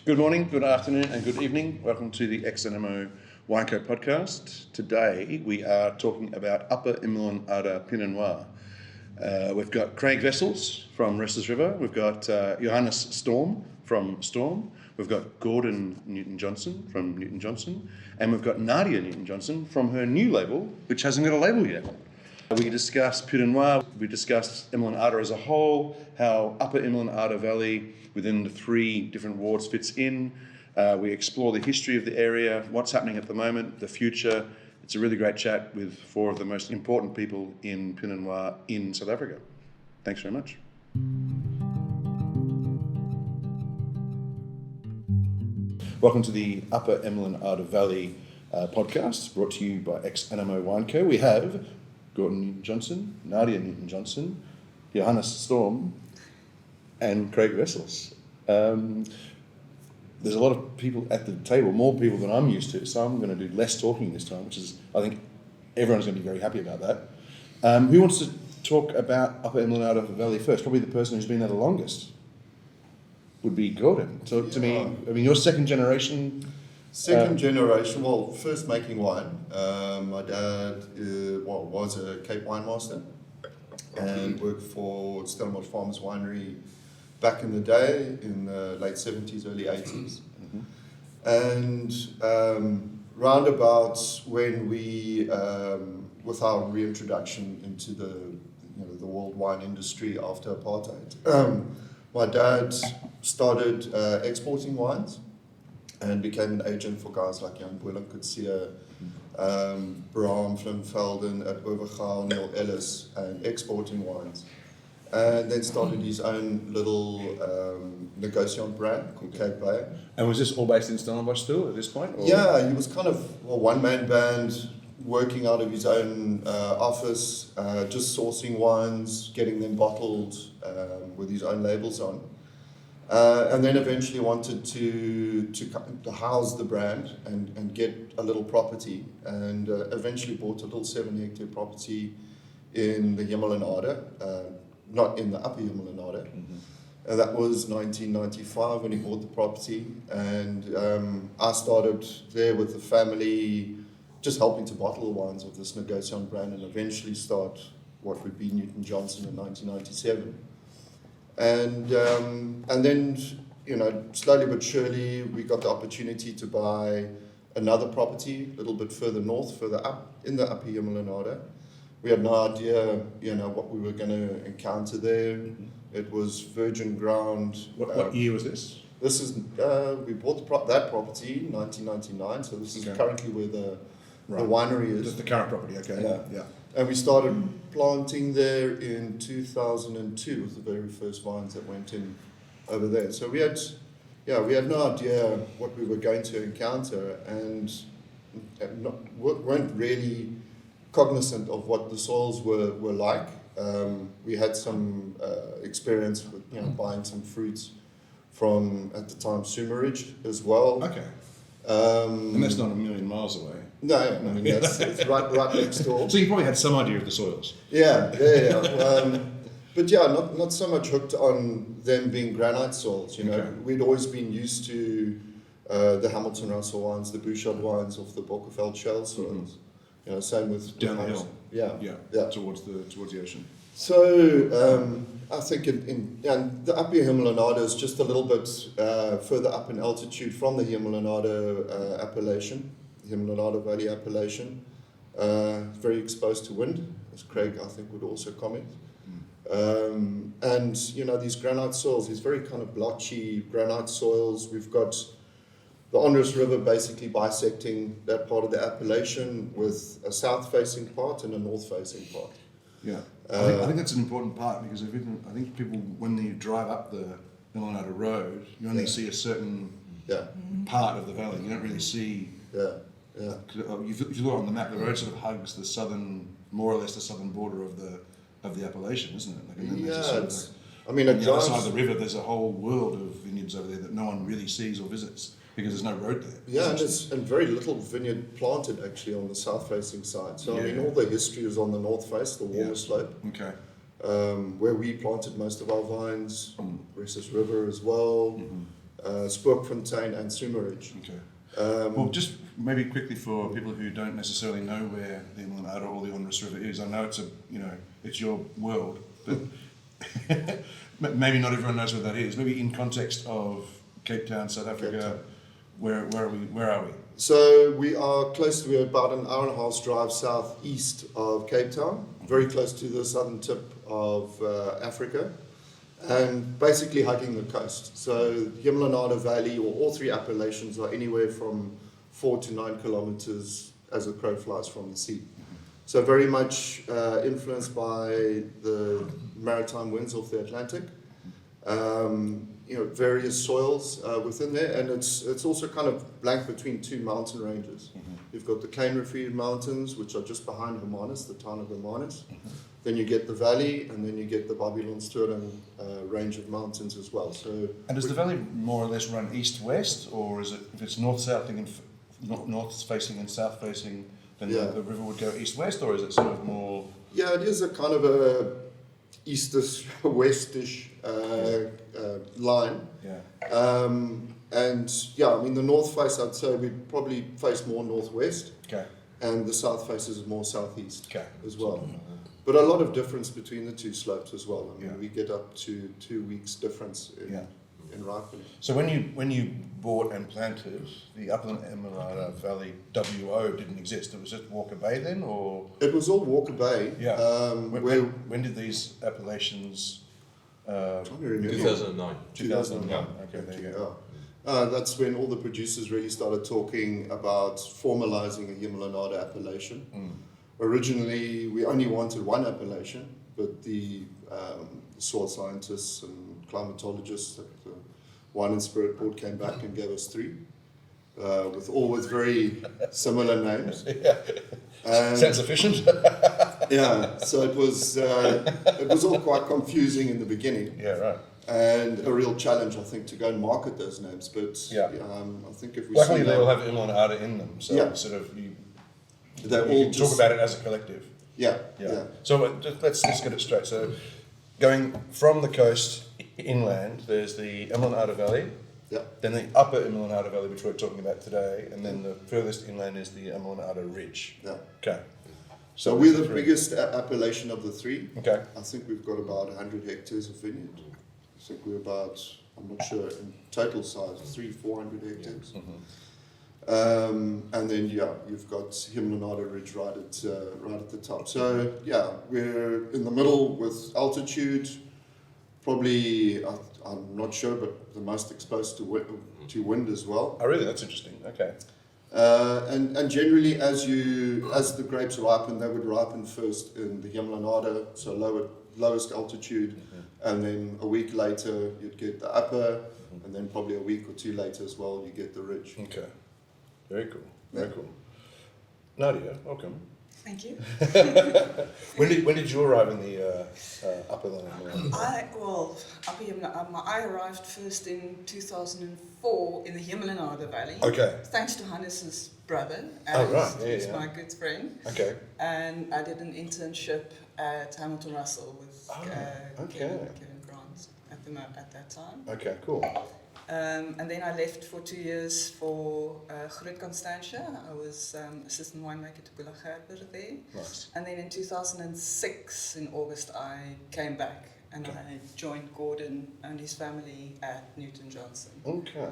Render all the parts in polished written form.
Good morning, good afternoon, and good evening. Welcome to the Animo Wineco podcast. Today we are talking about Upper Hemel-en-Aarde Pinot Noir. We've got Craig Wessels from Restless River. We've got Johannes Storm from Storm. We've got Gordon Newton Johnson from Newton Johnson. And we've got Nadia Newton Johnson from her new label, which hasn't got a label yet. We discussed Pinot Noir, we discussed Hemel-en-Aarde as a whole, how Upper Hemel-en-Aarde Valley within the three different wards fits in. We explore the history of the area, what's happening at the moment, the future. It's a really great chat with four of the most important people in Pinot Noir in South Africa. Thanks very much. Welcome to the Upper Hemel-en-Aarde Valley podcast, brought to you by Animo Wineco. We have Gordon Newton Johnson, Nadia Newton Johnson, Johannes Storm, and Craig Wessels. There's a lot of people at the table, more people than I'm used to, so I'm going to do less talking this time, which is, I think, everyone's going to be very happy about that. Who wants to talk about Upper Hemel-en-Aarde Valley first? Probably the person who's been there the longest would be Gordon. So to me, I mean, you're second generation. Second generation, well, first making wine. My dad was a Cape wine master and worked for Stellenbosch Farmers Winery back in the day, in the late 70s, early 80s. Mm-hmm. And roundabouts when we, with our reintroduction into the world wine industry after apartheid, my dad started exporting wines and became an agent for guys like Jan Boylan, Kutsia, Bram Flimvelden at Overgaal, Neil Ellis, and exporting wines. And then started his own little negociant brand called Cape Bay. And was this all based in Stellenbosch still at this point? Or? Yeah, he was kind of a one-man band working out of his own office, just sourcing wines, getting them bottled with his own labels on. And then eventually wanted to house the brand and get a little property, and eventually bought a little 7-hectare property in the Hemel-en-Aarde, not in the Upper Hemel-en-Aarde. Mm-hmm. That was 1995 when he bought the property, and I started there with the family, just helping to bottle the wines of this negociant brand, and eventually start what would be Newton Johnson in 1997. And then, slowly but surely, we got the opportunity to buy another property a little bit further north, further up in the Upper Hemel-en-Aarde. We had no idea, what we were going to encounter there. Mm-hmm. It was virgin ground. What year was this? This is we bought that property in 1999. So this is currently where the winery is. The current property, okay. Yeah. And we started planting there in 2002 with the very first vines that went in over there. So we had no idea what we were going to encounter, and weren't really cognizant of what the soils were like. We had some experience with buying some fruits from, at the time, Sumeridge as well. Okay. And that's not a million miles away. No, I mean, it's right next door. So you probably had some idea of the soils. Yeah. But not so much hooked on them being granite soils. Okay. We'd always been used to the Hamilton Russell wines, the Bouchard wines of the Bockerveld shell soils. Mm-hmm. Same with down the hill. Yeah. Towards the ocean. So I think the Upper Hemel-en-Aarde is just a little bit further up in altitude from the Hemel-en-Aarde appellation, the Hemel-en-Aarde Valley appellation. Very exposed to wind, as Craig I think would also comment. And these granite soils, these very kind of blotchy granite soils. We've got the Onrus River basically bisecting that part of the appellation with a south-facing part and a north-facing part. Yeah, I think that's an important part, because I think people, when you drive up the Hemel-en-Aarde Road, you only see a certain part of the valley. You don't really see. If you look on the map, the road sort of hugs the southern, more or less the southern border of the appellation, isn't it? I mean, on the other side of the river, there's a whole world of vineyards over there that no one really sees or visits, because there's no road there. Yeah, and very little vineyard planted actually on the south-facing side. So I mean, all the history is on the north face, the warmer slope. Okay. Where we planted most of our vines, Restless River as well. Spookfontein and Sumeridge. Okay. Well, just maybe quickly for people who don't necessarily know where the Hemel-en-Aarde or the Onrus River is. I know it's your world, but maybe not everyone knows what that is. Maybe in context of Cape Town, South Africa, where are we? So we're about an hour and a half drive southeast of Cape Town, very close to the southern tip of Africa, and basically hugging the coast. So the Hemel-en-Aarde Valley, or all three appellations, are anywhere from 4 to 9 kilometers as a crow flies from the sea. So very much influenced by the maritime winds off the Atlantic. Various soils within there, and it's also kind of blank between two mountain ranges. You've got the Cainrefie Mountains, which are just behind Hermanus, the town of Hermanus. Then you get the valley, and then you get the Babylonstoren range of mountains as well. So, and does the valley more or less run east-west, or is it, if it's north-south and north-facing and south-facing, then the river would go east-west, or is it sort of more? Yeah, it is a kind of a eastish, westish line. Yeah. The north face, I'd say we probably face more northwest. Okay. And the south face is more southeast. Okay. As well. But a lot of difference between the two slopes as well. I mean, we get up to 2 weeks difference in ripening. So when you bought and planted, the Upper Hemel-en-Aarde Valley WO didn't exist. It was just Walker Bay then, or? It was all Walker Bay. Yeah. When did these appellations? 2009. 2009. Okay, there you go. That's when all the producers really started talking about formalizing a Hemel-en-Aarde appellation. Originally, we only wanted one appellation, but the soil scientists and climatologists at the Wine and Spirit Board came back and gave us 3, with very similar names. Sounds efficient. So it was all quite confusing in the beginning. Yeah, right. And a real challenge, I think, to go and market those names. But I think if we luckily they all have Hemel-en-Aarde in them, so sort of you can talk about it as a collective. Yeah. So let's get it straight. So going from the coast inland, there's the Hemel-en-Aarde Valley. Yeah. Then the Upper Hemel-en-Aarde Valley, which we're talking about today, and then the furthest inland is the Hemel-en-Aarde Ridge. Yeah. Okay. So we're the biggest appellation of the 3. Okay. I think we've got about 100 hectares of vineyard. I think we're about, I'm not sure, in total size, 300-400 hectares. And then you've got Hemel-en-Aarde Ridge right at the top. So we're in the middle with altitude. Probably, I'm not sure, but the most exposed to wind as well. Oh, really? That's interesting. Okay. And generally, as the grapes ripen, they would ripen first in the Hemel-en-Aarde, so lowest altitude, and then a week later you'd get the upper, and then probably a week or 2 later as well you get the ridge. Okay. Very cool. Very cool. Nadia, welcome. Thank you. When did you arrive in the Upper Hemel-en-Aarde? I arrived first in 2004 in the Hemel-en-Aarde Valley. Okay. Thanks to Johannes' brother. He's my good friend. Okay. And I did an internship at Hamilton Russell with Kevin Grant at that time. Okay, cool. And then I left for 2 years for Groot Constantia. I was assistant winemaker to Bula Gerber there. Nice. And then in 2006, in August, I came back and I joined Gordon and his family at Newton Johnson. Okay.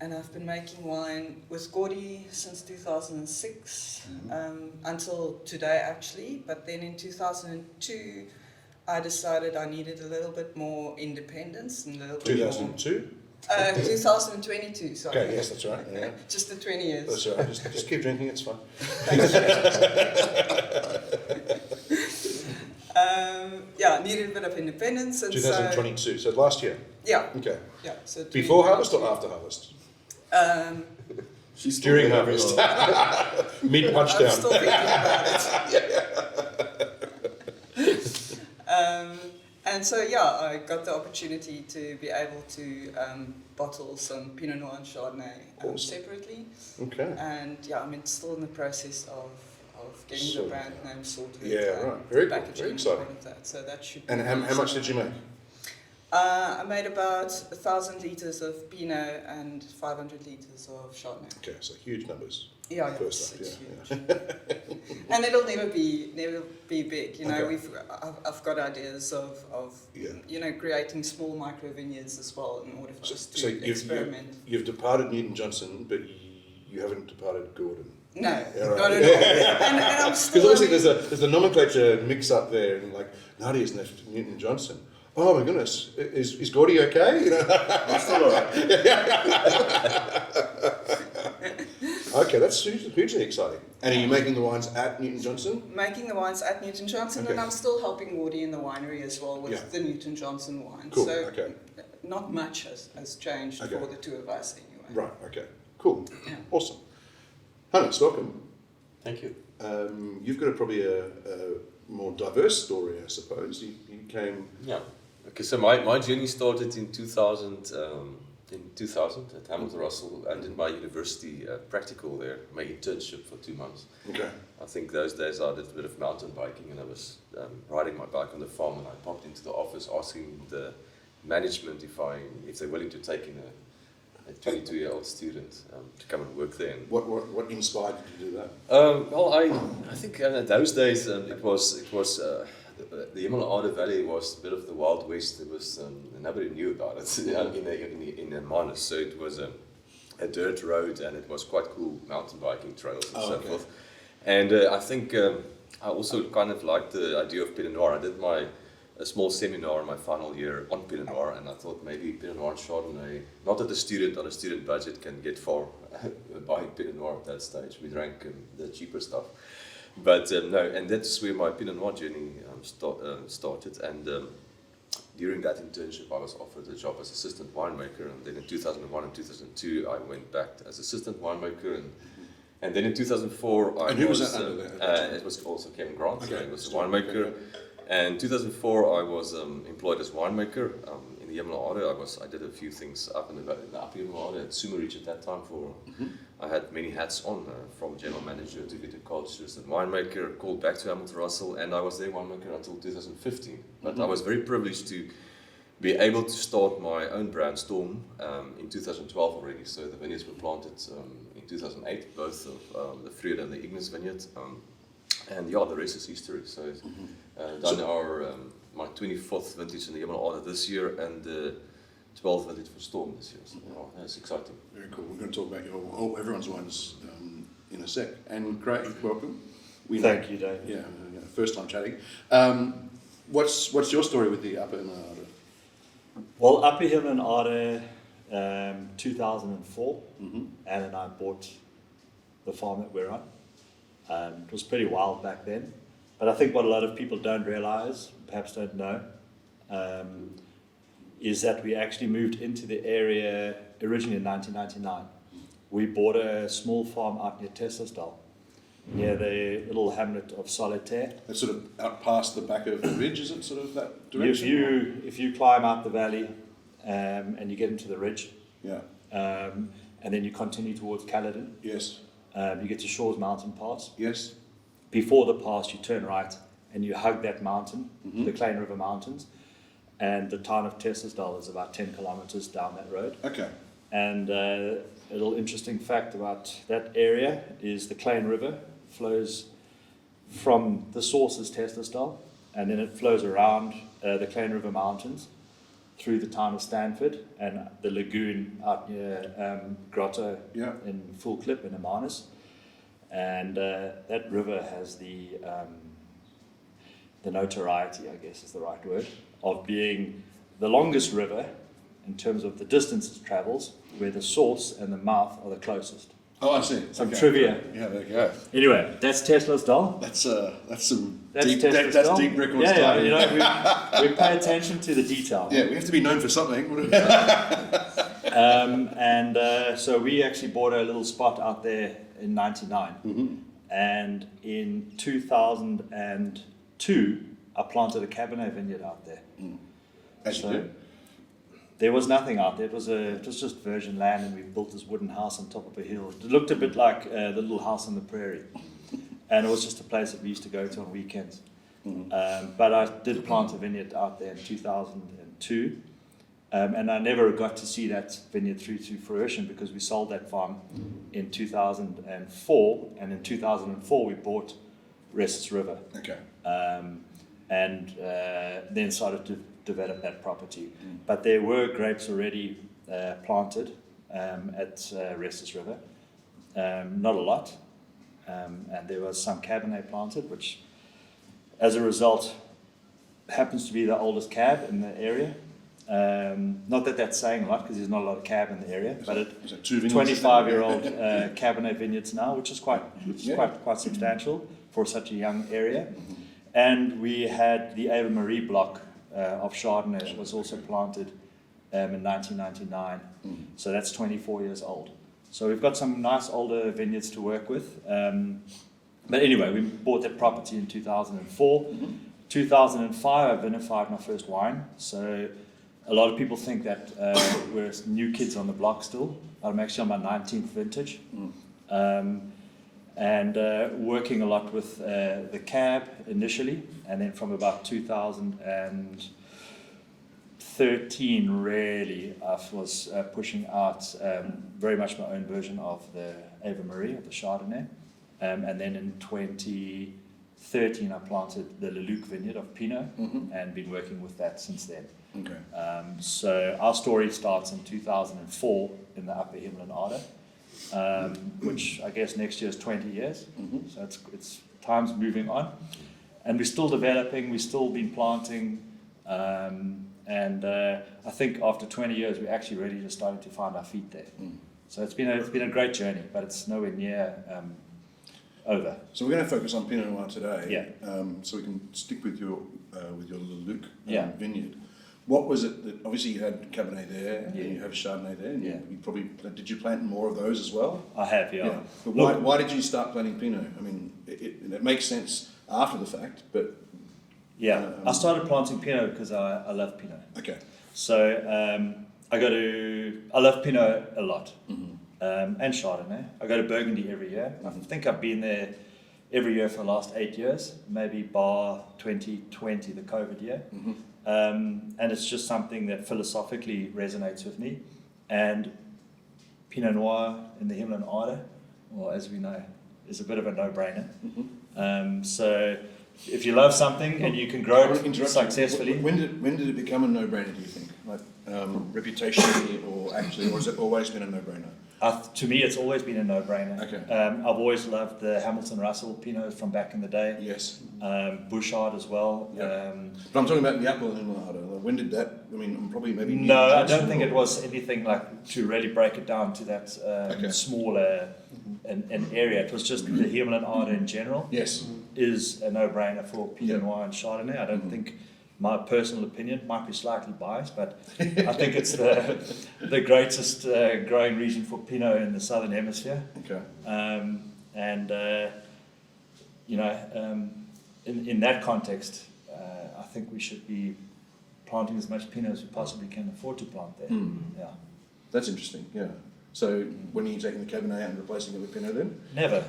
And I've been making wine with Gordy since 2006, until today actually. But then in 2002, I decided I needed a little bit more independence and a little bit 2002? 2022, sorry. Okay, yes, that's right. Yeah. Just the 20 years. That's right. Just keep drinking, it's fine. Needed a bit of independence. And 2022, so last year? Yeah. Okay. Yeah. So before harvest or after harvest? She's during harvest. Mid-punch down. I'm still thinking about it. And so, I got the opportunity to be able to bottle some Pinot Noir and Chardonnay separately. Okay. And I'm still in the process of getting the brand name sorted. Yeah, right. Very cool. Packaging, Very exciting. all of that. So that should. And how much did you make? I made about 1,000 litres of Pinot and 500 litres of Chardonnay. Okay, so huge numbers. Yeah, First it's up, huge. And it'll never be big. You know, Okay. I've got ideas of Yeah. creating small micro vineyards as well in order for us to So experiment. you've departed Newton Johnson, but you haven't departed Gordon. No, Yeah, right. not at all. And I'm Because still. obviously there's a nomenclature mix up there, and like Nadia's left Newton Johnson. Oh my goodness, is Gordy okay? You know. I'm still alright. Okay, that's hugely exciting. And are you making the wines at Newton Johnson? Making the wines at Newton Johnson, Okay. and I'm still helping Woody in the winery as well with Yeah. the Newton Johnson wine. Cool. So Okay. not much has changed Okay. for the two of us anyway. Right. Okay. Cool. Yeah. Awesome. Hannes, welcome. Thank you. You've got probably a more diverse story, I suppose. You came. Yeah. Okay, so my journey started in 2000. In 2000 at Hemel-en-Aarde, and in my university practical there, my internship for 2 months. Okay. I think those days I did a bit of mountain biking, and I was riding my bike on the farm, and I popped into the office asking the management if they're willing to take in a 22-year-old student to come and work there. And What inspired you to do that? well, I think in those days it was the Hemel-en-Aarde Valley was a bit of the Wild West. There was nobody knew about it in Manus, so it was a dirt road, and it was quite cool mountain biking trails and so forth. And I think I also kind of liked the idea of Pinot Noir. I did a small seminar in my final year on Pinot Noir, and I thought maybe Pinot Noir and Chardonnay, not that a student on a student budget can get far buying Pinot Noir at that stage. We drank the cheaper stuff. But no, and that's where my Pinot Noir journey started. And during that internship, I was offered a job as assistant winemaker. And then in 2001 and 2002, I went back as assistant winemaker. And then in 2004, And who was that under there? It was also Kevin Grant. Okay. So he was a winemaker. And in 2004, I was employed as winemaker in the Hemel-en-Aarde. I did a few things up in the Upper Hemel-en-Aarde at Sumerich at that time. I had many hats on, from general manager to viticulturist and winemaker. Called back to Hemel-en-Aarde, and I was their winemaker until 2015. But I was very privileged to be able to start my own brand, Storm, in 2012 already. So the vineyards were planted in 2008, both of the Vrede and the Ignus vineyard. And yeah, the rest is history. So done my 24th vintage in the Hemel-en-Aarde this year, and the 12th vintage for Storm this year. So that's exciting. Very cool. We're going to talk about everyone's wines in a sec. And Craig, welcome. Thank you, Dave. Yeah, first time chatting. What's your story with the Upper Hemel-en-Aarde? Well, Upper Hemel-en-Aarde, 2004, Mm-hmm. Anne and I bought the farm that we're on. It was pretty wild back then. But I think what a lot of people don't realize, perhaps don't know, is that we actually moved into the area originally in 1999. We bought a small farm out near Teslasdal, near the little hamlet of Solitaire. It's sort of out past the back of the ridge, is it sort of that direction? If you climb out the valley and you get into the ridge, Yeah. and then you continue towards Caledon, Yes. you get to Shaw's Mountain Pass. Yes. Before the pass, you turn right and you hug that mountain, Mm-hmm. the Klein River Mountains, and the town of Teslasdal is about 10 kilometers down that road. Okay. And a little interesting fact about that area is the Klein River flows from the source is Teslasdal, and then it flows around the Klein River Mountains through the town of Stanford and the lagoon out near Grotto Yeah. in Full Clip in Amanus. And that river has the notoriety, I guess is the right word, of being the longest river in terms of the distance it travels, where the source and the mouth are the closest. Oh, I see. Some Okay. trivia. Yeah, there you go. Anyway, that's Teslasdal. That's some That's deep. Teslasdal. That's deep records. Yeah, timing. you know, we pay attention to the detail. Yeah, we have to be known for something. So we actually bought a little spot out there in '99, Mm-hmm. and in 2002, I planted a Cabernet vineyard out there. As you do. There was nothing out there. It was just virgin land, and we built this wooden house on top of a hill. It looked a bit like the little house on the prairie, and it was just a place that we used to go to on weekends. But I did plant a vineyard out there in 2002, And I never got to see that vineyard through to fruition because we sold that farm in 2004, and in 2004 we bought Restless River, Okay. and then started to develop that property. But there were grapes already planted at Restless River, not a lot, and there was some Cabernet planted, which as a result happens to be the oldest cab in the area. Not that that's saying a lot because there's not a lot of cab in the area, but Is it 2 vineyards? 25-year-old Cabernet vineyards now, which is quite substantial for such a young area. And we had the Ave Marie block of Chardonnay that was also planted in 1999. So that's 24 years old. So we've got some nice older vineyards to work with. But anyway, we bought that property in 2004. 2005, I vinified my first wine. So a lot of people think that we're new kids on the block still. I'm actually on my 19th vintage. And working a lot with the cab initially, and then from about 2013 really I was pushing out very much my own version of the Ave Marie, of the Chardonnay. And then in 2013 I planted the Leluc vineyard of Pinot and been working with that since then. Okay. So our story starts in 2004 in the Upper Hemel-en-Aarde, which I guess next year is 20 years. So it's time's moving on, and we're still developing. We've still been planting, and I think after 20 years we're actually ready to start to find our feet there. So it's been a great journey, but it's nowhere near over. So we're going to focus on Pinot Noir today. Yeah. So we can stick with your Leluc vineyard. What was it that, obviously you had Cabernet there, and you have Chardonnay there, and you probably, did you plant more of those as well? I have, yeah. But why did you start planting Pinot? I mean, it makes sense after the fact, but... Yeah, I started planting Pinot because I love Pinot. Okay. So I love Pinot a lot, and Chardonnay. I go to Burgundy every year. I think I've been there every year for the last 8 years, maybe bar 2020, the COVID year. And it's just something that philosophically resonates with me. And Pinot Noir in the Hemel-en-Aarde, well, as we know, is a bit of a no-brainer. So if you love something and you can grow it successfully... When did it become a no-brainer, do you think? Like reputationally, or has it always been a no-brainer? To me, it's always been a no-brainer. Okay. I've always loved the Hamilton Russell Pinot from back in the day. Yes. Bouchard as well. Yep. But I'm talking about the Upper Hemel-en-Aarde. When did that? I mean, maybe. No, I don't think it was anything like to really break it down to that smaller an area. It was just the Hemel-en-Aarde in general. Yes. Is a no-brainer for Pinot Noir and Chardonnay. I don't think. My personal opinion might be slightly biased, but I think it's the greatest growing region for Pinot in the Southern Hemisphere. Okay. In that context, I think we should be planting as much Pinot as we possibly can afford to plant there. Yeah. That's interesting. Yeah. So when are you taking the Cabernet out and replacing it with Pinot then? Never.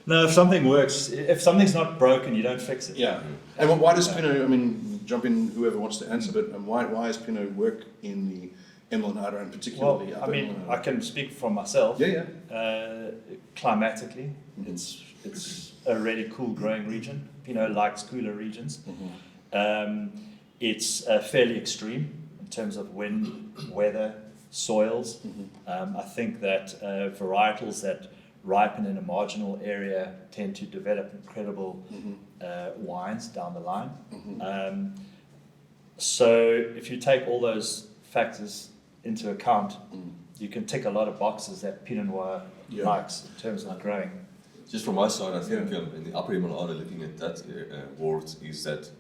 No, if something works, if something's not broken, you don't fix it. Yeah. And why does Pinot, I mean, jump in whoever wants to answer, but why does Pinot work in the Hemel-en-Aarde and particularly Well, I mean, I can speak for myself. Yeah. Climatically, it's a really cool growing region. Pinot likes cooler regions. It's fairly extreme in terms of wind, weather, soils. I think that varietals that ripen in a marginal area tend to develop incredible wines down the line. So if you take all those factors into account, you can tick a lot of boxes that Pinot Noir likes in terms of growing. Just from my side, I think in the Upper Hemel-en-Aarde, looking at that ward, is that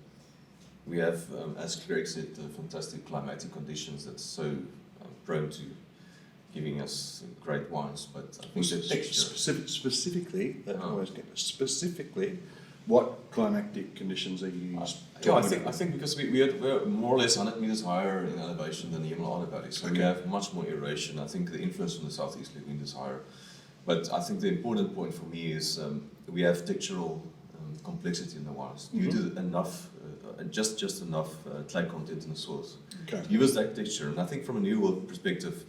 we have, as Craig said, fantastic climatic conditions that's so prone to giving us great wines, but I think the texture... Specifically, what climatic conditions are you used? I think because we're more or less 100 meters higher in elevation than the Hemel-en-Aarde Valley, so we have much more aeration. I think the influence from the southeasterly wind is higher. But I think the important point for me is we have textural complexity in the wines due to enough just enough clay content in the soils. Okay. To give us that texture. And I think from a New World perspective,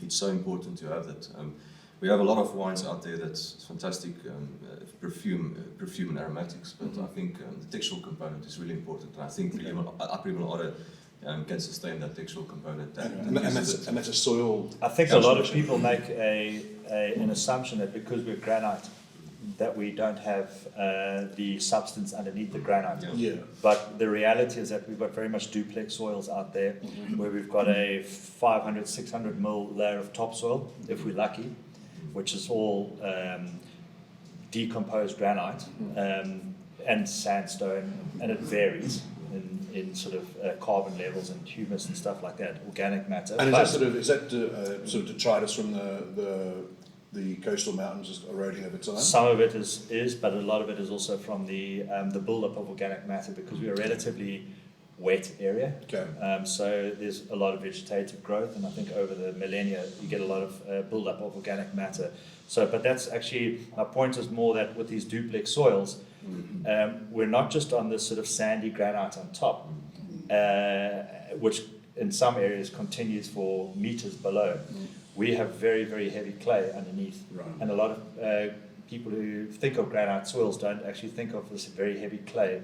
it's so important to have that. We have a lot of wines out there that's fantastic perfume and aromatics, but I think the textural component is really important. And I think the Upper Hemel-en-Aarde can sustain that textual component. And that's a soil. I think a lot of people make an assumption that because we're granite, that we don't have the substance underneath the granite. Yeah. But the reality is that we've got very much duplex soils out there, where we've got a 500, 600 mil layer of topsoil, if we're lucky, which is all decomposed granite and sandstone, and it varies in sort of carbon levels and humus and stuff like that, organic matter. And is that sort of detritus from the coastal mountains just eroding over time? Some of it is, but a lot of it is also from the build-up of organic matter, because we're a relatively wet area. Okay. So there's a lot of vegetative growth, and I think over the millennia you get a lot of build-up of organic matter. So, but that's actually, my point is more that with these duplex soils, we're not just on this sort of sandy granite on top, which in some areas continues for meters below. We have very, very heavy clay underneath. Right. And a lot of people who think of granite soils don't actually think of this very heavy clay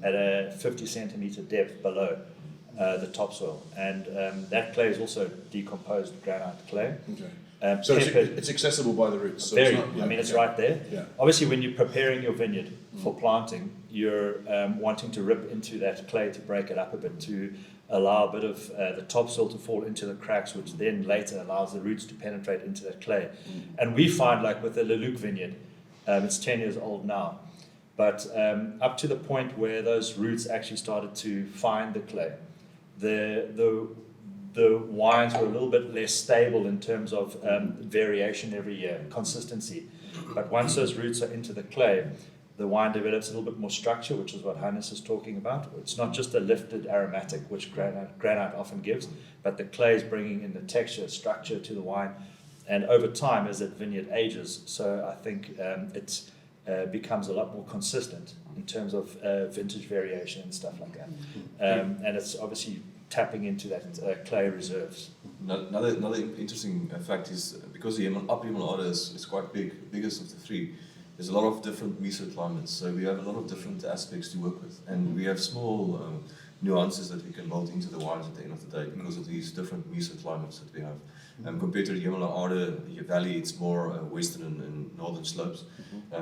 at a 50 centimeter depth below the topsoil. And that clay is also decomposed granite clay. Okay. So it's accessible by the roots. So very, it's not, it's right there. Yeah. Obviously, when you're preparing your vineyard for planting, you're wanting to rip into that clay to break it up a bit, to allow a bit of the topsoil to fall into the cracks, which then later allows the roots to penetrate into that clay. And we find, like with the Leluc vineyard, it's 10 years old now, but up to the point where those roots actually started to find the clay, the wines were a little bit less stable in terms of variation every year, consistency. But once those roots are into the clay, the wine develops a little bit more structure, which is what Johannes is talking about. It's not just a lifted aromatic, which granite often gives, but the clay is bringing in the texture, structure to the wine. And over time, as that vineyard ages, so I think it becomes a lot more consistent in terms of vintage variation and stuff like that. And it's obviously tapping into that clay reserves. Another interesting fact is, because the Upper Hemel-en-Aarde is quite big, biggest of the three, there's a lot of different mesoclimates, so we have a lot of different aspects to work with, and we have small nuances that we can build into the wines at the end of the day because of these different mesoclimates that we have. Compared to the Hemel-en-Aarde Valley, it's more western and northern slopes.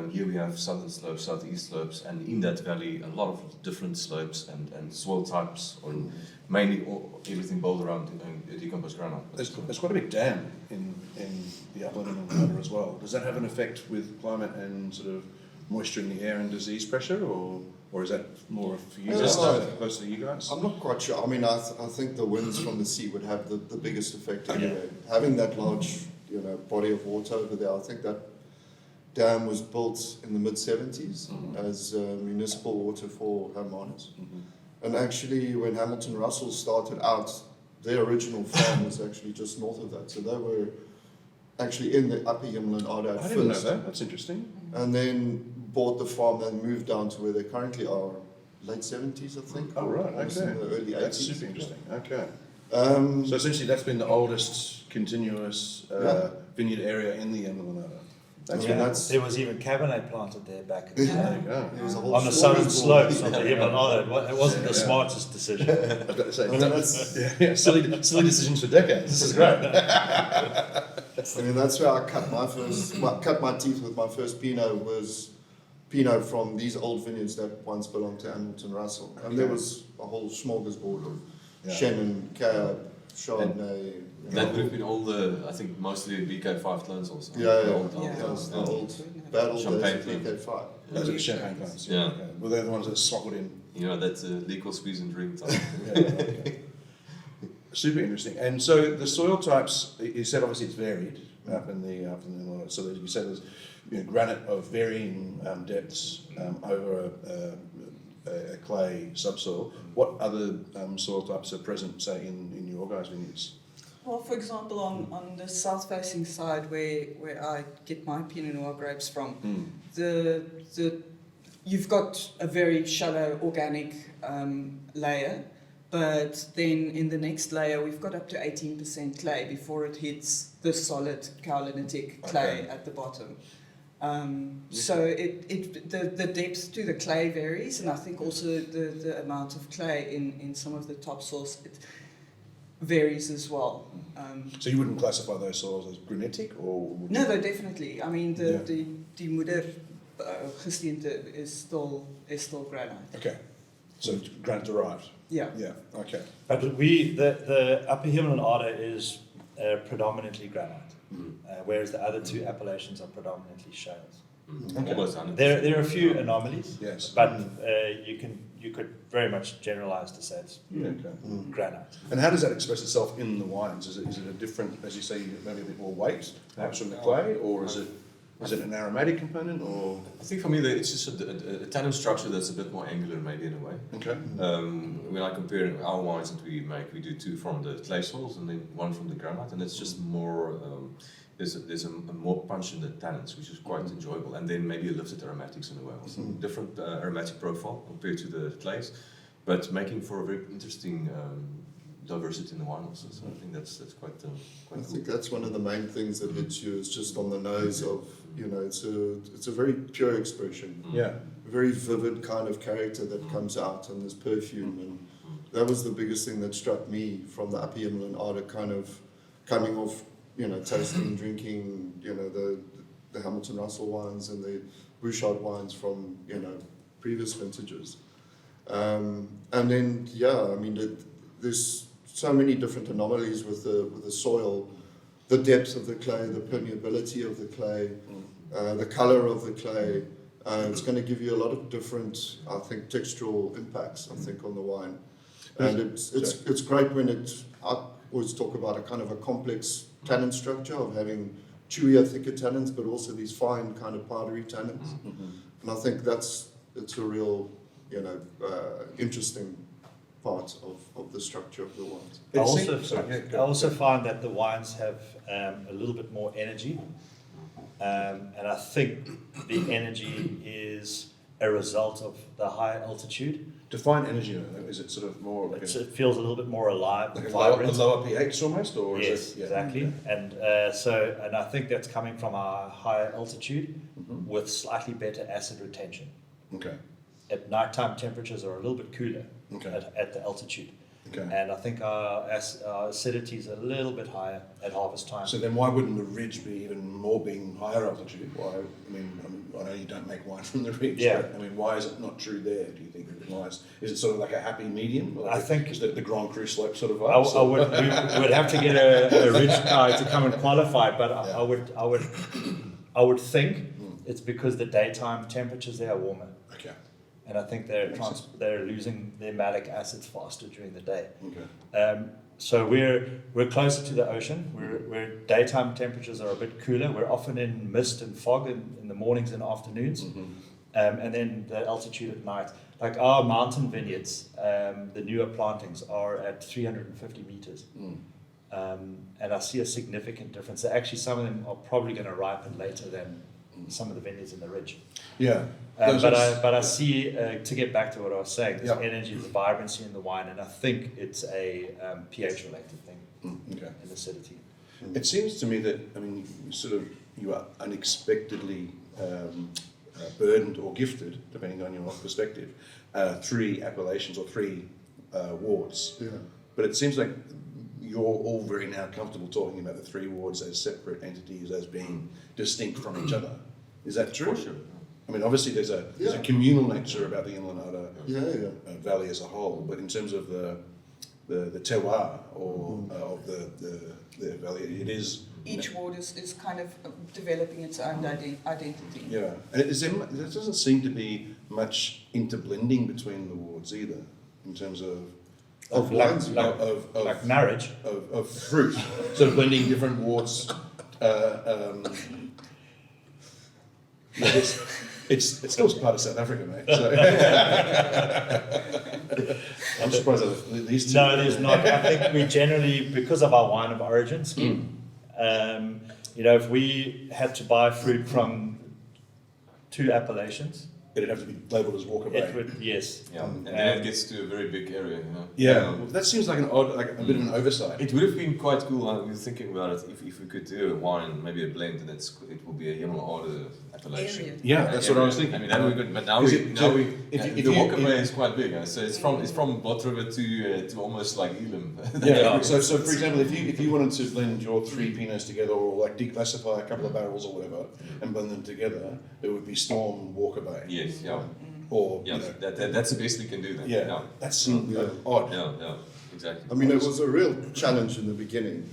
Here we have southern slopes, southeast slopes, and in that valley a lot of different slopes and soil types, mainly everything built around decomposed granite. There's quite a big dam in the Upper Hemel-en-Aarde as well. Does that have an effect with climate and sort of moisture in the air and disease pressure, or is that more for you guys, closer to you guys? I'm not quite sure. I mean, I think the winds from the sea would have the biggest effect anyway. Having that large, body of water over there, I think that dam was built in the mid-70s as municipal water for homeowners. And actually, when Hamilton Russell started out, their original farm was actually just north of that. So they were actually in the Upper Hemel-en-Aarde at I didn't know first. that. That's interesting. And then bought the farm and moved down to where they currently are, late 70s, I think. Oh, right, Almost okay. in the early 80s. That's super interesting. Okay. Um, So essentially that's been the oldest continuous vineyard area in the Hemel-en-Aarde. There was even Cabernet planted there back in the There day. you go. There was a whole On the southern slopes of the Hemel-en-Aarde. It wasn't the smartest decision. I was about to say, I mean, that's, silly decisions for decades. This is great. I mean, that's where I cut my teeth with my first Pinot, was Pinot from these old vineyards that once belonged to Hamilton Russell. And there was a whole smorgasbord of Chenin, Cab, Chardonnay. That would have been all I think mostly BK5 clones also. The old battle Champagne days of BK5. Those are the champagne plants. Yeah. Okay. Well, they're the ones that smuggled in. That's liquor squeeze and drink time. Okay. Super interesting. And so the soil types, you said obviously it's varied up in the north. So as you said, there's granite of varying depths over a clay subsoil. What other soil types are present, say, in your guys' vineyards? Well, for example, on the south-facing side, where I get my Pinot Noir grapes from, the you've got a very shallow organic layer, but then in the next layer we've got up to 18% clay before it hits the solid kaolitic clay at the bottom. So the depth to the clay varies, and I think also the amount of clay in some of the topsoils it varies as well. So you wouldn't classify those soils as granitic, or? No, definitely. I mean, the moeder gesteente is still granite. Okay, so granite derived. Yeah. Yeah. Okay. But the Upper Hemel-en-Aarde is predominantly granite, whereas the other two appellations are predominantly shales. Okay. Almost 100%. There are a few anomalies, Yes. but you could very much generalize to say it's Okay. granite. And how does that express itself in the wines? Is it a different, as you say, maybe a bit more weight, perhaps from the clay, or is it an aromatic component, or? I think for me it's just a tannin structure that's a bit more angular, maybe in a way. Okay. When I compare our wines that we make, we do 2 from the clay soils and then 1 from the granite, and it's just more. There's a more punch in the tannins, which is quite enjoyable, and then maybe a lifted aromatics in a way. Also. Different aromatic profile compared to the clays, but making for a very interesting diversity in the wine also. So I think that's quite I cool. think that's one of the main things that hits you is just on the nose of, it's a very pure expression, Yeah. a very vivid kind of character that comes out in this perfume, and that was the biggest thing that struck me from the Upper Hemel-en-Aarde, kind of coming off, tasting, drinking, the Hamilton Russell wines and the Bouchard wines from, previous vintages. And then, there's so many different anomalies with the soil, the depth of the clay, the permeability of the clay, the color of the clay. It's going to give you a lot of different, I think, textural impacts, I think, on the wine. And it's great when I always talk about a kind of a complex tannin structure of having chewier, thicker tannins, but also these fine kind of powdery tannins. And I think it's a real, interesting part of the structure of the wines. I also find that the wines have a little bit more energy, and I think the energy is a result of the high altitude. Define energy, is it sort of more like It feels a little bit more alive, a vibrant. lower pH almost, or Yes, is it? Yeah. exactly. And and I think that's coming from our high altitude with slightly better acid retention. Okay. At nighttime, temperatures are a little bit cooler Okay. at the altitude. Okay. And I think our acidity is a little bit higher at harvest time. So then why wouldn't the ridge be even more being higher altitude? Why? I know you don't make wine from the ridge. Yeah. But, why is it not true there, do you think? Is it sort of like a happy medium? Like I think- is the Grand Cru slope sort of we vibe? would have to get a ridge guy to come and qualify, but I would think it's because the daytime temperatures there are warmer. Okay. And I think they're losing their malic acids faster during the day. Okay. So we're closer to the ocean. Where daytime temperatures are a bit cooler. We're often in mist and fog in the mornings and afternoons, and then the altitude at night. Like our mountain vineyards, the newer plantings are at 350 meters, and I see a significant difference. Actually, some of them are probably going to ripen later than some of the vineyards in the ridge. Yeah. But I see, to get back to what I was saying, there's Yeah. energy, the vibrancy in the wine, and I think it's a pH-related thing Okay. in acidity. It seems to me that you are unexpectedly burdened or gifted, depending on your perspective, 3 appellations or 3 wards. Yeah. But it seems like you're all very now comfortable talking about the 3 wards as separate entities, as being distinct from each other. Is that true? For sure. Obviously there's a communal nature about the Inland Valley as a whole, but in terms of the terroir or of the valley, it is. Each ward is kind of developing its own identity. Yeah, and there doesn't seem to be much interblending between the wards either, in terms of wines, Like marriage. of fruit. So blending different wards. It's still part of South Africa, mate. So. I'm surprised that these 2. No, there's not. I think we generally, because of our wine of origin scheme, if we had to buy fruit from 2 appellations, it'd have to be labelled as Walker Bay. It would, yes. Yeah, and then it gets to a very big area, you know. Yeah, well, that seems like a bit of an oversight. It would have been quite cool. We were thinking about it if we could do a wine, maybe a blend, and it will be a Hemel-en-Aarde appellation. Area. Yeah, that's what I was thinking. I mean, that would be good. But now Is we, it- now so we, if the you- Walker Bay is quite big. So it's from Bot River to almost like Elam. Yeah. So for example, if you wanted to blend your 3 Pinots together, or like declassify a couple of barrels or whatever, and blend them together, it would be Storm Walker Bay. Yes. Yeah. Or Yeah. you know, That's the best we can do. Then. yeah, Yeah. that's Yeah. odd. Yeah. Exactly. I mean, it was a real challenge in the beginning,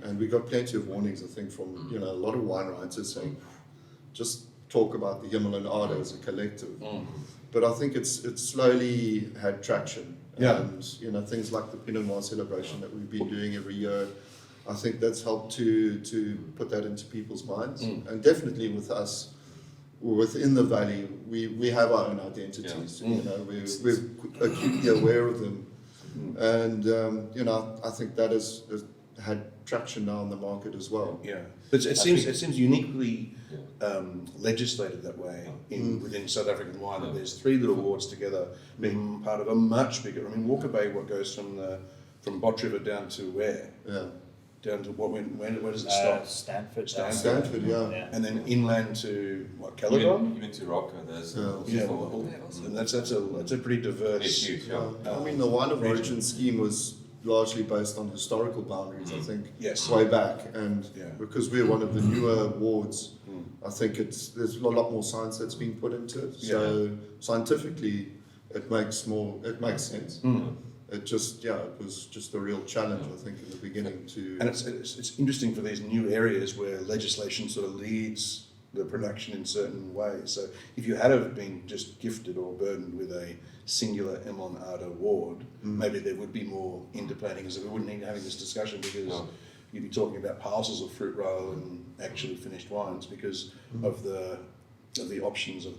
and we got plenty of warnings, I think, from a lot of wine writers saying, just talk about the Hemel-en-Aarde as a collective. But I think it's slowly had traction. Yeah. And things like the Pinot Noir celebration that we've been doing every year, I think that's helped to put that into people's minds. And definitely with us, within the valley, we have our own identities. Yeah. We're acutely aware of them. And I think that has had traction now in the market as well. Yeah, but it seems uniquely Yeah. legislated that way within South African wine. That there's 3 little wards together being part of a much bigger. I mean, Walker Bay, what goes from Bot River down to where? Yeah. Down to where does it stop? Stanford. Stanford, yeah. And then inland to what? Caledon. Even to Rock, there's Yeah, and that's a pretty diverse. it's huge. Yeah. I mean, the wine of origin scheme was largely based on historical boundaries, I think, Yes. way back. And Yeah. because we're one of the newer wards, I think there's a lot more science that's been put into it. So scientifically, it makes sense. It was just a real challenge, I think, in the beginning to. And it's interesting for these new areas where legislation sort of leads the production in certain ways. So if you had have been just gifted or burdened with a singular Hemel-en-Aarde ward, maybe there would be more interplanting, because we wouldn't need having this discussion, because you'd be talking about parcels of fruit rather than actually finished wines because of the options of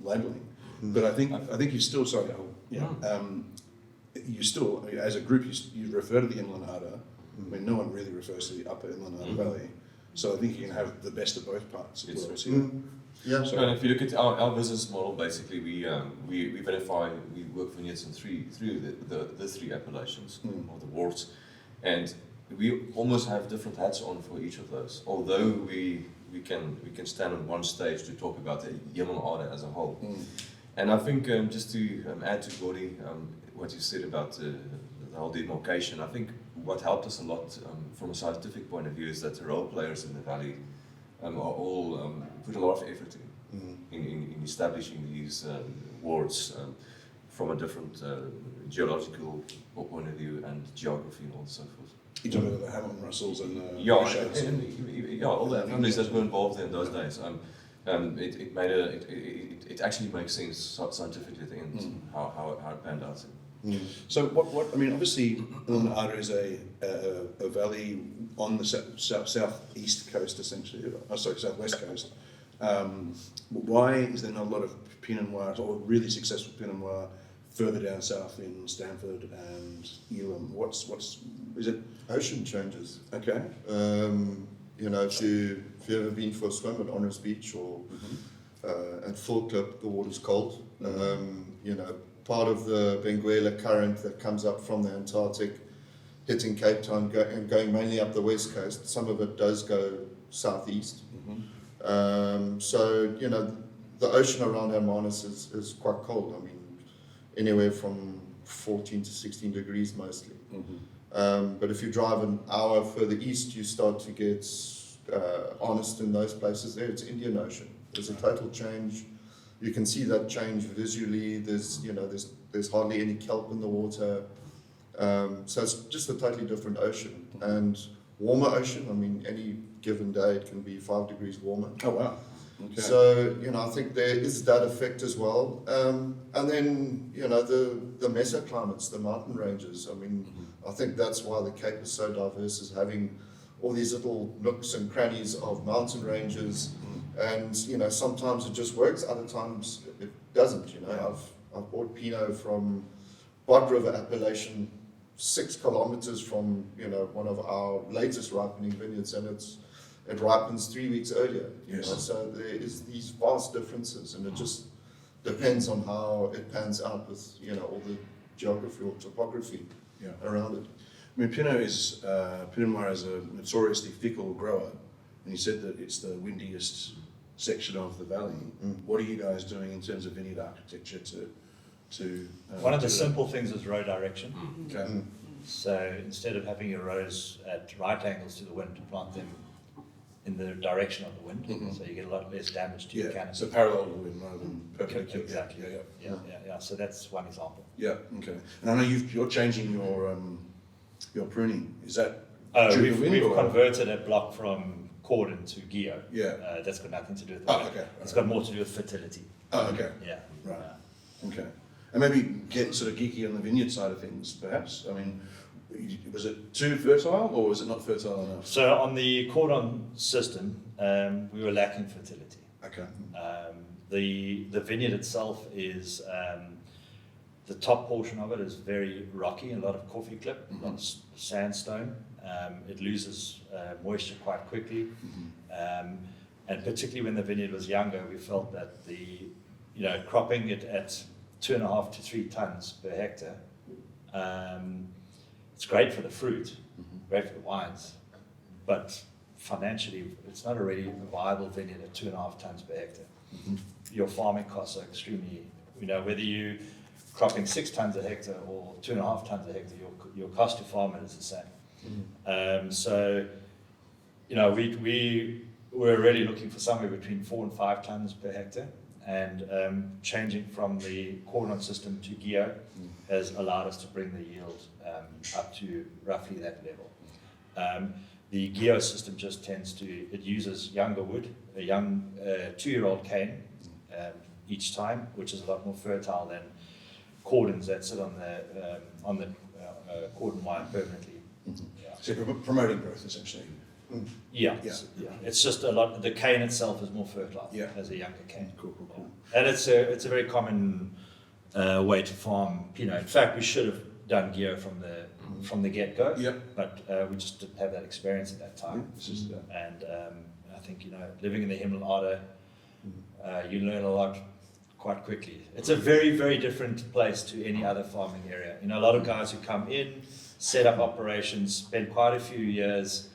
labelling. But I think you still you still, as a group, you refer to the Hemel-en-Aarde. I mean, no one really refers to the Upper Hemel-en-Aarde Valley. So I think you can have the best of both parts. Yes. Yeah. So if you look at our business model, basically we work vineyards in through the 3 appellations or the wards, and we almost have different hats on for each of those. Although we can stand on one stage to talk about the Hemel-en-Aarde as a whole. And I think just to add to Gordy, what you said about the whole demarcation, I think what helped us a lot from a scientific point of view is that the role players in the valley are all put a lot of effort in establishing these wards from a different geological point of view and geography and all and so forth. You talk about the Hamilton Russells and the all the families that were involved in those days. It actually makes sense scientifically at the end how it panned out. So what I mean, obviously, Hemel-en-Aarde is a valley on the southeast coast, essentially. Southwest coast. Why is there not a lot of Pinot Noir or really successful Pinot Noir further down south in Stanford and Elam? Is it? Ocean changes. Okay. If you've ever been for a swim at Honors Beach or at Full Clip, the water's cold. Part of the Benguela current that comes up from the Antarctic, hitting Cape Town and going mainly up the west coast. Some of it does go southeast. The ocean around Hermanus is quite cold. I mean, anywhere from 14 to 16 degrees mostly. But if you drive an hour further east, you start to get honest in those places there. It's Indian Ocean. There's a total change. You can see that change visually. There's hardly any kelp in the water. So it's just a totally different ocean. And warmer ocean, I mean, any given day it can be 5 degrees warmer. Oh, wow. Okay. So, I think there is that effect as well. And then, the mesoclimates, the mountain ranges. I mean, I think that's why the Cape is so diverse, is having all these little nooks and crannies of mountain ranges. And, sometimes it just works, other times it doesn't. I've bought Pinot from Bot River appellation 6 kilometers from, one of our latest ripening vineyards, and it ripens 3 weeks earlier. Yes. So there is these vast differences, and it just depends on how it pans out with all the geography or topography around it. I mean, Pinot Noir is a notoriously fickle grower, and you said that it's the windiest section of the valley. What are you guys doing in terms of vineyard architecture to One of the do that? simple things is row direction. Okay. So instead of having your rows at right angles to the wind, plant them in the direction of the wind, so you get a lot less damage to your canopy. So parallel to the wind rather than perpendicular. Exactly. Yeah. Yeah. So that's one example. Yeah. Okay. And I know you're changing your pruning. Is that Oh, due to wind we've or- converted a block from cordon to geo. Yeah. That's got nothing to do with the Oh, wind. okay. It's got more to do with fertility. Oh, okay. Yeah. Right. Yeah. Okay. And maybe get sort of geeky on the vineyard side of things, perhaps. I mean, was it too fertile or was it not fertile enough? So on the cordon system, we were lacking fertility. Okay. The vineyard itself is the top portion of it is very rocky, a lot of coffee clip, a lot of sandstone. It loses moisture quite quickly, and particularly when the vineyard was younger, we felt that cropping it at 2.5 to 3 tons per hectare. It's great for the fruit, great for the wines, but financially, it's not a really viable vineyard at 2.5 tons per hectare. Your farming costs are extremely, whether you cropping 6 tons a hectare or 2.5 tons a hectare, your cost to farm it is the same. So, we were really looking for somewhere between 4 and 5 tons per hectare, and changing from the cordon system to geo has allowed us to bring the yield up to roughly that level. The geo system just it uses younger wood, a young 2-year-old cane each time, which is a lot more fertile than cordons that sit on the cordon wine permanently. So promoting growth, essentially. Yeah. Yeah. It's just a lot. The cane itself is more fertile as a younger cane. Cool. And it's a very common way to farm Pinot. In fact, we should have done geo from the get-go. Yep. But we just didn't have that experience at that time. And I think living in the Hemel-en-Aarde, you learn a lot quite quickly. It's a very, very different place to any other farming area. A lot of guys who come in, set up operations, spend quite a few years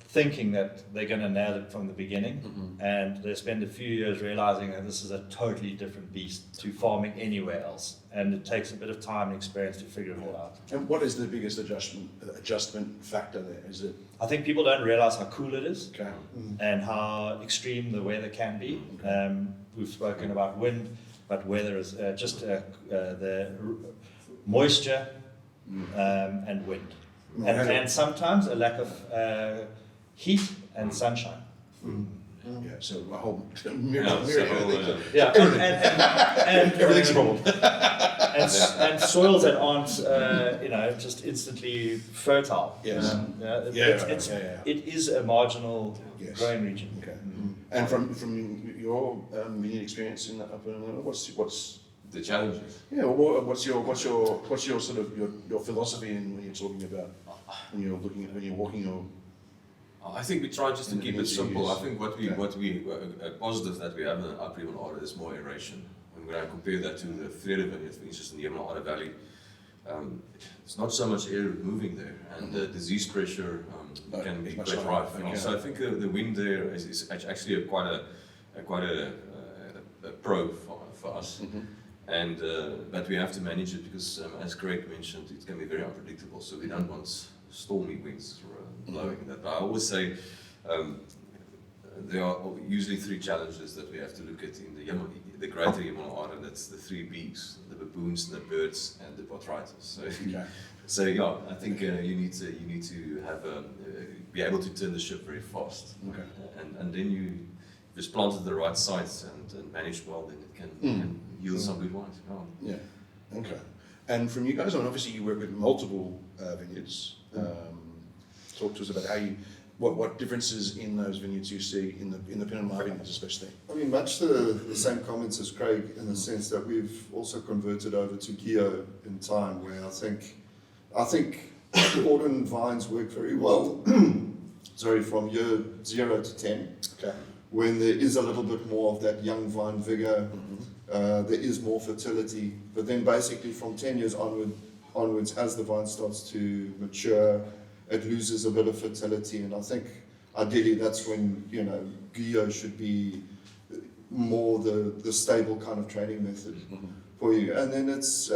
thinking that they're going to nail it from the beginning, and they spend a few years realizing that this is a totally different beast to farming anywhere else, and it takes a bit of time and experience to figure it all out. And what is the biggest adjustment factor there? Is it? I think people don't realize how cool it is Okay. and how extreme the weather can be. We've spoken about wind, but weather is just the moisture and wind, and sometimes a lack of heat and sunshine. Yeah. So a whole myriad of things. Yeah, and Everything's a problem. and soils that aren't just instantly fertile. Yes. It is a marginal growing region. Okay. And from your vineyard experience in the Upper Hemel-en-Aarde, what's The challenges. yeah? What's your sort of your philosophy in when you're talking about when you're walking your I think we try just to And the keep it vineyards you simple. use. I think what we positive that we have in the Upper Hemel-en-Aarde is more aeration. And when I compare that to the Vrede vineyard, for instance, in the Hemel-en-Aarde Valley, it's not so much air moving there, and the disease pressure can be much quite higher. rife. Okay. So I think the wind there is actually quite a pro for us. And but we have to manage it because, as Craig mentioned, it can be very unpredictable. So we don't want stormy winds blowing that. But I always say there are usually 3 challenges that we have to look at in the greater Hemel-en-Aarde. That's the 3 B's: the baboons, the birds, and the botrytis. So yeah, I think you need to have be able to turn the ship very fast. Okay. And then you just plant at the right sites and manage well, then it can yield some good wines. Yeah. Okay. And from you guys, I mean, obviously you work with multiple vineyards. Talk to us about what differences in those vineyards you see in the Pinot Noir vineyards, especially. I mean, much the same comments as Craig in the sense that we've also converted over to Geo in time, where I think cordon vines work very well. Sorry, from year 0 to 10. Okay. when there is a little bit more of that young vine vigor, there is more fertility. But then basically from 10 years onwards, as the vine starts to mature, it loses a bit of fertility. And I think ideally that's when, Guyot should be more the stable kind of training method for you. And then it's,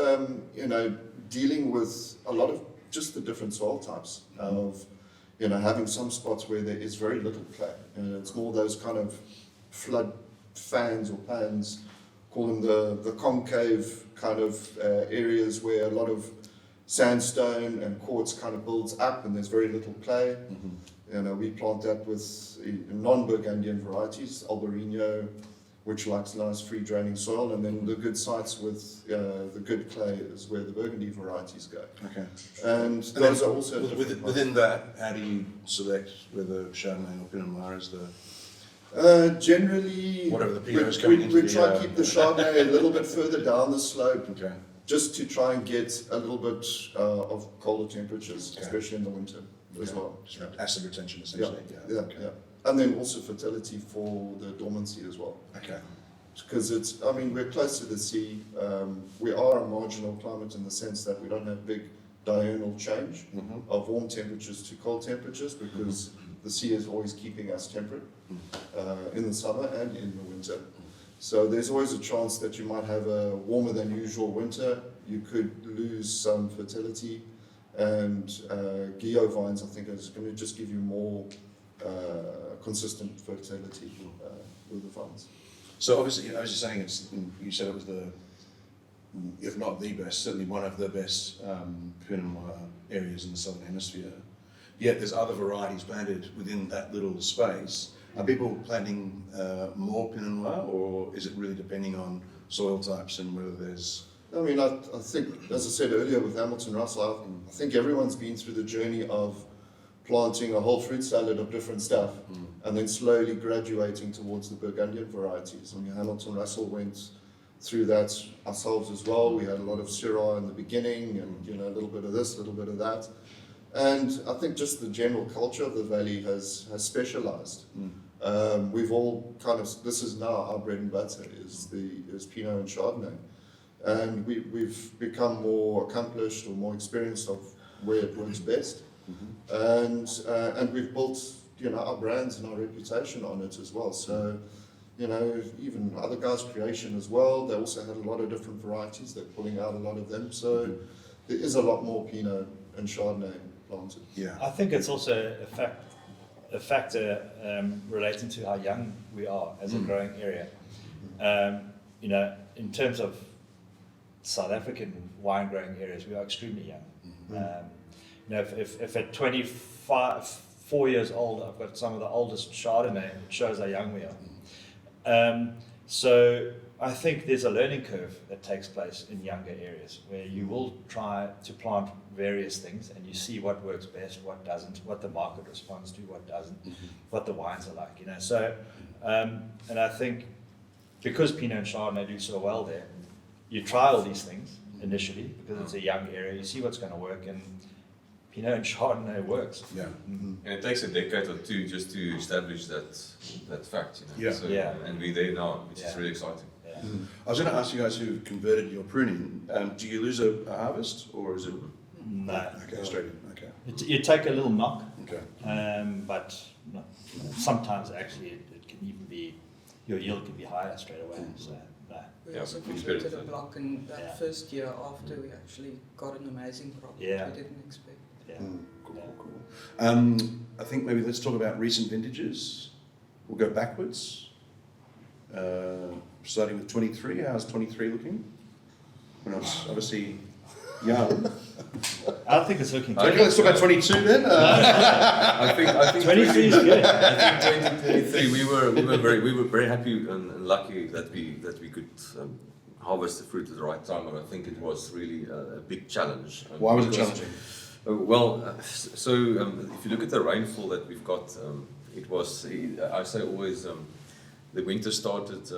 dealing with a lot of just the different soil types of, having some spots where there is very little clay. And it's more those kind of flood fans or pans, call them the concave kind of areas where a lot of sandstone and quartz kind of builds up and there's very little clay. We plant that with non-Burgundian varieties, Albarino, which likes nice free draining soil, and then the good sites with the good clay is where the Burgundy varieties go. Okay. And those are also within that. How do you select whether Chardonnay or Pinot Noir is the generally whatever the Pinot is coming into? We try to keep the Chardonnay a little bit further down the slope, Okay. just to try and get a little bit of colder temperatures, Okay. especially in the winter as well. Just acid retention, essentially. Yeah. And then also fertility for the dormancy as well. Okay. Because we're close to the sea. We are a marginal climate in the sense that we don't have big diurnal change of warm temperatures to cold temperatures, because the sea is always keeping us temperate in the summer and in the winter. So there's always a chance that you might have a warmer than usual winter. You could lose some fertility, and Guyot vines, I think, is going to just give you more consistent fertility with the vines. So obviously, I was just saying, you said it was if not the best, certainly one of the best Pinot Noir areas in the Southern Hemisphere. Yet there's other varieties planted within that little space. Are people planting more Pinot Noir, or is it really depending on soil types and whether there's... I think, as I said earlier with Hamilton Russell, I think everyone's been through the journey of planting a whole fruit salad of different stuff and then slowly graduating towards the Burgundian varieties. Hamilton Russell went through that ourselves as well. We had a lot of Syrah in the beginning and a little bit of this, a little bit of that. And I think just the general culture of the valley has specialized. We've all this is now our bread and butter, is Pinot and Chardonnay. And we've become more accomplished or more experienced of where it works best. And we've built our brands and our reputation on it as well. So even other guys' creation as well, they also had a lot of different varieties. They're pulling out a lot of them. So there is a lot more Pinot and Chardonnay planted. Yeah, I think it's also a factor relating to how young we are as a growing area. In terms of South African wine growing areas, we are extremely young. If at 4 years old, I've got some of the oldest Chardonnay, it shows how young we are. So I think there's a learning curve that takes place in younger areas where you will try to plant various things and you see what works best, what doesn't, what the market responds to, what doesn't, what the wines are like. So, and I think because Pinot and Chardonnay do so well there, you try all these things initially because it's a young area. You see what's going to work, and Pinot and Chardonnay works. Yeah. And it takes a decade or two just to establish that fact. Yeah. So, Yeah. And we're there now, which is really exciting. Yeah. I was going to ask you guys who converted your pruning. Do you lose a harvest, or is it? No. Okay, straight in. Okay. You take a little knock, Okay. but no, sometimes actually it can even be, your yield can be higher straight away. So, no. We Yeah, also we converted a experienced block, and that Yeah. first year after we actually got an amazing crop Yeah. that we didn't expect. Yeah. Cool. I think maybe let's talk about recent vintages. We'll go backwards. Starting with 23. How's 23 looking? When I was obviously young. I think it's looking Okay, good. let's talk about 22 then. I think 23 is good. I think 2023 we were very happy and lucky that we could harvest the fruit at the right time, and I think it was really a big challenge. Why was it Because- challenging? If you look at the rainfall that we've got, it was, I say always, the winter started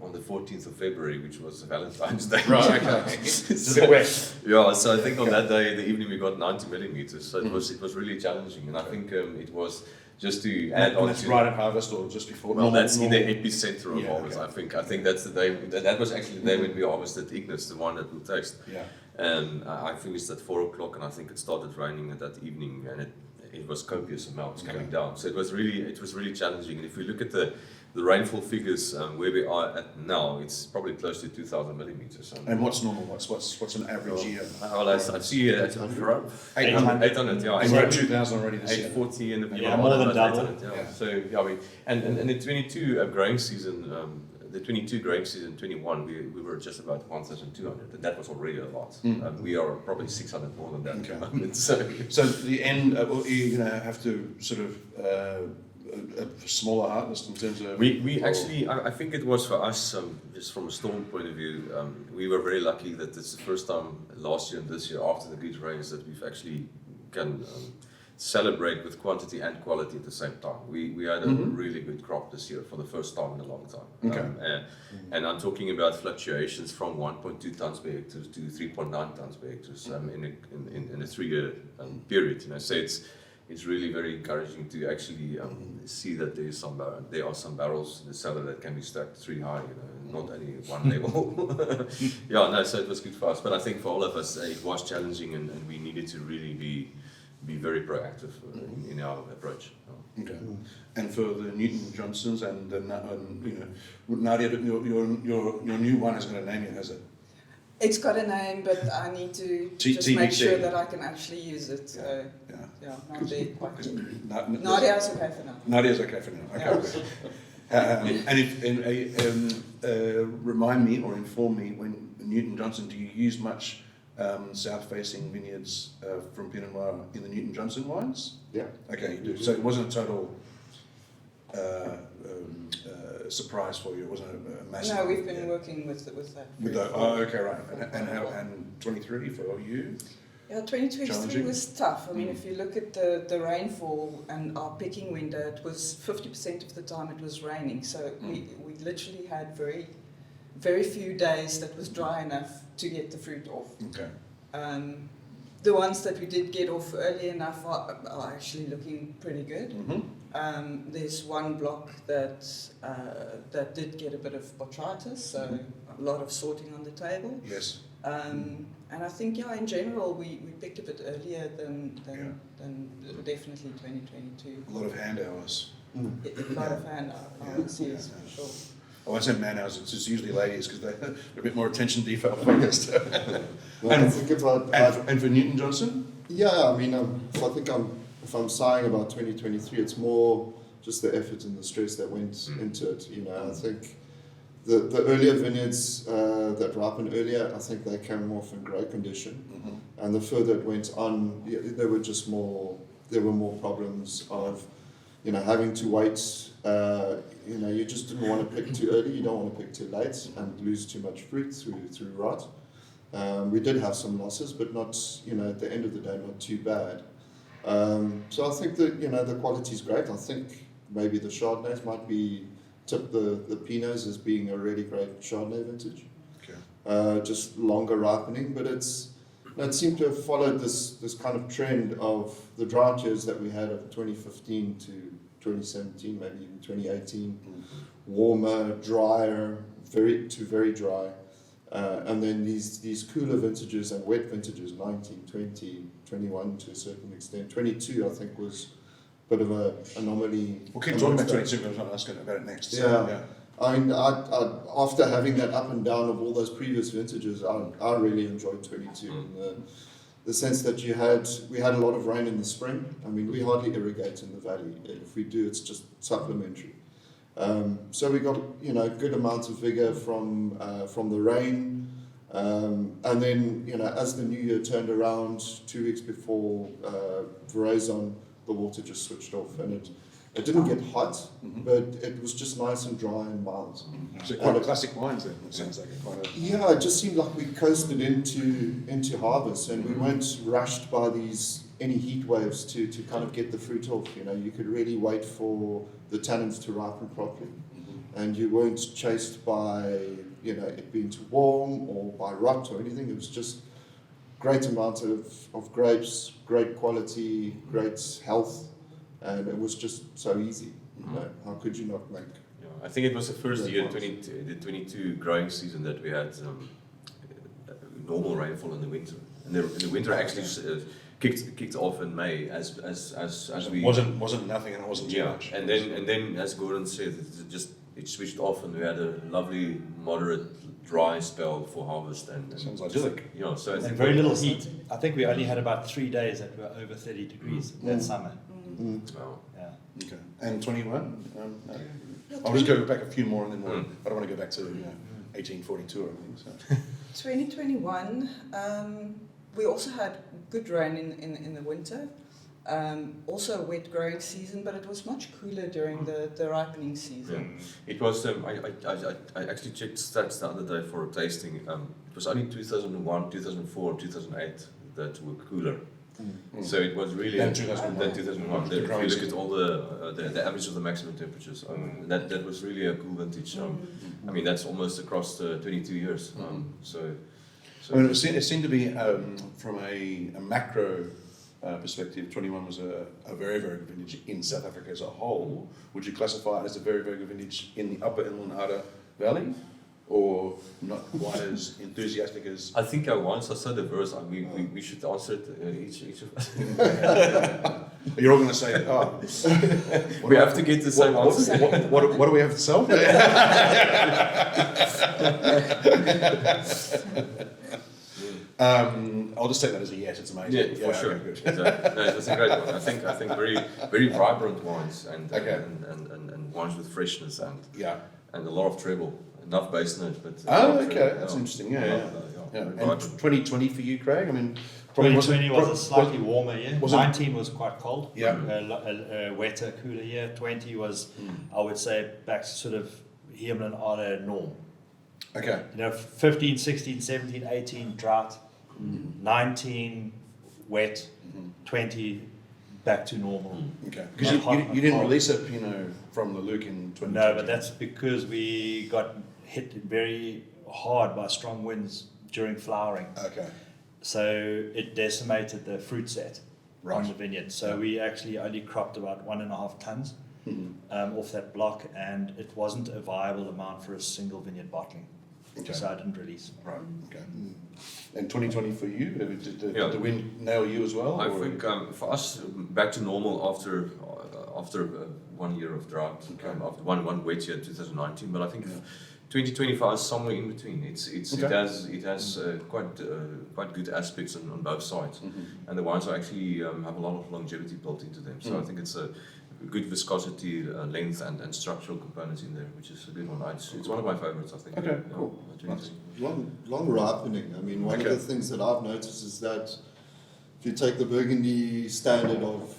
on the 14th of February, which was Valentine's Day. Right, okay. Yeah, so I think on that day, in the evening, we got 90 millimeters. So it was really challenging, and I think it was just to add on And that's to right at harvest or just before? well, normal- that's in normal- the epicenter of Yeah, harvest. okay. I think that's the day. That was actually the day when we harvested Ignus, the one that we'll taste. Yeah. And I finished at 4 o'clock, and I think it started raining at that evening, and it was copious amounts coming down. So it was really challenging. And if we look at the rainfall figures where we are at now, it's probably close to 2,000 millimeters. And what's normal? What's an average year? Well, I see here at 800, yeah. And we're at 2,000 already this year. 840 in the Yeah, more than double. 800, yeah. Yeah. So yeah, and the 22 growing season, the 22 growing season 21, we were just about 1,200, and that was already a lot. We are probably 600 more than that at the Okay. moment. So So the end, well, you're going to have to sort of a smaller harvest in terms of. we actually, I think it was for us, just from a storm point of view, we were very lucky that it's the first time last year and this year after the good rains that we've actually can celebrate with quantity and quality at the same time. We had a really good crop this year for the first time in a long time. Okay. And I'm talking about fluctuations from 1.2 tons per hectare to 3.9 tons per hectare in a 3-year period. You know, so it's really very encouraging to actually see that there are some barrels in the cellar that can be stacked 3 high. You know, not only one level. Yeah, no. So it was good for us, but I think for all of us it was challenging, and we needed to really be very proactive in our approach. Okay. And for the Newton Johnsons and you know, Nadia, your new one hasn't got a name yet, has it? It's got a name, but I need to just TBC. make sure that I can actually use it. So, Yeah. not there quite yet. Na- Nadia's okay for now. Nadia's okay for now. Okay. Remind me or inform me, when Newton Johnson, do you use much south-facing vineyards from Pinot Noir in the Newton Johnson wines? Yeah. Okay, you do. So it wasn't a total surprise for you. It wasn't a massive. No, we've been working with that. With the, okay, right. And 23 for you? Yeah, 2023 Challenging? was tough. I mean, if you look at the rainfall and our picking window, it was 50% of the time it was raining. So we literally had very few days that was dry enough to get the fruit off. Okay. The ones that we did get off early enough are actually looking pretty good. Mm-hmm. There's one block that did get a bit of botrytis, so a lot of sorting on the table. Yes. And I think, in general, we picked a bit earlier than definitely 2022. A lot of hand hours. A lot of hand hours, yes, for sure. I won't say man hours, it's just usually ladies because they're a bit more attention detail focused. Well, I think And for Newton Johnson? yeah, I mean, if I'm sighing about 2023, it's more just the effort and the stress that went into it. You know, I think the earlier vineyards that ripened earlier, I think they came off in great condition, and the further it went on, there were more problems of, you know, having to wait. You know, you just didn't want to pick too early. You don't want to pick too late and lose too much fruit through rot. We did have some losses, but not, you know, at the end of the day, not too bad. So I think that, you know, the quality is great. I think maybe the Chardonnays might be tip the Pinots as being a really great Chardonnay vintage. Okay. Just longer ripening, but it seemed to have followed this kind of trend of the drought years that we had of 2015 to 2017, maybe even 2018. Warmer, drier, very dry. And then these cooler vintages and wet vintages, 19, 20, 21 to a certain extent. 22, I think, was a bit of an anomaly. We'll keep talking about 22 because I'm asking about it next. Yeah. I mean, after having that up and down of all those previous vintages, I really enjoyed 22 in the sense that we had a lot of rain in the spring. I mean, we hardly irrigate in the valley. If we do, it's just supplementary. So we got, you know, good amounts of vigor from the rain, and then, you know, as the new year turned around 2 weeks before Veraison, the water just switched off, and it didn't get hot, but it was just nice and dry and mild. So quite a classic wines then. It sounds like Yeah, it just seemed like we coasted into harvest, and we weren't rushed by any heat waves to kind of get the fruit off. You know, you could really wait for the tannins to ripen properly, and you weren't chased by, you know, it being too warm or by rot or anything. It was just great amount of grapes, great quality, great health. and it was just so easy. You know, how could you not make? Yeah, I think it was the first year, the 22 growing season, that we had normal rainfall in the winter. And the winter actually kicked off in May as we wasn't nothing and it wasn't too much. And then as Gordon said, it switched off and we had a lovely moderate dry spell for harvest. And sounds idyllic. Yeah, so I think very little heat. I think we only had about 3 days that were over 30 degrees that summer. Wow. Yeah. Okay. And 21. I'll just go back a few more and then we'll, I don't want to go back to 1842 or anything. So. 2021, we also had good rain in the winter. Also a wet growing season, but it was much cooler during the ripening season. Yeah. It was. I actually checked stats the other day for a tasting. It was only 2001, 2004, 2008 that were cooler. So it was really than 2001. If you look at all the average of the maximum temperatures, that was really a cool vintage. I mean, that's almost across the 22 years. So I mean, it seemed to be from a macro perspective, 21 was a very, very good vintage in South Africa as a whole. Would you classify it as a very, very good vintage in the Upper Hemel-en-Aarde Valley? Or not quite as enthusiastic as... I think once I said the verse, we should answer it each of us. You're all going to say, we have to get the same answer. What do we have to sell? I'll just take that as a yes. It's amazing. Yeah, for sure. Okay, good. No, that's a great one. I think very very vibrant wines and wines with freshness and a lot of treble, enough base notes. But that's interesting. And 2020 for you, Craig. I mean, 2020 was a slightly warmer year. 19 was quite cold. Yeah. A wetter, cooler year. 20 was, I would say, back to sort of Hemel-en-Aarde norm. Okay. 15, 16, 17, 18 drought, 19 wet, 20 back to normal. Okay. Because you didn't release a Pinot from the Luke in 2020. No, but that's because we got hit very hard by strong winds during flowering. Okay. So it decimated the fruit set on the vineyard. So we actually only cropped about 1.5 tons off that block, and it wasn't a viable amount for a single vineyard bottling. Okay. So I didn't release. Right. Okay. And 2020 for you? Did the wind nail you as well? I think for us, back to normal after 1 year of drought, after one wet year, 2019. But I think 2020 for us somewhere in between. It has quite good aspects on both sides, and the wines actually have a lot of longevity built into them. So I think it's a good viscosity, length, and structural components in there, which is a good one. It's one of my favorites, I think. Okay, cool. Nice. Long ripening. I mean, one of the things that I've noticed is that if you take the Burgundy standard of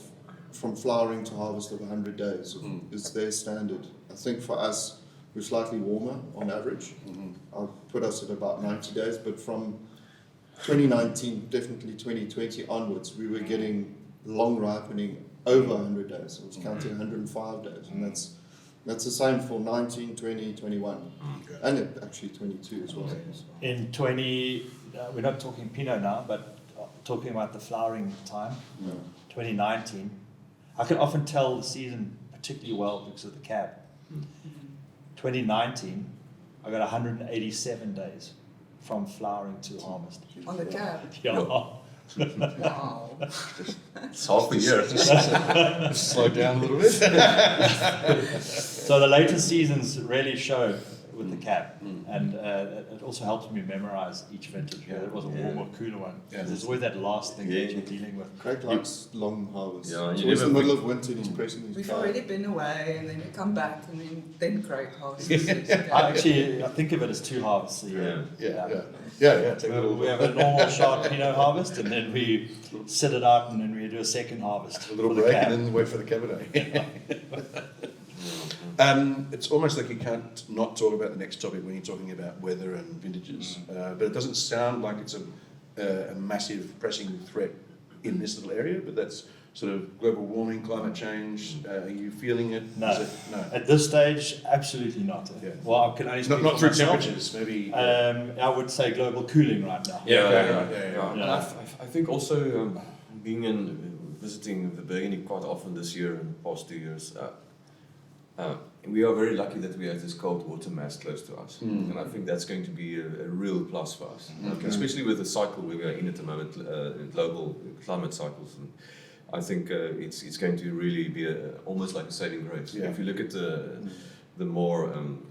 from flowering to harvest of 100 days, is their standard. I think for us, we're slightly warmer on average. I'll put us at about 90 days, but from 2019, definitely 2020 onwards, we were getting long ripening over 100 days. I was counting 105 days, and that's the same for 19, 20, 21, and actually 22 as well. In 20, we're not talking Pinot now, but talking about the flowering time, 2019, I can often tell the season particularly well because of the cab. 2019, I got 187 days from flowering to harvest. On the cab. Yeah. Wow. It's half a year. Slow down a little bit. So the later seasons really show with the cab, and it also helps me memorize each vintage. Whether it was a warm or cooler one. There's always that last thing that you're dealing with. Craig likes long harvest. Yeah, it's always in the middle of winter and he's pressing his We've cab. already been away, and then we come back, and then Craig harvests. I think of it as 2 harvests a year. Take a little We have a normal Chard Pinot harvest, and then we sit it out, and then we do a second harvest. a little break and then wait for the Cabernet. It's almost like you can't not talk about the next topic when you're talking about weather and vintages, but it doesn't sound like it's a massive pressing threat in this little area, but that's sort of global warming, climate change. Are you feeling it? No. At this stage, absolutely not. Yeah. Well, I can only speak Not for through myself. temperatures, maybe. I would say global cooling right now. Yeah. Yeah. And I think also being visiting the Burgundy quite often this year and the past 2 years, we are very lucky that we have this cold water mass close to us, and I think that's going to be a real plus for us, especially with the cycle we are in at the moment, global climate cycles. And I think it's going to really be almost like a saving grace. Yeah. If you look at the more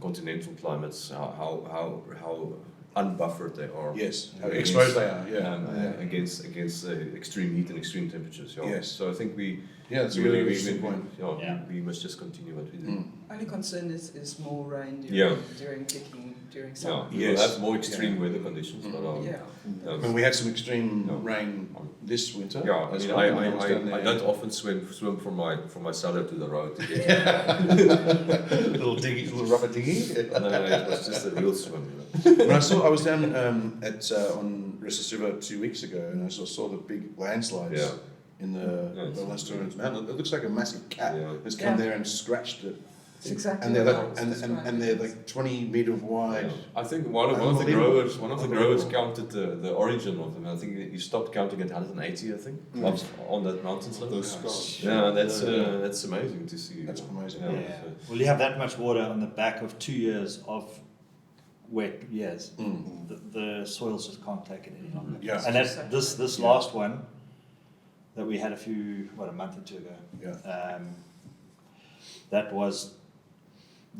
continental climates, how unbuffered they are. Yes, how exposed they are. Against extreme heat and extreme temperatures. Yeah. Yes. So I think that's a really interesting point. We must just continue what we do. Only concern is more rain during picking during Yeah, summer. you will have more extreme weather conditions, but Yeah. I mean, we had some extreme rain this winter. yeah, as I well. mean, I don't often swim from my cellar to the road to get little rubber dinghy. no, it was just a real swim. When I was down on Restless River 2 weeks ago, and I saw the big landslides in the Lester Mountain. It looks like a massive cat has come there and scratched it. It's exactly And they're what like, I was and they're like 20 meter wide. I think one of the growers counted the origin of them. I think he stopped counting at 180. I think on that mountain slope. Those scars. Yeah, that's amazing to see. That's amazing. Yeah. Yeah. Well, you have that much water on the back of 2 years of wet years. The soils just can't take it any longer. Yeah. And that's this last one that we had a month or two ago. Yeah. That was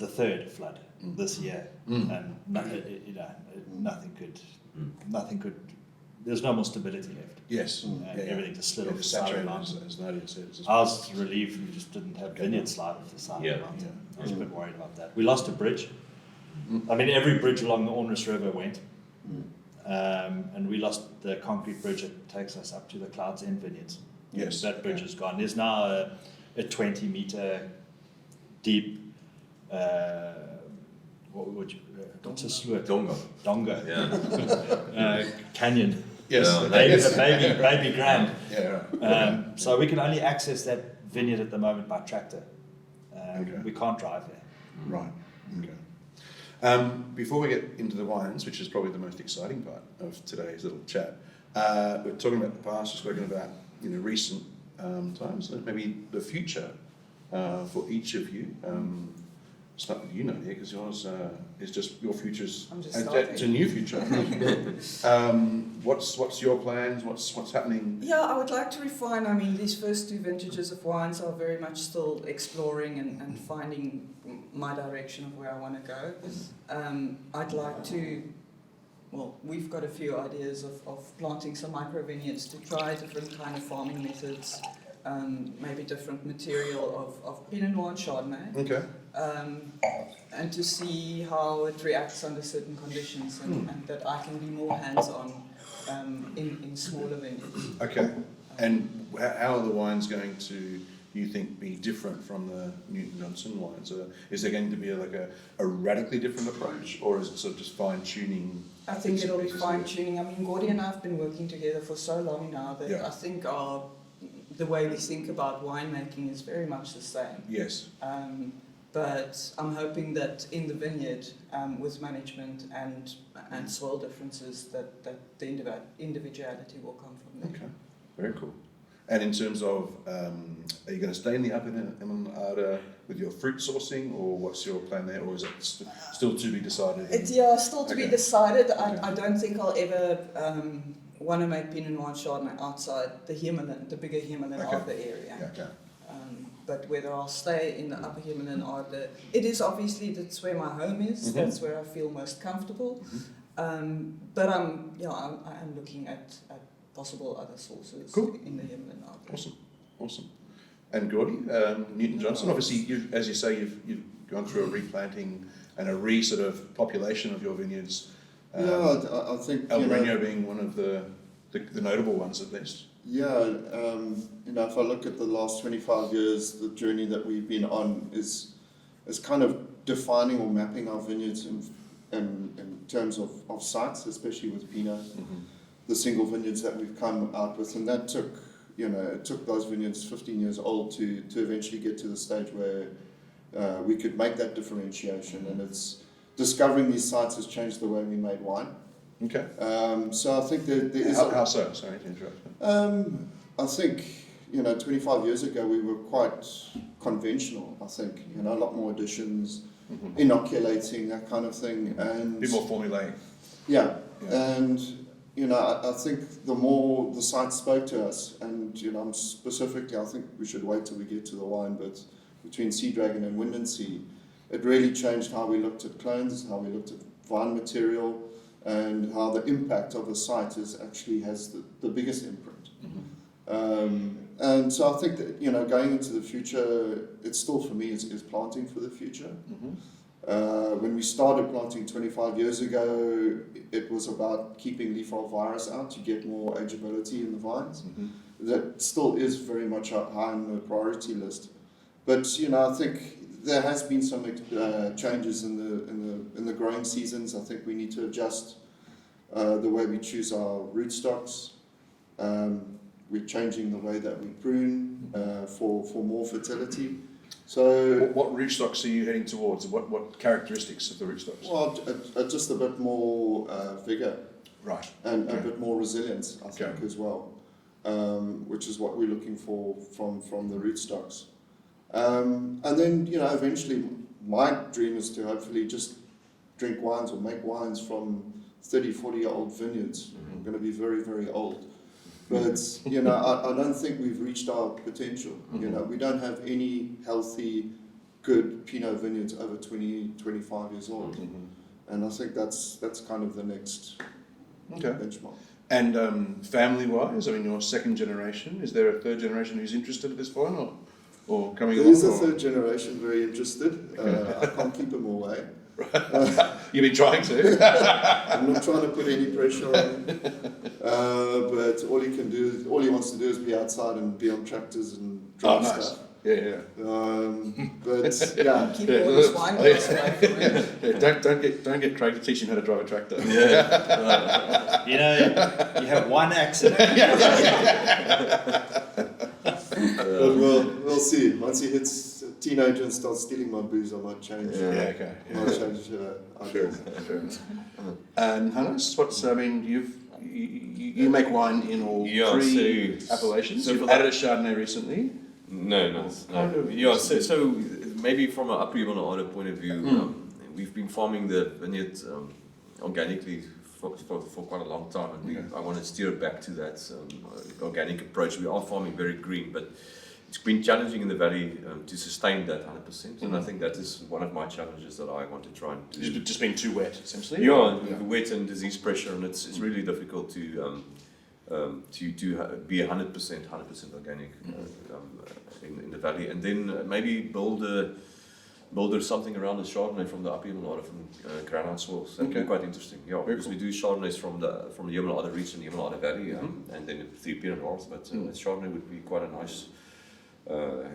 the third flood this year, and nothing could. There's no more stability left. Yes. Everything just slid off the Just side of the saturated, mountain. as Nadia said. It's just- I was relieved we just didn't have vineyard slide off the side of the mountain. I was a bit worried about that. We lost a bridge. I mean, every bridge along the Ignus River went, and we lost the concrete bridge that takes us up to the Clouds End vineyards. Yes. That bridge is gone. There's now a 20-meter deep. What would you? What's a sloot? Donga. Yeah. Canyon. Yes. Baby grand. Yeah. Right. So we can only access that vineyard at the moment by tractor. Okay. We can't drive there. Right. Okay. Before we get into the wines, which is probably the most exciting part of today's little chat, we're talking about the past, we're spoken about recent times, and maybe the future for each of you. Start with you, Nadia, because yours is just your future's. I'm just it's a new future. What's your plans? What's happening? Yeah, I would like to refine. I mean, these first two vintages of wines are very much still exploring and finding my direction of where I want to go. I'd like to. Well, we've got a few ideas of planting some micro vineyards to try different kind of farming methods, maybe different material of Pinot Noir and Chardonnay. Okay. And to see how it reacts under certain conditions, and that I can be more hands-on in smaller vineyards. Okay. And how are the wines going to, you think, be different from the Newton Johnson wines? Is there going to be a radically different approach, or is it sort of just fine-tuning? I think it'll be fine-tuning. I mean, Gordy and I have been working together for so long now that I think the way we think about winemaking is very much the same. Yes. But I'm hoping that in the vineyard, with management and soil differences, that the individuality will come from there. Okay, very cool. And in terms of, are you going to stay in the Upper Hemel-en-Aarde with your fruit sourcing, or what's your plan there, or is it still to be decided? It's still to be decided. I don't think I'll ever want to make Pinot Noir and Chardonnay outside the bigger Hemel-en-Aarde area. Yeah, okay. But whether I'll stay in the Upper Hemel-en-Aarde, it is obviously that's where my home is. That's where I feel most comfortable. But I am looking at possible other sources in the Hemel-en-Aarde. Awesome. And Gordy, Newton Johnson. Obviously, as you say, you've gone through a replanting and a sort of population of your vineyards. I think Albarino being one of the notable ones at least. Yeah, if I look at the last 25 years, the journey that we've been on is kind of defining or mapping our vineyards in terms of sites, especially with Pinot, the single vineyards that we've come out with, and that it took those vineyards 15 years old to eventually get to the stage where we could make that differentiation, and it's discovering these sites has changed the way we made wine. Okay. So I think there is... How so? Sorry to interrupt. I think, 25 years ago we were quite conventional. I think, a lot more additions, inoculating, that kind of thing. And A bit more formulaic. Yeah, Yeah. and I think the more the site spoke to us, and specifically, I think we should wait till we get to the wine, but between Sea Dragon and Windansea, it really changed how we looked at clones, how we looked at vine material, and how the impact of a site has the biggest imprint. And so I think that going into the future, it's still for me is planting for the future. When we started planting 25 years ago, it was about keeping leaf roll virus out to get more ageability in the vines. That still is very much high on the priority list. But I think there has been some changes in the growing seasons. I think we need to adjust the way we choose our rootstocks. We're changing the way that we prune for more fertility. So, what rootstocks are you heading towards? What characteristics of the rootstocks? well, just a bit more vigor Right. and a bit more resilience, I think, as well, which is what we're looking for from the rootstocks. And then, eventually, my dream is to hopefully just drink wines or make wines from 30, 40-year-old vineyards. I'm going to be very, very old. But, I don't think we've reached our potential. We don't have any healthy, good Pinot vineyards over 20, 25 years old. And I think that's kind of the next benchmark. And family-wise, I mean, you're second generation. Is there a third generation who's interested at this point, or coming There is a along? third generation very interested. I can't keep them away. You've been trying to. I'm not trying to put any pressure on him. But all he wants to do is be outside and be on tractors and drive stuff. Yeah. But yeah, Keep all this wine glass away from it. Yeah, don't get Craig to teach him how to drive a tractor. Yeah. You have one accident. but we'll see. Once he hits a teenager and starts stealing my booze, I might change. Okay. I might change. Fair enough. And Johannes, you make wine in all three appellations. so You've added a Chardonnay recently. No. Yeah, so maybe from an Upper Hemel-en-Aarde point of view, we've been farming the vineyard organically for quite a long time, and I want to steer back to that organic approach. We are farming very green, but it's been challenging in the valley to sustain that 100%, and I think that is one of my challenges that I want to try and do. Just being too wet, essentially. Yeah, wet and disease pressure, and it's really difficult to be 100% organic in the valley, and then maybe build something around the Chardonnay from the Upper Hemel-en-Aarde from granite soils. That would be quite interesting. Yeah, because we do Chardonnays from the Hemel-en-Aarde region and the Hemel-en-Aarde Valley, and then the Pinot Noir. But Chardonnay would be quite a nice.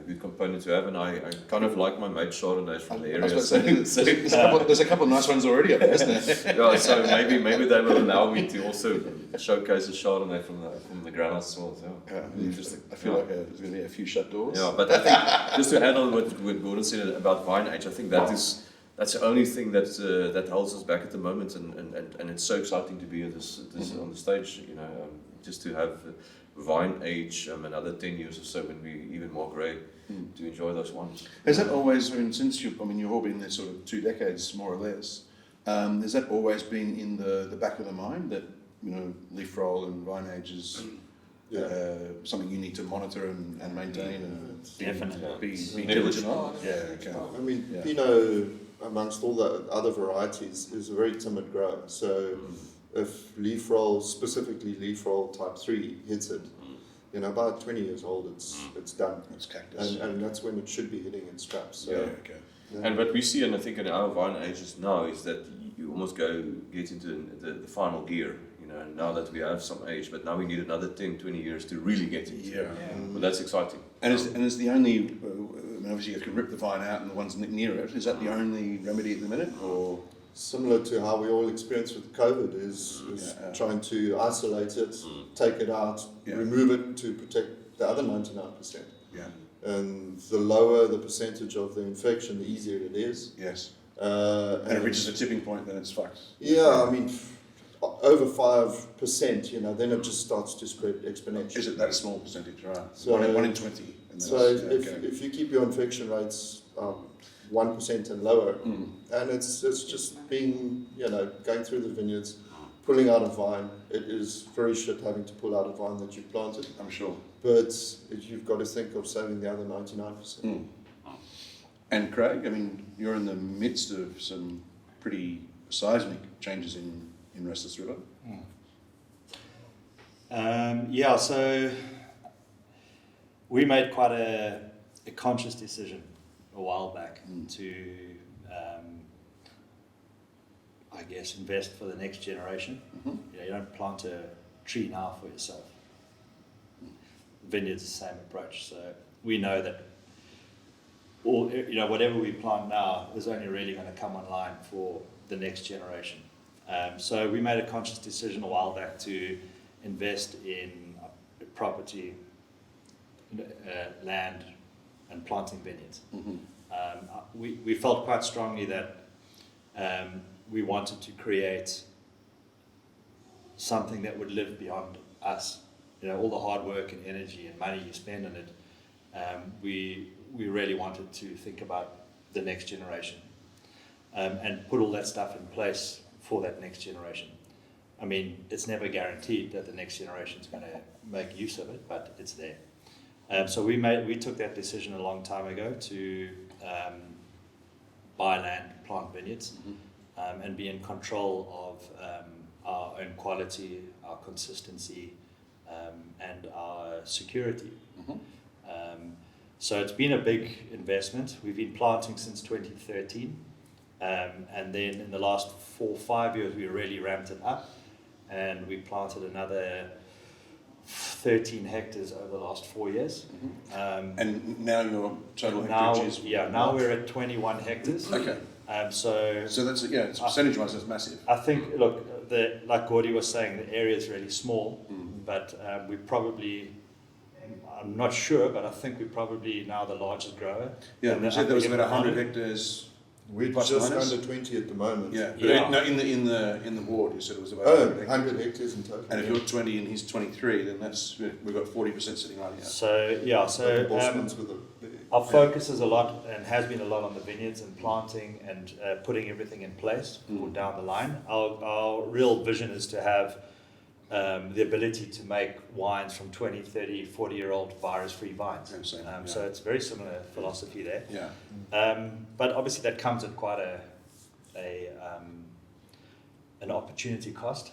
Good component to have, and I kind of like my made Chardonnays from the area. There's a couple of nice ones already up there, isn't there? Yeah, so maybe they will allow me to also showcase a Chardonnay from the granite soils. Yeah, interesting. I feel like there's going to be a few shut doors. Yeah, but I think just to add on what Gordon said about vine age, I think that's the only thing that holds us back at the moment, and it's so exciting to be on this on the stage. Just to have vine age another 10 years or so when we even more grey to enjoy those wines. Has that always, since you've all been there sort of 2 decades more or less, has that always been in the back of the mind that leaf roll and vine age is something you need to monitor and maintain and Definitely. be diligent on? I mean, Pinot, amongst all the other varieties, is a very timid grower. So if leaf roll, specifically leaf roll type 3, hits it, about 20 years old, it's done. It's cactus. And that's when it should be hitting its straps. So, And what we see, and I think in our vine ages now, is that you almost get into the final gear. Now that we have some age, but now we need another 10, 20 years to really get into. But that's exciting. And it's the only. Obviously, you can rip the vine out and the ones near it. Is that the only remedy at the minute, or? Similar to how we all experienced with COVID is trying to isolate it, take it out, remove it to protect the other 99%. Yeah. And the lower the percentage of the infection, the easier it is. Yes. And And it reaches a tipping point, then it's fucked. Yeah, I mean, over 5%, you know, then it just starts to spread exponentially. Is it that small percentage, right? So- 1 in 20. And So if you keep your infection rates 1% and lower, and it's just being, you know, going through the vineyards, pulling out a vine. It is very shit having to pull out a vine that you planted, I'm sure. but you've got to think of saving the other 99%. And Craig, I mean, you're in the midst of some pretty seismic changes in Restless River. Yeah, so we made quite a conscious decision a while back to, I guess, invest for the next generation. You know, you don't plant a tree now for yourself. Vineyards, the same approach. So we know that all, you know, whatever we plant now is only really going to come online for the next generation. So we made a conscious decision a while back to invest in property, land, and planting vineyards. We felt quite strongly that we wanted to create something that would live beyond us. You know, all the hard work and energy and money you spend on it, we really wanted to think about the next generation and put all that stuff in place for that next generation. I mean, it's never guaranteed that the next generation is going to make use of it, but it's there. So we took that decision a long time ago to buy land, plant vineyards, and be in control of our own quality, our consistency, and our security. So it's been a big investment. We've been planting since 2013, and then in the last 4 or 5 years we really ramped it up, and we planted another 13 hectares over the last 4 years. And now your total hectares is... Now we're at 21 hectares. Okay. So that's, it's percentage-wise, that's massive. I think, look, like Gordy was saying, the area is really small, but we probably, I'm not sure, but I think we're probably now the largest grower. Yeah, you said there was about 100 hectares. We're plus just minus? under 20 at the moment. Yeah, but Yeah. no, in the ward, you said it was about 100 hectares in total. And if you're 20 and he's 23, then that's we've got 40% sitting right here. So The Bosmans with the our focus is a lot and has been a lot on the vineyards and planting and putting everything in place for down the line. Our real vision is to have the ability to make wines from 20, 30, 40-year-old virus-free vines. So it's very similar philosophy there. Yeah. But obviously that comes at quite an opportunity cost.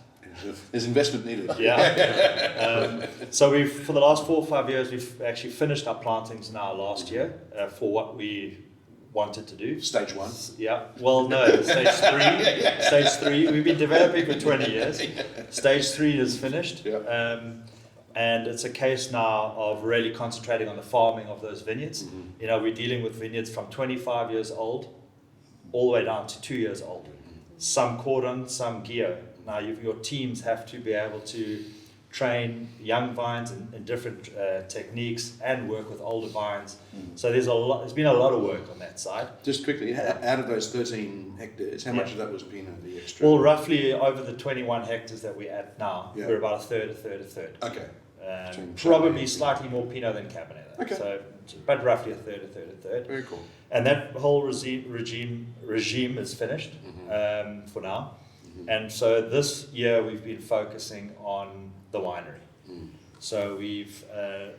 There's investment needed. Yeah. So we've, for the last 4 or 5 years, we've actually finished our plantings now last year for what we wanted to do. Stage 1. Yeah. Well, no, stage 3. Stage 3. We've been developing for 20 years. Stage 3 is finished. Yeah. And it's a case now of really concentrating on the farming of those vineyards. You know, we're dealing with vineyards from 25 years old all the way down to 2 years old. Some cordon, some Gio. Now your teams have to be able to train young vines in different techniques and work with older vines. So there's been a lot of work on that side. Just quickly, out of those 13 hectares, how much of that was Pinot, the extra? Well, roughly over the 21 hectares that we're at now, Yeah. we're about a third. Okay. Probably slightly more Pinot than Cabernet. Though. Okay. So, but roughly a third. Very cool. And that whole regime is finished for now. And so this year we've been focusing on the winery. So we've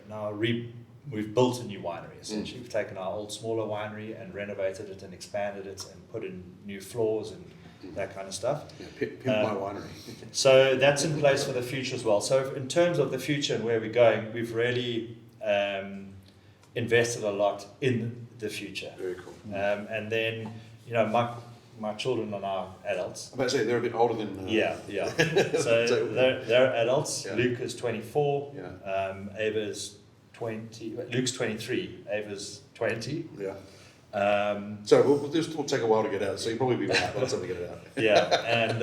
now we've built a new winery essentially. We've taken our old smaller winery and renovated it and expanded it and put in new floors and that kind of stuff. Yeah, pimp my winery. So that's in place for the future as well. So in terms of the future and where we're going, we've really invested a lot in the future. Very cool. And then, you know, my children are now adults. I'm about to say, they're a bit older than... Yeah. So they're adults. Yeah. Luke is 24. Yeah. Ava's 20. Luke's 23. Ava's 20. Yeah. So we'll take a while to get out, so you'll probably be right by the time we get it out. Yeah, and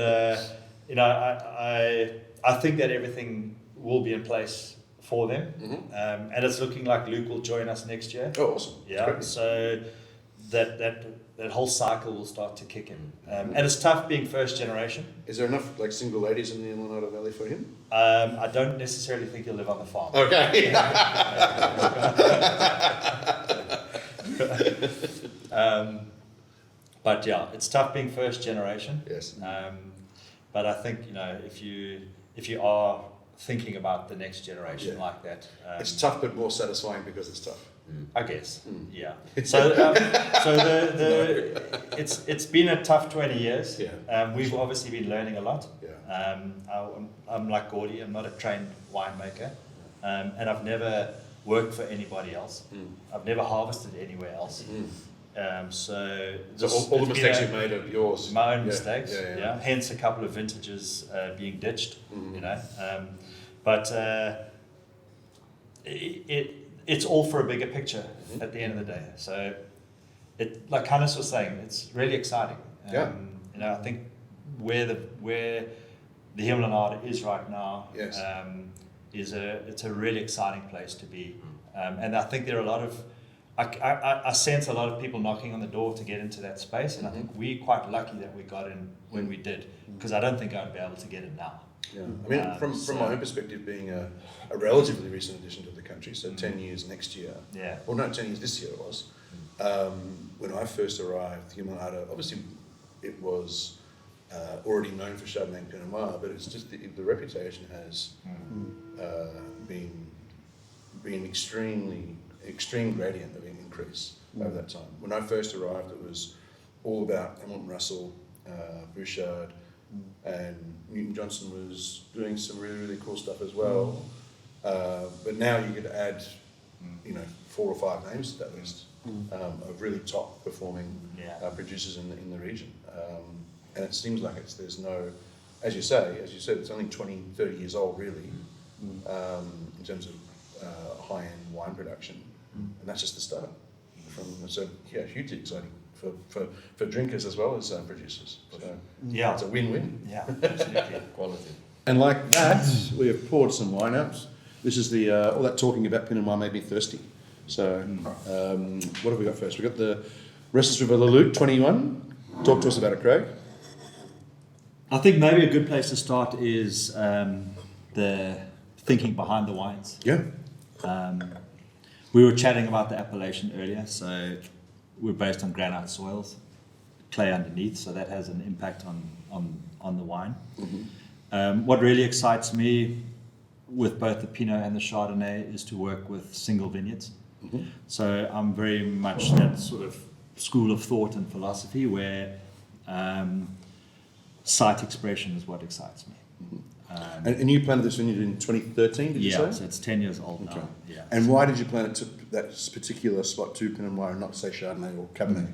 you know, I think that everything will be in place for them, and it's looking like Luke will join us next year. Oh, awesome. Yeah, so that whole cycle will start to kick in. And it's tough being first generation. Is there enough like single ladies in the Hemel-en-Aarde Valley for him? I don't necessarily think he'll live on the farm. Okay. But yeah, it's tough being first generation. Yes. But I think, you know, if you are thinking about the next generation Yeah. like that, It's tough but more satisfying because it's tough. I guess. Yeah. So it's been a tough 20 years. Yeah. We've obviously been learning a lot. Yeah. I'm like Gordy. I'm not a trained winemaker, and I've never worked for anybody else. I've never harvested anywhere else. So all the mistakes you've made are yours. My own Yeah. mistakes. Yeah. Yeah. Hence a couple of vintages being ditched. You know, but it's all for a bigger picture at the end of the day. So, like Johannes was saying, it's really exciting. Yeah. You know, I think where the Hemel-en-Aarde is right now, Yes. it's a really exciting place to be. And I think there are a lot of, I sense a lot of people knocking on the door to get into that space, and I think we're quite lucky that we got in when we did, because I don't think I'd be able to get in now. Yeah. I mean, from my own perspective, being a relatively recent addition to the country, so 10 years next year. Yeah. Well, no, 10 years this year it was. When I first arrived, Hemel-en-Aarde, obviously it was already known for Chardonnay and Pinot Noir, but it's just the reputation has been extreme gradient of increase over that time. When I first arrived, it was all about Hamilton Russell, Bouchard, and Newton Johnson was doing some really, really cool stuff as well. But now you could add, 4 or 5 names to that list of really top performing producers in the region. And it seems like there's no, as you said, it's only 20, 30 years old really, in terms of high-end wine production. And that's just the start. So hugely exciting for drinkers as well as producers. So it's a win-win. Yeah, absolutely. Quality. And like that, we have poured some wine out. This is all that talking about Pinot Noir made me thirsty. So what have we got first? We've got the Restless River Leloup 21. Talk to us about it, Craig. I think maybe a good place to start is the thinking behind the wines. Yeah. We were chatting about the appellation earlier, so we're based on granite soils, clay underneath, so that has an impact on the wine. What really excites me with both the Pinot and the Chardonnay is to work with single vineyards. So I'm very much that sort of school of thought and philosophy where site expression is what excites me. And you planted this vineyard in 2013, did you say? Yeah, so it's 10 years old now. Yeah. And why did you plant it to that particular spot to Pinot Noir and not, say, Chardonnay or Cabernet?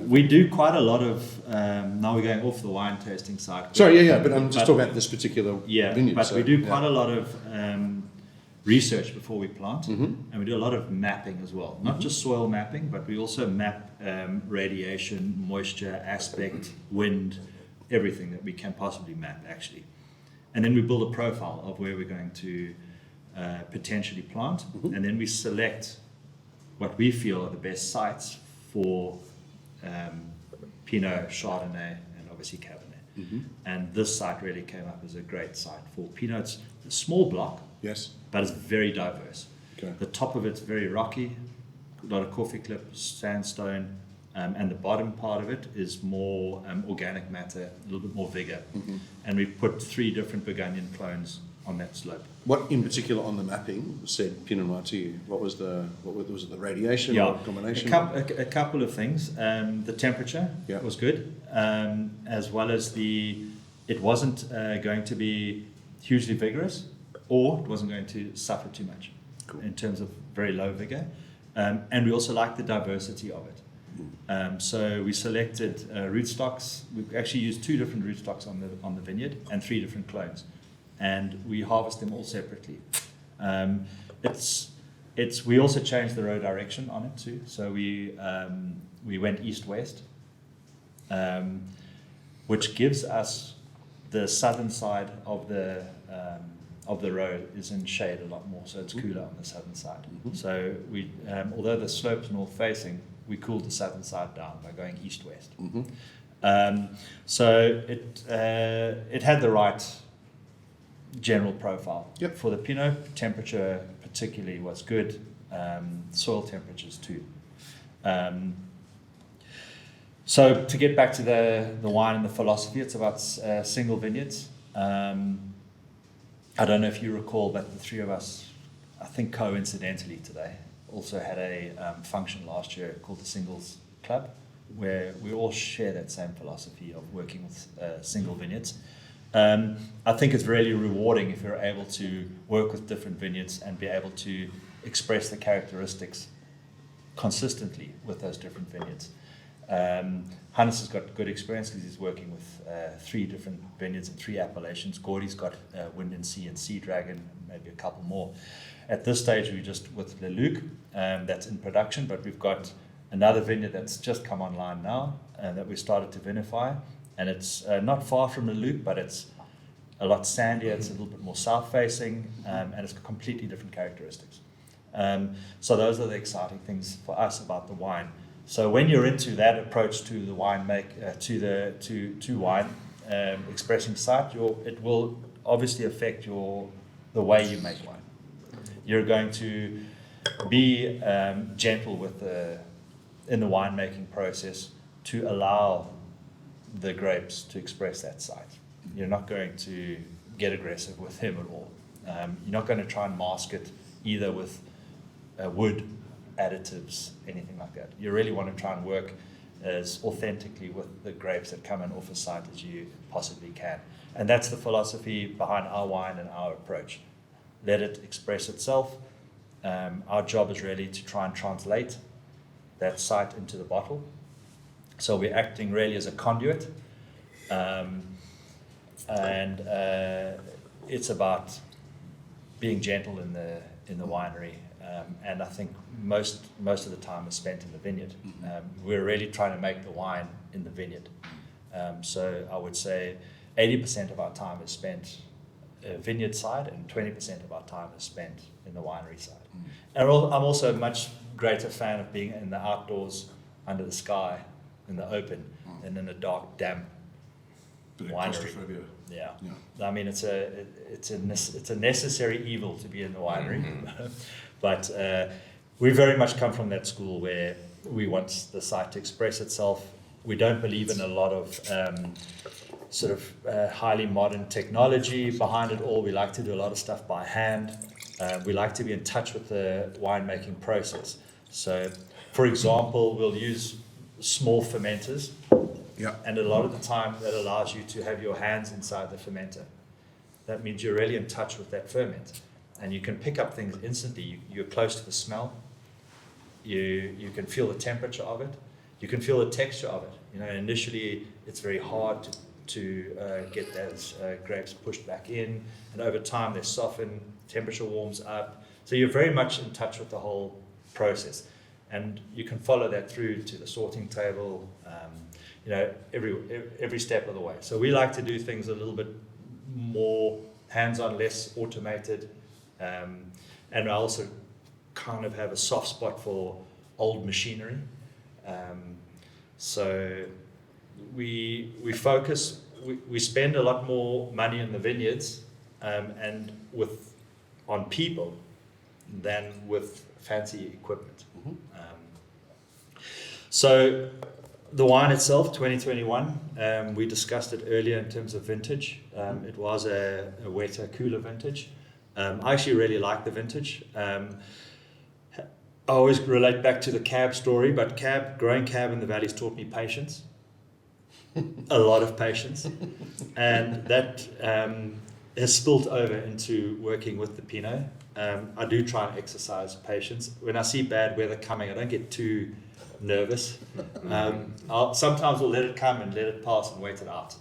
We do quite a lot of, now we're going off the wine tasting side. Sorry, but I'm just talking about this particular vineyard. But we do quite a lot of research before we plant, and we do a lot of mapping as well. Not just soil mapping, but we also map radiation, moisture, aspect, wind, everything that we can possibly map actually. And then we build a profile of where we're going to potentially plant, and then we select what we feel are the best sites for Pinot, Chardonnay, and obviously Cabernet. And this site really came up as a great site for Pinot. It's a small block, yes, but it's very diverse. Okay. The top of it's very rocky, a lot of coffee clip, sandstone, and the bottom part of it is more organic matter, a little bit more vigor. And we put 3 different Burgundian clones on that slope. What in particular on the mapping said Pinot Noir to you? Was it the radiation or a combination? A couple of things. The temperature was good, as well as it wasn't going to be hugely vigorous, or it wasn't going to suffer too much in terms of very low vigor. And we also liked the diversity of it. So we selected rootstocks. We actually used 2 different rootstocks on the vineyard and 3 different clones, and we harvest them all separately. We also changed the row direction on it too. So we went east-west, which gives us the southern side of the road is in shade a lot more, so it's cooler on the southern side. So we, although the slope's north facing, we cooled the southern side down by going east-west. Mm-hmm. So it had the right general profile. Yep. For the Pinot, temperature particularly was good, soil temperatures too. So to get back to the wine and the philosophy, it's about single vineyards. I don't know if you recall, but the three of us, I think coincidentally today, also had a function last year called the Singles Club, where we all share that same philosophy of working with single vineyards. I think it's really rewarding if you're able to work with different vineyards and be able to express the characteristics consistently with those different vineyards. Johannes has got good experience because he's working with 3 different vineyards and 3 appellations. Gordy's got Windansea and Sea Dragon, maybe a couple more. At this stage, we're just with Le Luc, that's in production, but we've got another vineyard that's just come online now that we started to vinify. And it's not far from Le Luc, but it's a lot sandier, it's a little bit more south-facing, and it's got completely different characteristics. So those are the exciting things for us about the wine. So when you're into that approach to the wine to wine expressing site, it will obviously affect the way you make wine. You're going to be gentle in the winemaking process to allow the grapes to express that site. You're not going to get aggressive with him at all. You're not going to try and mask it either with wood additives, anything like that. You really want to try and work as authentically with the grapes that come in off a site as you possibly can. And that's the philosophy behind our wine and our approach. Let it express itself. Our job is really to try and translate that site into the bottle. So we're acting really as a conduit. And it's about being gentle in the winery. And I think most of the time is spent in the vineyard. We're really trying to make the wine in the vineyard. So I would say 80% of our time is spent vineyard side and 20% of our time is spent in the winery side. And I'm also a much greater fan of being in the outdoors, under the sky, in the open, than in a dark, damp winery. Yeah. I mean, it's a necessary evil to be in the winery. But we very much come from that school where we want the site to express itself. We don't believe in a lot of highly modern technology behind it all. We like to do a lot of stuff by hand. We like to be in touch with the winemaking process. So, for example, we'll use small fermenters. Yeah. And a lot of the time that allows you to have your hands inside the fermenter. That means you're really in touch with that ferment. And you can pick up things instantly. You're close to the smell. You can feel the temperature of it. You can feel the texture of it. You know, initially it's very hard to get those grapes pushed back in, and over time they soften. Temperature warms up. So you're very much in touch with the whole process, and you can follow that through to the sorting table. Every step of the way. So we like to do things a little bit more hands-on, less automated. And I also kind of have a soft spot for old machinery. So we focus, we spend a lot more money in the vineyards and on people than with fancy equipment. So the wine itself, 2021, we discussed it earlier in terms of vintage. It was a wetter, cooler vintage. I actually really like the vintage. I always relate back to the cab story, but growing cab in the valley's taught me patience. A lot of patience. And that has spilled over into working with the Pinot. I do try and exercise patience. When I see bad weather coming, I don't get too nervous. Sometimes we'll let it come and let it pass and wait it out.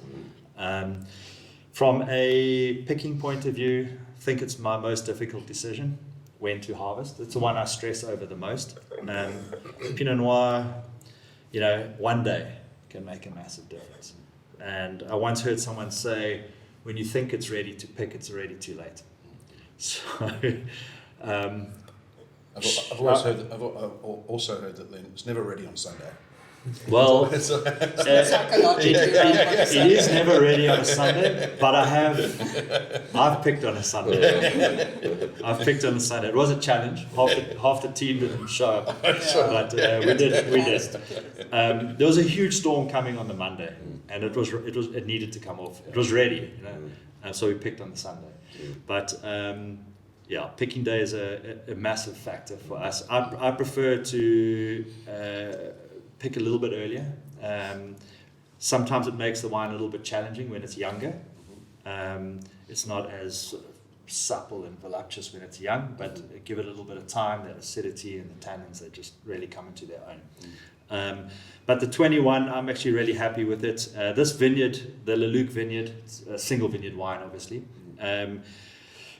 From a picking point of view, I think it's my most difficult decision, when to harvest. It's the one I stress over the most. Pinot Noir, one day can make a massive difference. And I once heard someone say, when you think it's ready to pick, it's already too late. So I've always heard that. I've also heard that it's never ready on Sunday. Well, Psychologically, it is never ready on a Sunday, but I've picked on a Sunday. I've picked on a Sunday. It was a challenge. Half the team didn't show up, but we did. There was a huge storm coming on the Monday, and it needed to come off. It was ready, and so we picked on the Sunday. But picking day is a massive factor for us. I prefer to pick a little bit earlier. Sometimes it makes the wine a little bit challenging when it's younger. It's not as supple and voluptuous when it's young, but give it a little bit of time, that acidity and the tannins, they just really come into their own. But the 21, I'm actually really happy with it. This vineyard, the Leluc vineyard, it's a single vineyard wine obviously,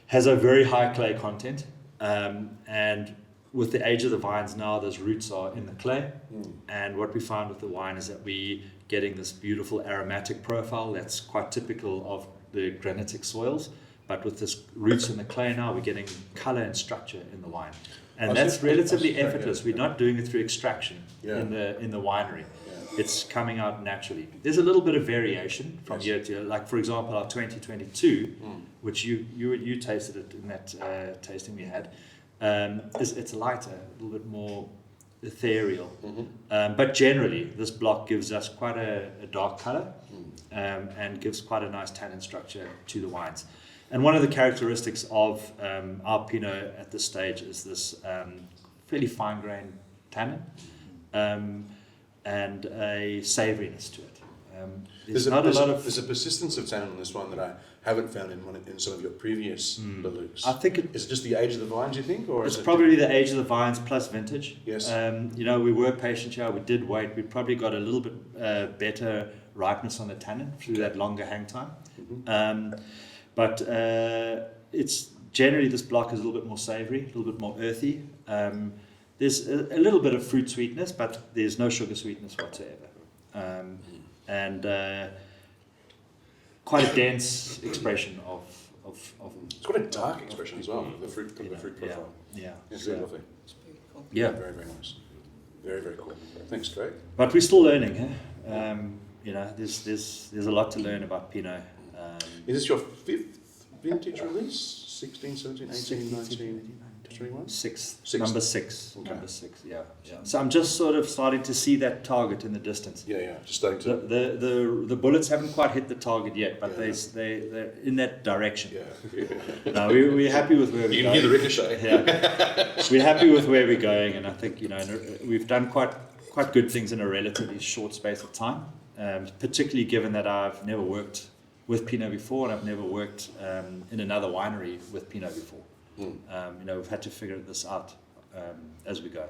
has a very high clay content, and with the age of the vines now, those roots are in the clay, and what we found with the wine is that we getting this beautiful aromatic profile that's quite typical of the granitic soils, but with this roots in the clay now, we're getting color and structure in the wine, and that's relatively effortless. We're not doing it through extraction in the winery. It's coming out naturally. There's a little bit of variation from year to year. Like for example, our 2022, which you tasted it in that tasting we had. It's lighter, a little bit more ethereal, but generally this block gives us quite a dark color, and gives quite a nice tannin structure to the wines. And one of the characteristics of our Pinot at this stage is this fairly fine-grained tannin, and a savouriness to it. There's a persistence of tannin in this one that I haven't found in some of your previous Lelucs. I think is it just the age of the vines, you think, or it's is it probably the age of the vines plus vintage. Yes. We were patient here. We did wait. We probably got a little bit better ripeness on the tannin through that longer hang time. But it's generally this block is a little bit more savoury, a little bit more earthy. There's a little bit of fruit sweetness, but there's no sugar sweetness whatsoever. And quite a dense expression of It's got a dark expression as well. The fruit profile. Yeah. It's very lovely. It's beautiful. Yeah. Very, very nice. Very, very cool. Thanks, Craig. But we're still learning. There's a lot to learn about Pinot. Is this your 5th vintage release? 16, 17, 18, 19, 21? Sixth. Number 6. Okay. Number 6. Yeah. So I'm just sort of starting to see that target in the distance. Yeah. Just starting to. The bullets haven't quite hit the target yet, but they're in that direction. Yeah. No, we're happy with where we're You going. can hear the ricochet. Yeah. We're happy with where we're going, and I think we've done quite good things in a relatively short space of time. Particularly given that I've never worked with Pinot before, and I've never worked in another winery with Pinot before. We've had to figure this out as we go.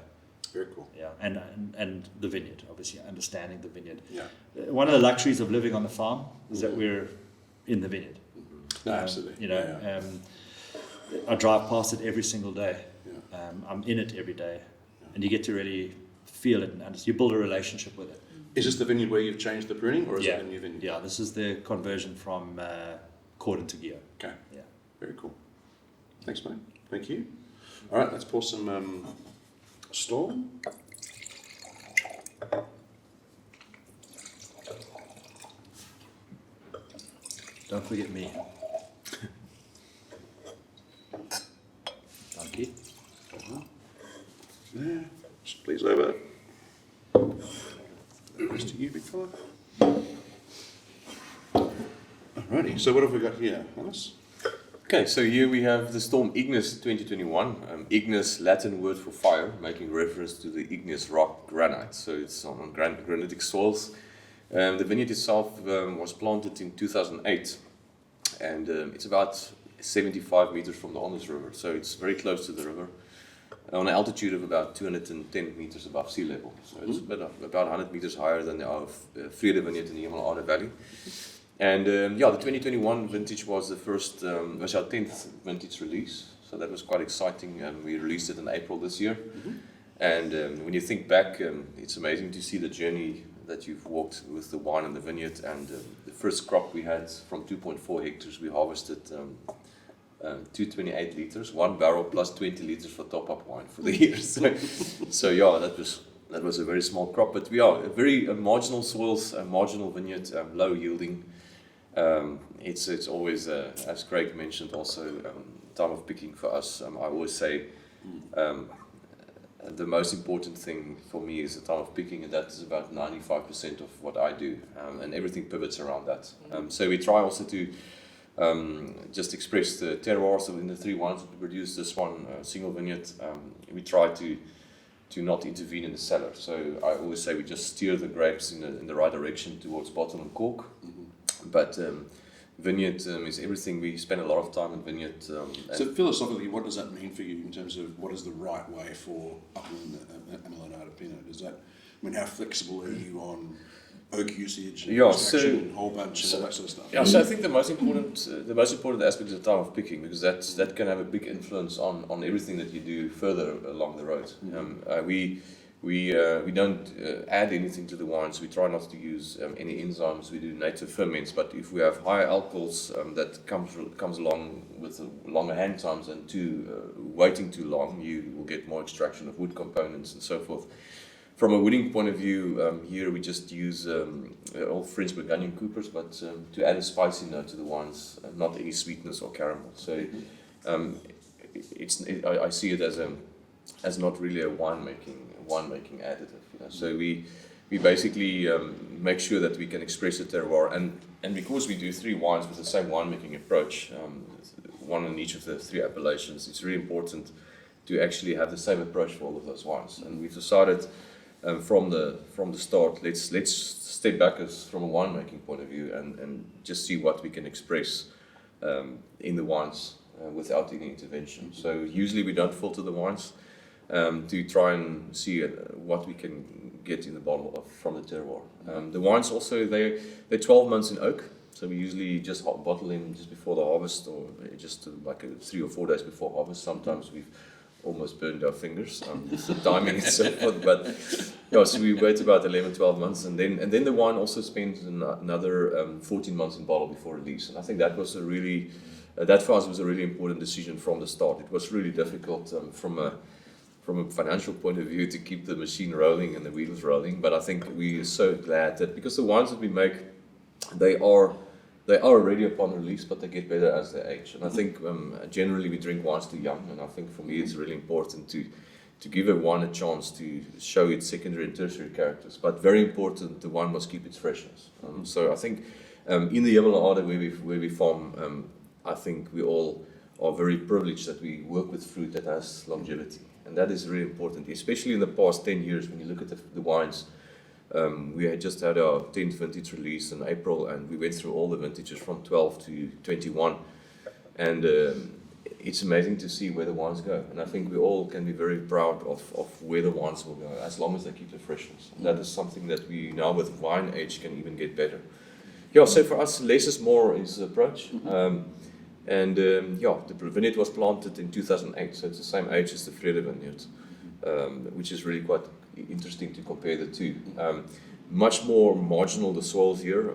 Very cool. Yeah, and the vineyard, obviously, understanding the vineyard. Yeah. One of the luxuries of living on the farm is that we're in the vineyard. No, absolutely. I drive past it every single day. Yeah. I'm in it every day, and you get to really feel it and understand. You build a relationship with it. Is this the vineyard where you've changed the pruning, or is it a new vineyard? Yeah, this is the conversion from Cordon to Gio. Okay. Yeah. Very cool. Thanks, mate. Thank you. All right, let's pour some Storm. Don't forget me. Thank you. Yeah, just please over. Nice to you, big fella. Alrighty, so what have we got here, Johannes? Okay, so here we have the Storm Ignus 2021. Ignus, Latin word for fire, making reference to the igneous rock granite. So it's on granitic soils. The vineyard itself was planted in 2008, and it's about 75 meters from the Ignus River, so it's very close to the river, on an altitude of about 210 meters above sea level. So it's about 100 meters higher than our Vrede vineyard in the Hemel-en-Aarde Valley. And the 2021 vintage was the first, was our 10th vintage release, so that was quite exciting. We released it in April this year. And when you think back, it's amazing to see the journey that you've walked with the wine and the vineyard. And the first crop we had from 2.4 hectares, we harvested 228 liters, 1 barrel plus 20 liters for top-up wine for the year. So yeah, that was a very small crop, but we are very marginal soils, marginal vineyard, low yielding. It's always, as Craig mentioned, also time of picking for us. I always say the most important thing for me is the time of picking, and that is about 95% of what I do, and everything pivots around that. So we try also to just express the terroir. So in the 3 wines that we produce, this one single vineyard, we try to not intervene in the cellar. So I always say we just steer the grapes in the right direction towards bottle and cork. But vineyard is everything. We spend a lot of time in vineyard. So philosophically, what does that mean for you in terms of what is the right way for Upper Hemel-en-Aarde Pinot? Does that, I mean, how flexible are you on oak usage and extraction and whole bunch and all that sort of stuff? Yeah, so I think the most important aspect is the time of picking, because that can have a big influence on everything that you do further along the road. We don't add anything to the wines. We try not to use any enzymes. We do native ferments, but if we have higher alcohols that comes along with longer hang times and waiting too long, you will get more extraction of wood components and so forth. From a wooding point of view, here we just use old French Burgundian coopers, but to add a spicy note to the wines, not any sweetness or caramel. So I see it as not really a winemaking additive. You know? So we basically make sure that we can express the terroir, and because we do 3 wines with the same winemaking approach, one in each of the 3 appellations, it's really important to actually have the same approach for all of those wines. And we've decided from the start, let's step back from a winemaking point of view and just see what we can express in the wines without any intervention. So usually we don't filter the wines to try and see what we can get in the bottle from the terroir. The wines also, they're 12 months in oak, so we usually just bottle them just before the harvest, or just like 3 or 4 days before harvest. Sometimes we've almost burned our fingers. It's the timing and so forth, but yeah, so we wait about 11-12 months, and then the wine also spends another 14 months in bottle before release. And I think that was that for us was a really important decision from the start. It was really difficult from a financial point of view to keep the machine rolling and the wheels rolling, but I think we are so glad that, because the wines that we make, they are ready upon release, but they get better as they age. And I think generally we drink wines too young, and I think for me it's really important to give a wine a chance to show its secondary and tertiary characters. But very important, the wine must keep its freshness. So I think in the Hemel-en-Aarde where we farm, I think we all are very privileged that we work with fruit that has longevity. And that is really important, especially in the past 10 years when you look at the wines. We had just had our 10th vintage release in April, and we went through all the vintages from 12 to 21. And it's amazing to see where the wines go. And I think we all can be very proud of where the wines will go, as long as they keep the freshness. And that is something that we now with wine age can even get better. Yeah, so for us, less is more is the approach. The vineyard was planted in 2008, so it's the same age as the Vrede vineyard, which is really quite interesting to compare the two. Much more marginal, the soils here.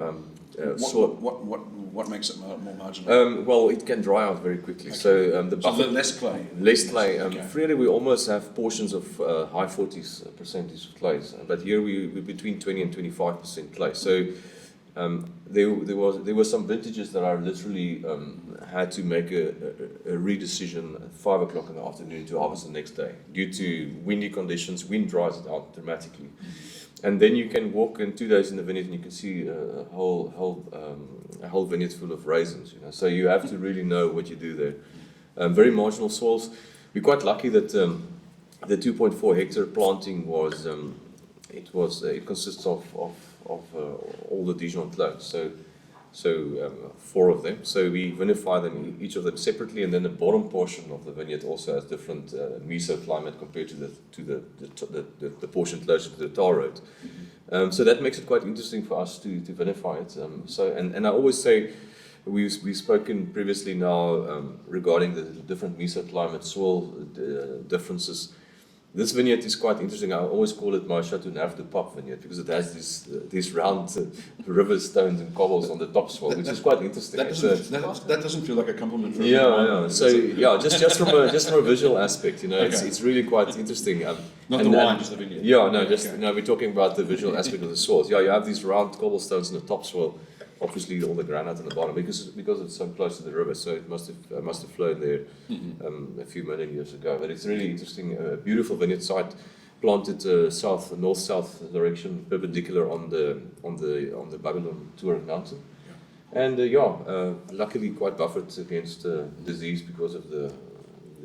What makes it more marginal? Well, it can dry out very quickly. Okay. So Less clay. Less clay. Okay. Vrede, we almost have portions of high 40s percentage of clays, but here we're between 20 and 25% clay. So there were some vintages that I literally had to make a redecision at 5 o'clock in the afternoon to harvest the next day due to windy conditions. Wind dries it out dramatically, and then you can walk in 2 days in the vineyard and you can see a whole vineyard full of raisins. You know, so you have to really know what you do there. Very marginal soils. We're quite lucky that the 2.4 hectare planting was it consists of all the Dijon clones, so 4 of them. So we vinify them, each of them separately, and then the bottom portion of the vineyard also has different mesoclimate compared to the portion closer to the tar road. So that makes it quite interesting for us to vinify it. And I always say, we've spoken previously now regarding the different mesoclimate soil differences. This vineyard is quite interesting. I always call it my Chateau Neuf de Pop vineyard because it has these round river stones and cobbles on the top swell, which is quite interesting. That doesn't feel like a compliment for yeah. So just from a visual aspect, it's really quite interesting. Not the wine, just the vineyard. Yeah, no, we're talking about the visual aspect of the soils. Yeah, you have these round cobblestones in the top swell. Obviously, all the granite on the bottom because it's so close to the river, so it must have flowed there a few million years ago. But it's really interesting, beautiful vineyard site, planted north-south direction, perpendicular on the Babylon Tour mountain, and luckily quite buffered against disease because of the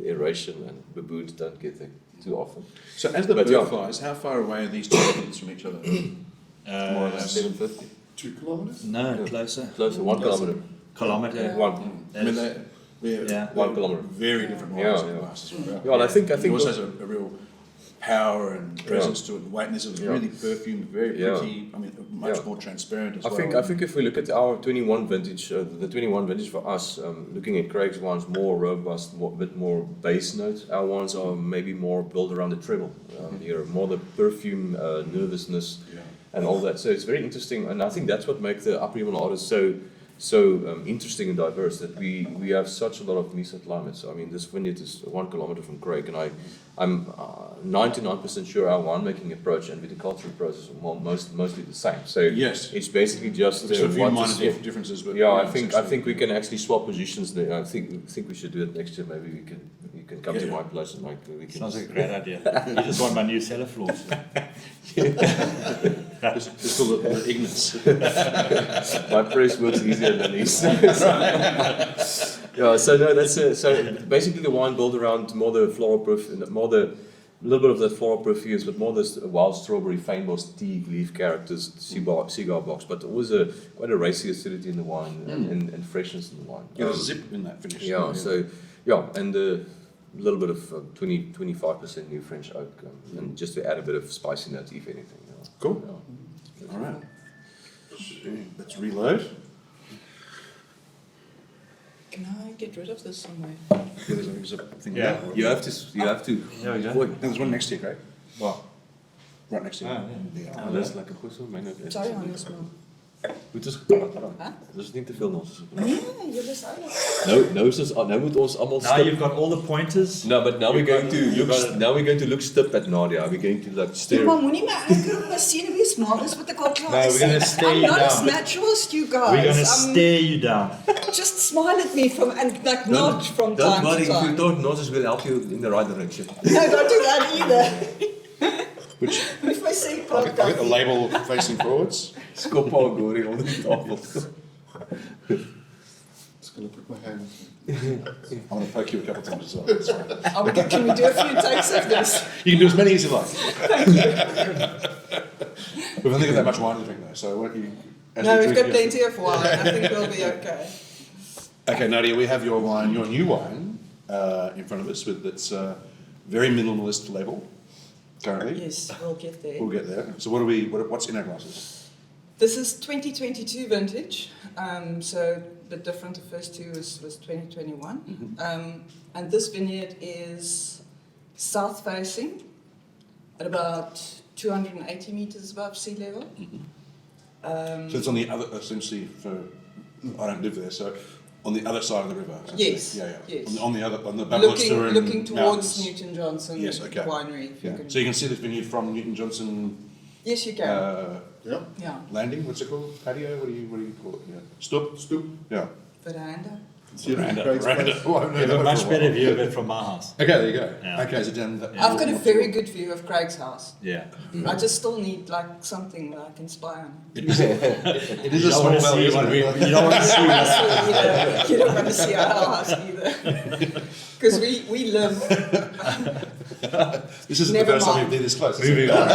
aeration, and baboons don't get there too often. So as the bird flies, how far away are these two vineyards from each other? More or less 750. 2 kilometers? No, closer. Closer, 1 kilometer. Kilometer. Yeah. One. I mean, they're 1 kilometer. very different wines in Yeah. glass as well. Yeah, and I think Yours has a real power and presence to it, and whiteness. It's really perfumed, very pretty. I mean, much more transparent as well. I think if we look at our 21 vintage, the 21 vintage for us, looking at Craig's wines, more robust, a bit more base notes. Our wines are maybe more built around the treble. More the perfume, nervousness, and all that. So it's very interesting, and I think that's what makes the Upper Hemel-en-Aarde so interesting and diverse, that we have such a lot of mesoclimates. I mean, this vineyard is 1 kilometer from Craig, and I'm 99% sure our winemaking approach and viticultural process are mostly the same. So it's basically just a few minor differences, but I think we can actually swap positions there. I think we should do it next year. Maybe you can come to my place and we can. Sounds like a great idea. You just want my new cellar floors. It's called the Ignus. My press works easier than these. So basically the wine built around more the floral perfume, little bit of that floral perfumes, but more this wild strawberry, fynbos, tea, leaf characters, cigar box, but always quite a racy acidity in the wine and freshness in the wine. There's a zip in that finish. And a little bit of 25% new French oak, and just to add a bit of spicy note, if anything. Cool. All right. Let's reload. Can I get rid of this somewhere? There's a thing. Yeah. You have to. There we go. Wait, there's one next to you, Craig. What? Right next to you. Yeah. That's like a whistle, Sorry, Johannes. Dis is nie te veel nonsens. Nee, julle is oulik. Nou moet ons almal Now you've got all the pointers. No, but now we're going to look stip at Nadia. We're going to like stare. Maar moenie my anker op my senuwees maak, dis wat ek al klaar No, we're going to stare I'm you not as down. natural as you guys. We're going to stare you down. Just smile at me nod from Don't time worry, to if you time. don't nonsense, we'll help you in the right direction. No, don't do that either. Which If I say I'll get the label facing forwards. Skop al gorie onder die tafel. Just going to put my hand. I'm going to poke you a couple of times as well. That's fine. Can we do a few takes of this? You can do as many as you like. We've only got that much wine to drink though, so won't you? No, we've got plenty of wine. I think we'll be okay. Okay, Nadia, we have your new wine in front of us with its very minimalist label currently. Yes, we'll get there. We'll get there. So what's in our glasses? This is 2022 vintage, so a bit different. The first two was 2021. And this vineyard is south facing at about 280 meters above sea level. So it's on the other, essentially, I don't live there, so on the other side of the river. Yes. Yeah. Yes. On the Babylon looking towards mountains. Newton Johnson winery. If you can. So you can see this vineyard from Newton Johnson. Yes, you can. Yeah. Landing. What's it called? Patio. What do you call it? Yeah. Stoop. Yeah. Veranda. Veranda. You have a much better view of it from my house. Okay, there you go. Yeah. Okay, so then I've got a very good view of Craig's house. Yeah. I just still need something that I can spy on. It is a small valley, isn't it? You don't want to see us. You don't want to see our house either. Because we live. This isn't Never the first time mind. you've been this close. Moving on.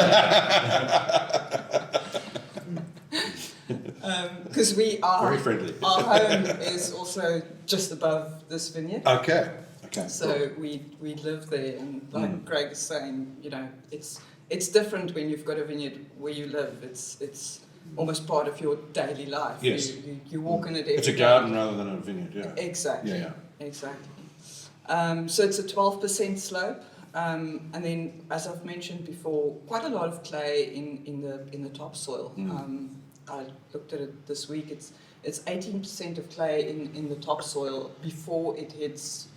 Because Very friendly. Our home is also just above this vineyard. Okay. So we live there, and like Craig is saying, it's different when you've got a vineyard where you live. It's almost part of your daily life. Yes. You walk in it every It's a day. garden rather than a vineyard, yeah. Exactly. Yeah. Exactly. So it's a 12% slope. And then, as I've mentioned before, quite a lot of clay in the topsoil. I looked at it this week. It's 18% of clay in the topsoil before it hits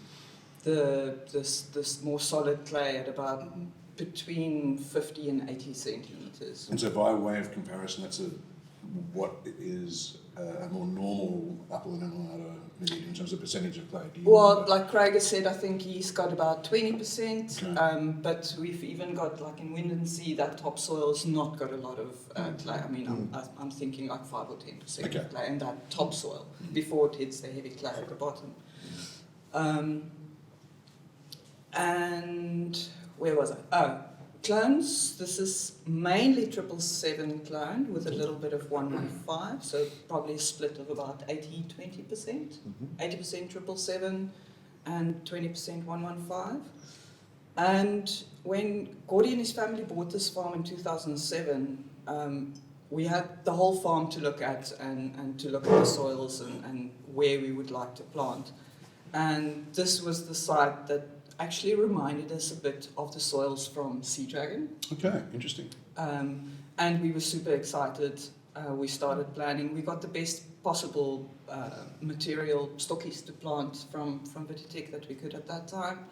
this more solid clay at about between 50 and 80 centimeters. And so by way of comparison, that's what is a more normal Upper Hemel-en-Aarde vineyard in terms of percentage of clay? Well, like Craig has said, I think he's got about 20%, Okay. but we've even got, like in Windansea, that topsoil's not got a lot of clay. I mean, I'm thinking like 5 or 10% Okay. of clay in that topsoil before it hits the heavy clay at the bottom. And where was I? Oh, clones. This is mainly 777 cloned with a little bit of 115, so probably a split of about 80-20%. 80% 777 and 20% 115. And when Gordy and his family bought this farm in 2007, we had the whole farm to look at and to look at the soils and where we would like to plant. And this was the site that actually reminded us a bit of the soils from Sea Dragon. Okay, interesting. And we were super excited. We started planning. We got the best possible material, stockies to plant from Vitatech that we could at that time.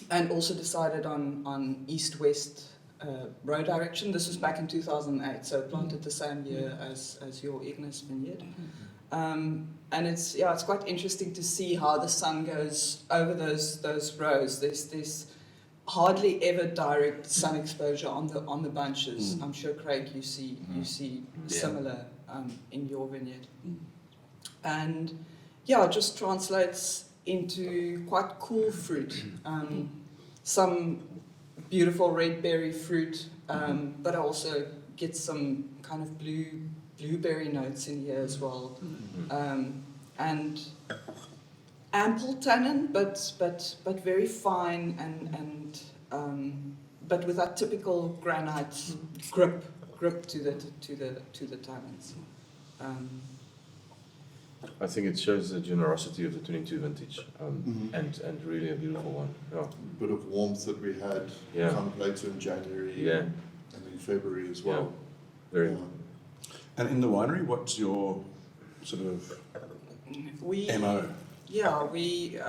And also decided on east-west row direction. This was back in 2008, so planted the same year as your Ignus vineyard. And it's quite interesting to see how the sun goes over those rows. There's hardly ever direct sun exposure on the bunches. I'm sure, Craig, you see similar in your vineyard. And it just translates into quite cool fruit. Some beautiful red berry fruit, but also get some kind of blueberry notes in here as well, and ample tannin, but very fine and but with that typical granite grip to the tannins. I think it shows the generosity of the 22 vintage, and really a beautiful one. Yeah. Bit of warmth that we had come later in January and in February as well. Very. And in the winery, what's your sort of MO? Yeah, we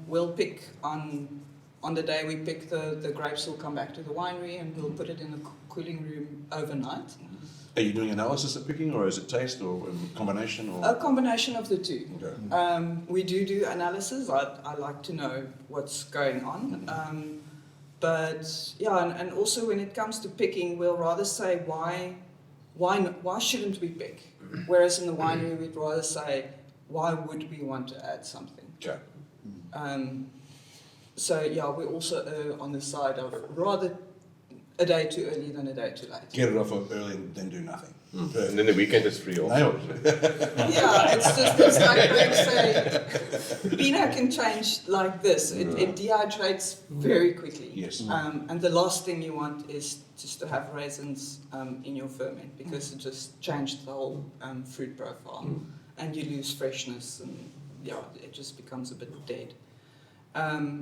will pick on the day we pick the grapes will come back to the winery and we'll put it in the cooling room overnight. Are you doing analysis at picking, or is it taste, or a combination? Or? A combination of the two. Okay. We do analysis. I like to know what's going on. But and also when it comes to picking, we'll rather say why shouldn't we pick? Whereas in the winery, we'd rather say, why would we want to add something? Okay. So we also err on the side of rather a day too early than a day too late. Get it off early and then do nothing. And then the weekend is free also. It's like Craig say, Pinot can change like this. It dehydrates very quickly. Yes. And the last thing you want is just to have raisins in your ferment, because it just changed the whole fruit profile. And you lose freshness, and it just becomes a bit dead.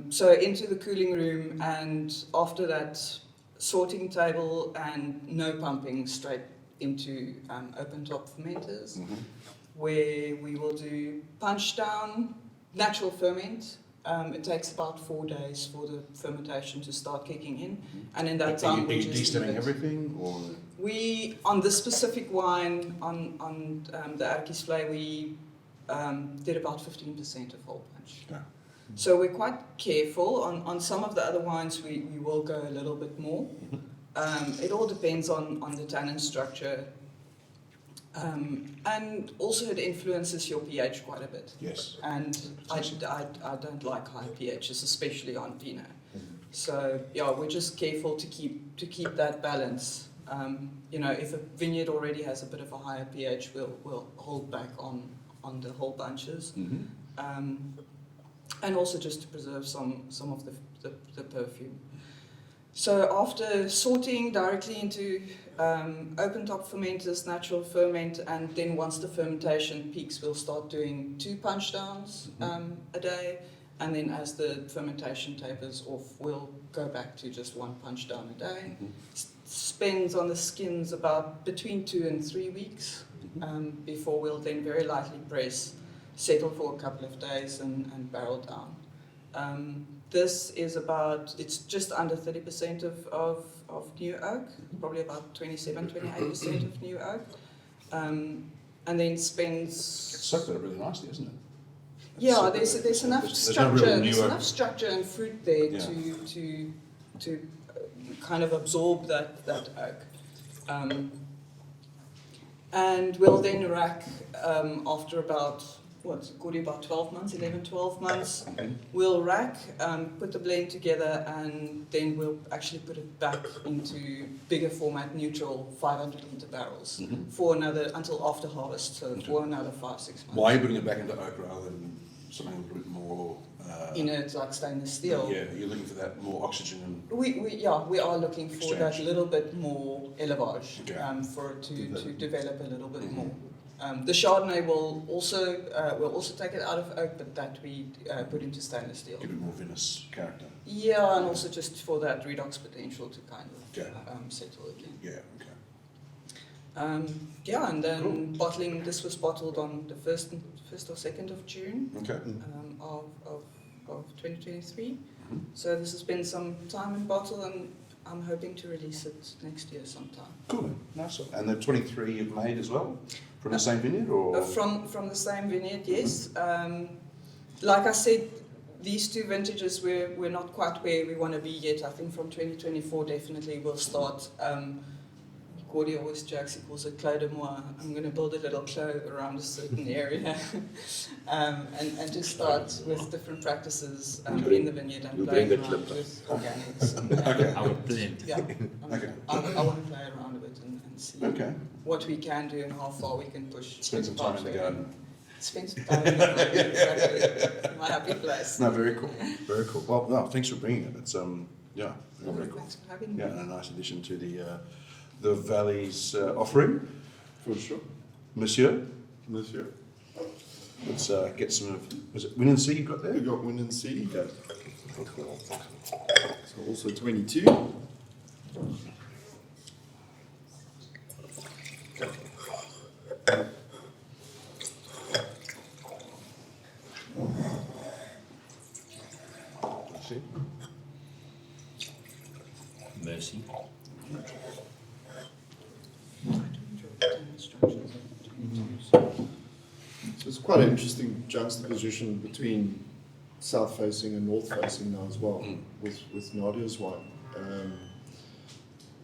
So into the cooling room, and after that, sorting table and no pumping, straight into open top fermenters, where we will do punch down, natural ferment. It takes about 4 days for the fermentation to start kicking in, and in that time are you de-stemming everything, or? We, on this specific wine, on the Erkiesvlei, we did about 15% of whole punch. Okay. So we're quite careful. On some of the other wines, we will go a little bit more. It all depends on the tannin structure. And also it influences your pH quite a bit. Yes. And I don't like high pHs, especially on Pinot. So we're just careful to keep that balance. If a vineyard already has a bit of a higher pH, we'll hold back on the whole bunches. And also just to preserve some of the perfume. So after sorting directly into open top fermenters, natural ferment, and then once the fermentation peaks, we'll start doing 2 punch downs a day, And then as the fermentation tapers off, we'll go back to just 1 punch down a day. Spends on the skins about between 2 and 3 weeks before we'll then very lightly press, settle for a couple of days and barrel down. This is it's just under 30% of new oak, probably about 27-28% of new oak. And then spends... It's sucked out really nicely, isn't it? Yeah, there's enough no structure. real There's new enough structure and fruit there Yeah. to kind of absorb that oak. And we'll then rack after about 12 months, 11, 12 months. We'll rack, put the blend together, and then we'll actually put it back into bigger format, neutral 500 litre barrels for until after harvest, so for another 5-6 months. Why are you putting it back into oak rather than something a little bit more... Inert, like stainless steel. Yeah, you're looking for that more oxygen and... We are looking for Exchange. that little bit more élevage Okay. for it to develop a little bit more. The Chardonnay will also take it out of oak, but that we put into stainless steel. Give it more vinous character. Yeah, and also just for that redox potential to kind of settle again. Yeah, okay. And then bottling. This was bottled on the 1st or 2nd of June Okay. of 2023. So this has been some time in bottle, and I'm hoping to release it next year sometime. Cool, nice one. And the 23 you've made as well? From the same vineyard, or...? From the same vineyard, yes. Like I said, these two vintages, we're not quite where we want to be yet. I think from 2024 definitely we'll start... Gordy always jokes, he calls it Clos de Moi. I'm going to build a little clos around a certain area and just start with different practices in the vineyard and You'll play bring the around clip. with organics. Okay. Our blend. Yeah, Okay. I want to play around a bit and see Okay. what we can do and how far we can push. Spend some time in the garden. Spend some time in the garden, exactly. My happy place. No, very cool. Very cool. Well, no, thanks for bringing it. It's, yeah, very cool. Thanks for having me. Yeah, and a nice addition to the Valley's offering. For sure. Monsieur, Monsieur. let's get some of... Was it Windansea you got there? We got Windansea. Okay. So also 22. See? Mercy. So it's quite an interesting juxtaposition between south-facing and north-facing now as well, with Nadia's wine.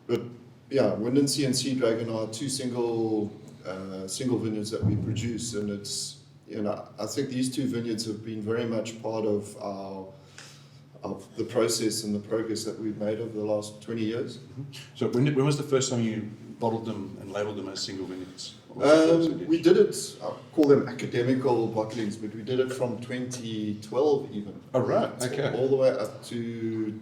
But yeah, Windansea and Sea Dragon are two single vineyards that we produce, and it's, you know, I think these two vineyards have been very much part of the process and the progress that we've made over the last 20 years. So when was the first time you bottled them and labelled them as single vineyards? What was the first vintage? We did it, I call them academical bottlings, but we did it from 2012 even. Oh, right, okay. All the way up to,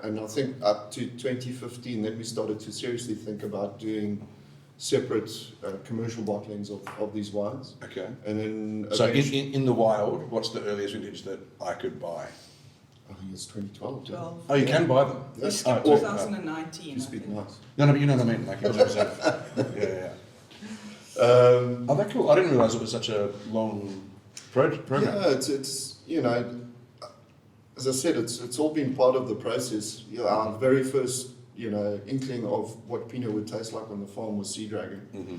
and I think up to 2015, then we started to seriously think about doing separate commercial bottlings of these wines. Okay. And then So eventually- in the wild, what's the earliest vintage that I could buy? I think it's 2012. 12. Oh, you can buy them? Yeah. We skipped Oh, 2019. Used I to be think. nice. No, but you know what I mean, like in terms of... Yeah. Oh, that's cool. I didn't realise it was such a long program. Yeah, it's you know, as I said, it's all been part of the process. You know, our very first, you know, inkling of what Pinot would taste like on the farm was Sea Dragon. Mm-hmm.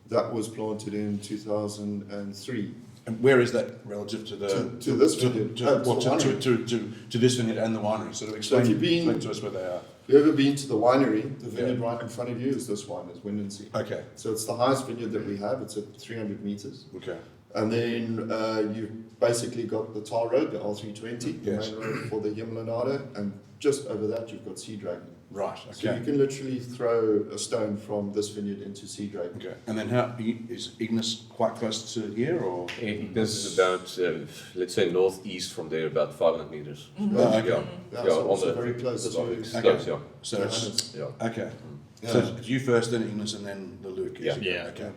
That was planted in 2003. And where is that relative to the... To this vineyard. To To the to this vineyard and the winery? Sort of explain, if you've been- explain to us where they are. If you've ever been to the winery, the vineyard Yeah. right in front of you is this one, is Windansea. Okay, So it's the highest vineyard that we have. It's at 300 meters. okay. And then you've basically got the tar road, the R320, the Yes. main road for the Hemel-en-Aarde, and just over that you've got Sea Dragon. Right, So you okay. can literally throw a stone from this vineyard into Sea Dragon. Okay, and then how, is Ignus quite close to here, or? This is about, let's say, northeast from there, about 500 meters. Oh, okay. Yeah, Yeah, so on also the- very close to Okay. Close, yeah. So it's, Johannes. Yeah. okay. Yeah. So it's you first, then Ignus, and then the Luke. is Yeah. it? Yeah. Okay.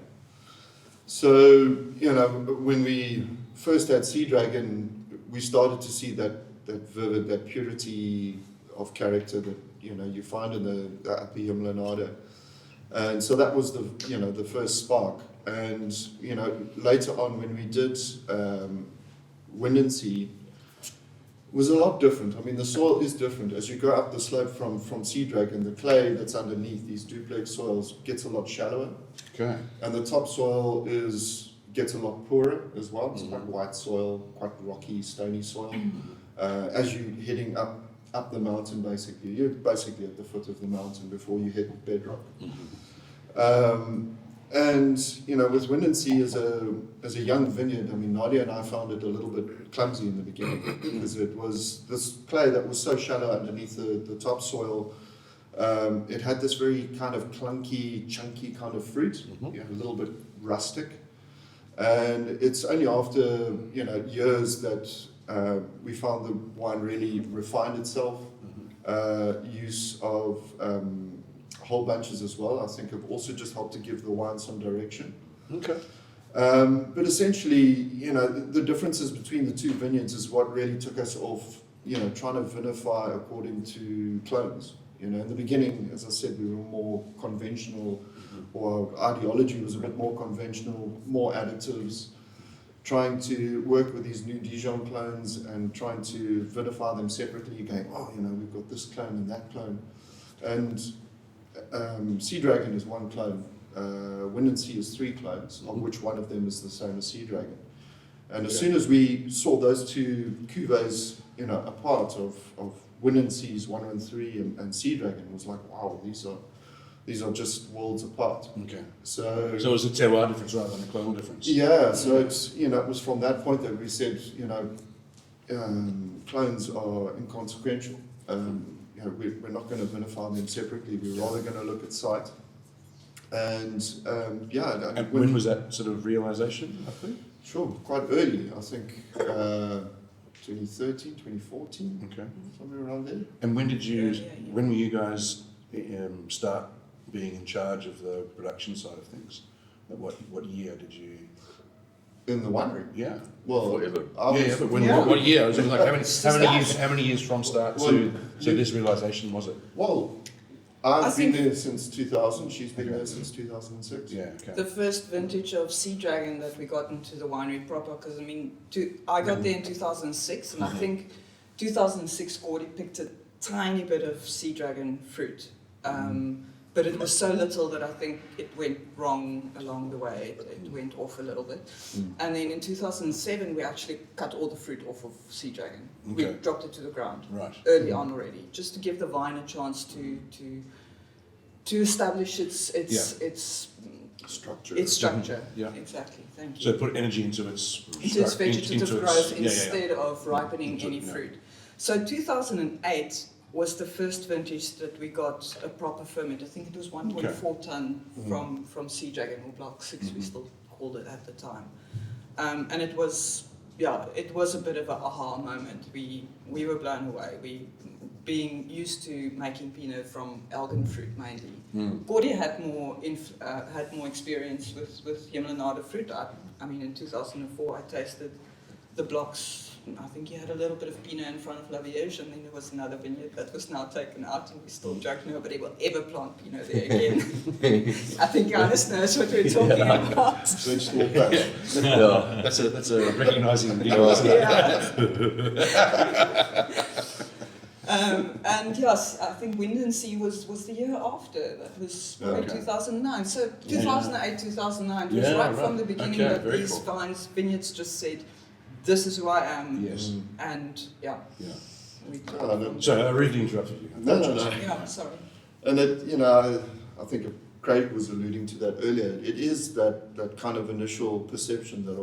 So, you know, when we first had Sea Dragon, we started to see that vivid, that purity of character that you find in the Upper Hemel-en-Aarde. And so that was the first spark. And later on when we did Windansea, was a lot different. I mean, the soil is different. As you go up the slope from Sea Dragon, the clay that's underneath these duplex soils gets a lot shallower. Okay. And the topsoil gets a lot poorer as well. It's quite white soil, quite rocky, stony soil. As you're heading up the mountain, basically, you're basically at the foot of the mountain before you hit bedrock. And with Windansea as a young vineyard, I mean, Nadia and I found it a little bit clumsy in the beginning because it was this clay that was so shallow underneath the topsoil. It had this very kind of clunky, chunky kind of fruit, a little bit rustic. And it's only after years that we found the wine really refined itself. Use of whole bunches as well, I think, have also just helped to give the wine some direction. Okay. But essentially, the differences between the two vineyards is what really took us off, trying to vinify according to clones. In the beginning, as I said, we were more conventional, or our ideology was a bit more conventional, more additives, trying to work with these new Dijon clones and trying to vinify them separately, going, we've got this clone and that clone. And Sea Dragon is one clone. Windansea is 3 clones, of which one of them is the same as Sea Dragon. And as soon as we saw those two cuvées, apart of Windansea's 113 and Sea Dragon, was like, wow, these are just worlds apart. Okay. So it was a terroir difference rather than a clonal difference. Yeah. So it's it was from that point that we said clones are inconsequential. We're not going to vinify them separately. We're rather going to look at site. And And when was that sort of realization, I think? Sure, quite early. I think 2013, 2014, Okay. somewhere around there. And when did you? Yeah. When were you guys start being in charge of the production side of things? What year did you? In the winery. Yeah. Well, Forever. But what year? Was it like how many years from start to this realization was it? Well, I I've been think- there since 2000. She's been there since 2006. Yeah. Okay. The first vintage of Sea Dragon that we got into the winery proper, because I got there in 2006, and I think 2006 Gordy picked a tiny bit of Sea Dragon fruit, but it was so little that I think it went wrong along the way. It went off a little bit, and then in 2007 we actually cut all the fruit off of Sea Dragon. We Okay. dropped it to the ground Right. early on already, just to give the vine a chance to establish its Structure. its structure. Yeah. Exactly. Thank you. So put energy into its Vegetative growth yeah. instead of ripening any Yeah. fruit. So 2008 was the first vintage that we got a proper ferment. I think it was 1.4 ton from Sea Dragon, or Block 6 we still called it at the time. And it was a bit of an aha moment. We were blown away. We, being used to making Pinot from algan fruit mainly. Gordy had more experience with Hemel-en-Aarde fruit. I mean, in 2004 I tasted the blocks. I think he had a little bit of Pinot in front of La Vierge, and then there was another vineyard that was now taken out, and we still joke nobody will ever plant Pinot there again. I think Johannes knows what we're talking about. Vegetable patch. Yeah. That's a recognizing deal. And yes, I think Windansea was the year after. That was probably 2009. So 2008, 2009 was right from the beginning that very these cool. vineyards just said, "This is who I am." Yes. And Yeah. we So I really interrupted you. No. yeah, sorry. And I think Craig was alluding to that earlier. It is that kind of initial perception that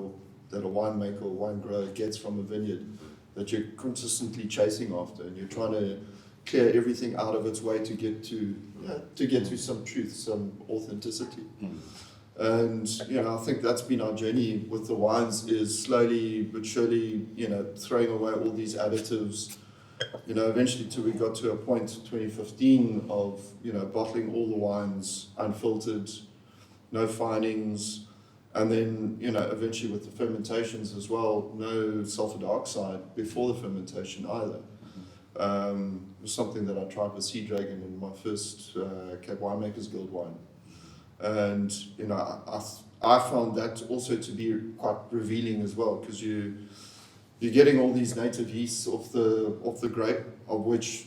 a winemaker or wine grower gets from a vineyard, that you're consistently chasing after, and you're trying to clear everything out of its way to get to some truth, some authenticity. And I think that's been our journey with the wines, is slowly but surely throwing away all these additives, eventually till we got to a point 2015 of bottling all the wines unfiltered, no finings, And then, eventually with the fermentations as well, no sulfur dioxide before the fermentation either. It was something that I tried with Sea Dragon in my first Cape Winemakers Guild wine. And, I found that also to be quite revealing as well, because you're getting all these native yeasts off the grape, of which,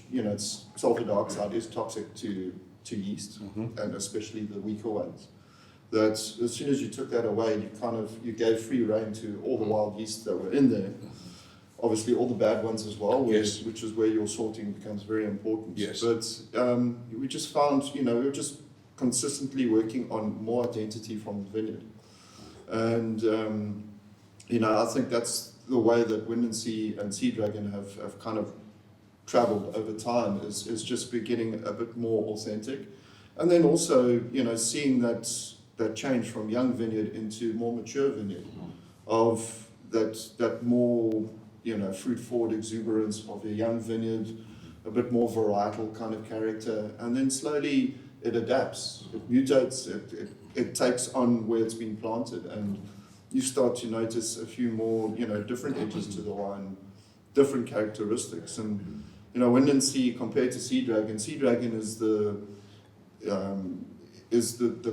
sulfur dioxide is toxic to yeast, and especially the weaker ones. That as soon as you took that away, you gave free rein to all the wild yeasts that were in there. Obviously, all the bad ones as well, which is where your sorting becomes very important. Yes. But we just found, we were just consistently working on more identity from the vineyard. And, I think that's the way that Windansea and Sea Dragon have kind of traveled over time, is just be getting a bit more authentic. And then also, seeing that change from young vineyard into more mature vineyard, of that more, fruit-forward exuberance of a young vineyard, a bit more varietal kind of character, and then slowly it adapts, it mutates, it takes on where it's been planted, and you start to notice a few more, different edges to the wine, different characteristics. And, Windansea compared to Sea Dragon is the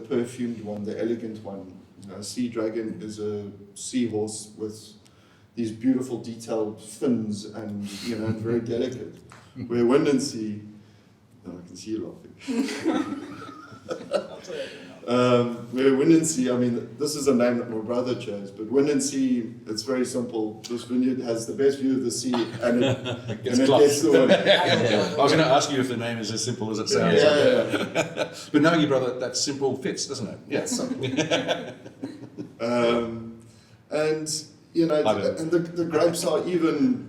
perfumed one, the elegant one. Sea Dragon is a seahorse with these beautiful detailed fins and, very delicate. Where Windansea, I can see you laughing. Where Windansea, this is a name that my brother chose, but Windansea, it's very simple. This vineyard has the best view of the sea, and it gets the win. I was going to ask you if the name is as simple as it sounds. Yeah. But knowing you, brother, that simple fits, doesn't it? Yeah. And the grapes are even.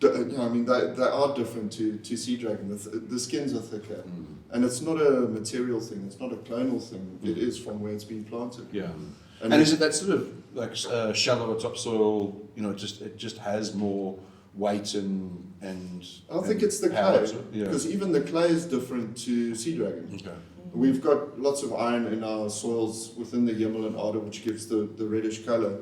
They are different to Sea Dragon. The skins are thicker, and it's not a material thing. It's not a clonal thing. It is from where it's been planted. Yeah. And is it that sort of like shallower topsoil? It just has more weight and. I think it's the clay, because even the clay is different to Sea Dragon. Okay. We've got lots of iron in our soils within the Hemel-en-Aarde, which gives the reddish color.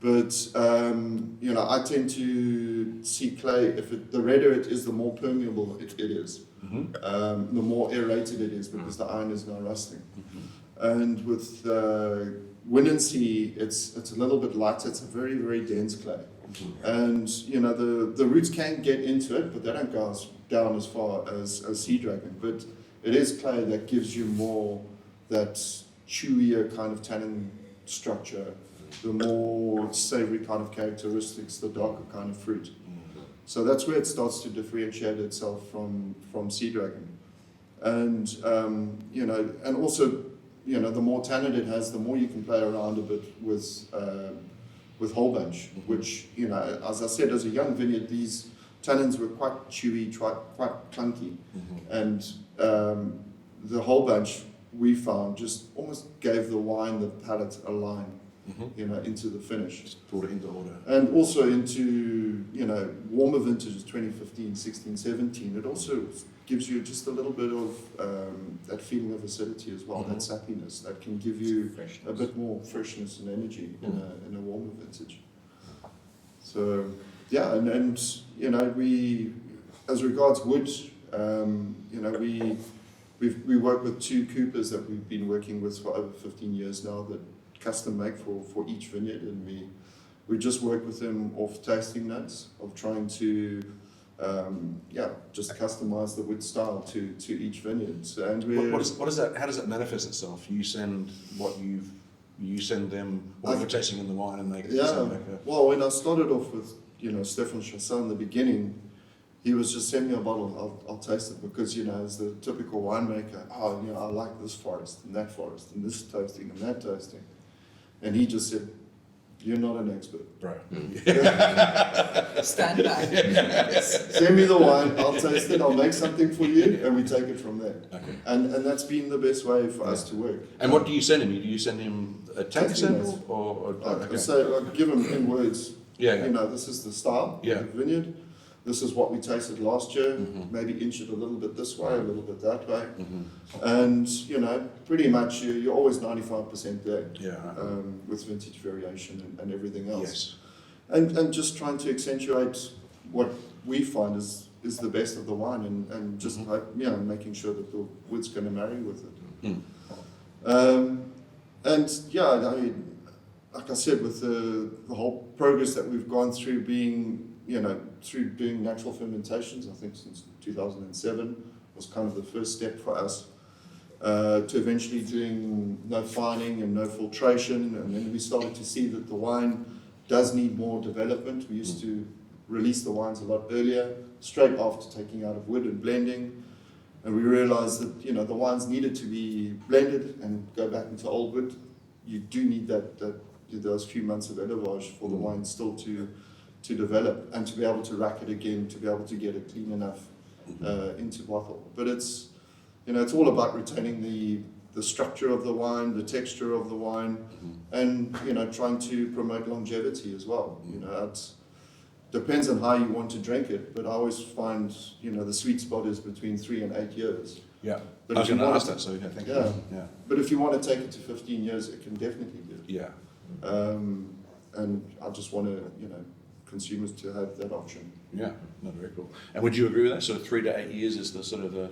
But I tend to see clay. The redder it is, the more permeable it is. The more aerated it is, because the iron is now rusting. And with Windansea, it's a little bit lighter. It's a very, very dense clay. And the roots can get into it, but they don't go down as far as Sea Dragon. But it is clay that gives you more that chewier kind of tannin structure, the more savory kind of characteristics, the darker kind of fruit. So that's where it starts to differentiate itself from Sea Dragon. And and also, the more tannin it has, the more you can play around a bit with whole bunch, which, as I said, as a young vineyard, these tannins were quite chewy, quite clunky. And the whole bunch, we found, just almost gave the wine, the palate, a line. Into the finish. Just brought it into order. And also into, warmer vintages, 2015, 16, 17, it also gives you just a little bit of that feeling of acidity as well, that sappiness, that can give you a bit more freshness and energy in a warmer vintage. So, yeah, and we, as regards wood, we work with two coopers that we've been working with for over 15 years now, that custom make for each vineyard, and we just work with them off tasting notes of trying to just customize the wood style to each vineyard. So, and what is that? How does that manifest itself? You send you send them what you're tasting in the wine, and they send back a... Well, when I started off with Stefan Chassin in the beginning, he was just send me a bottle, I'll taste it, because as the typical winemaker, I like this forest and that forest and this toasting and that toasting. And he just said, "You're not an expert, bro. Stand back." Send me the wine, I'll taste it, I'll make something for you, and we take it from there." Okay. And that's been the best way for us to work. And what do you send him? Do you send him a tank sample, or So I give him in words. Yeah. This is the style of the vineyard. this is what we tasted last year, maybe inch it a little bit this way, a little bit that way. And, you know, pretty much you're always 95% there with vintage variation and everything else. Yes. And just trying to accentuate what we find is the best of the wine and just making sure that the wood's going to marry with it. And yeah, I mean, like I said, with the whole progress that we've gone through being, you know, through doing natural fermentations, I think since 2007 was kind of the first step for us, to eventually doing no fining and no filtration, and then we started to see that the wine does need more development. We used to release the wines a lot earlier, straight after taking out of wood and blending, and we realized that, you know, the wines needed to be blended and go back into old wood. You do need those few months of élevage for the wine still to develop and to be able to rack it again, to be able to get it clean enough into bottle. But it's, you know, it's all about retaining the structure of the wine, the texture of the wine, and, you know, trying to promote longevity as well. You know, it depends on how you want to drink it, but I always find, you know, the sweet spot is between 3 and 8 years. Yeah. But I was if you going to want ask that, so yeah, thank you. Yeah. But if you want to take it to 15 years, it can definitely do it. Yeah. And I just want to, you know, consumers to have that option. Yeah, no, very cool. And would you agree with that? Sort of 3 to 8 years is the sort of the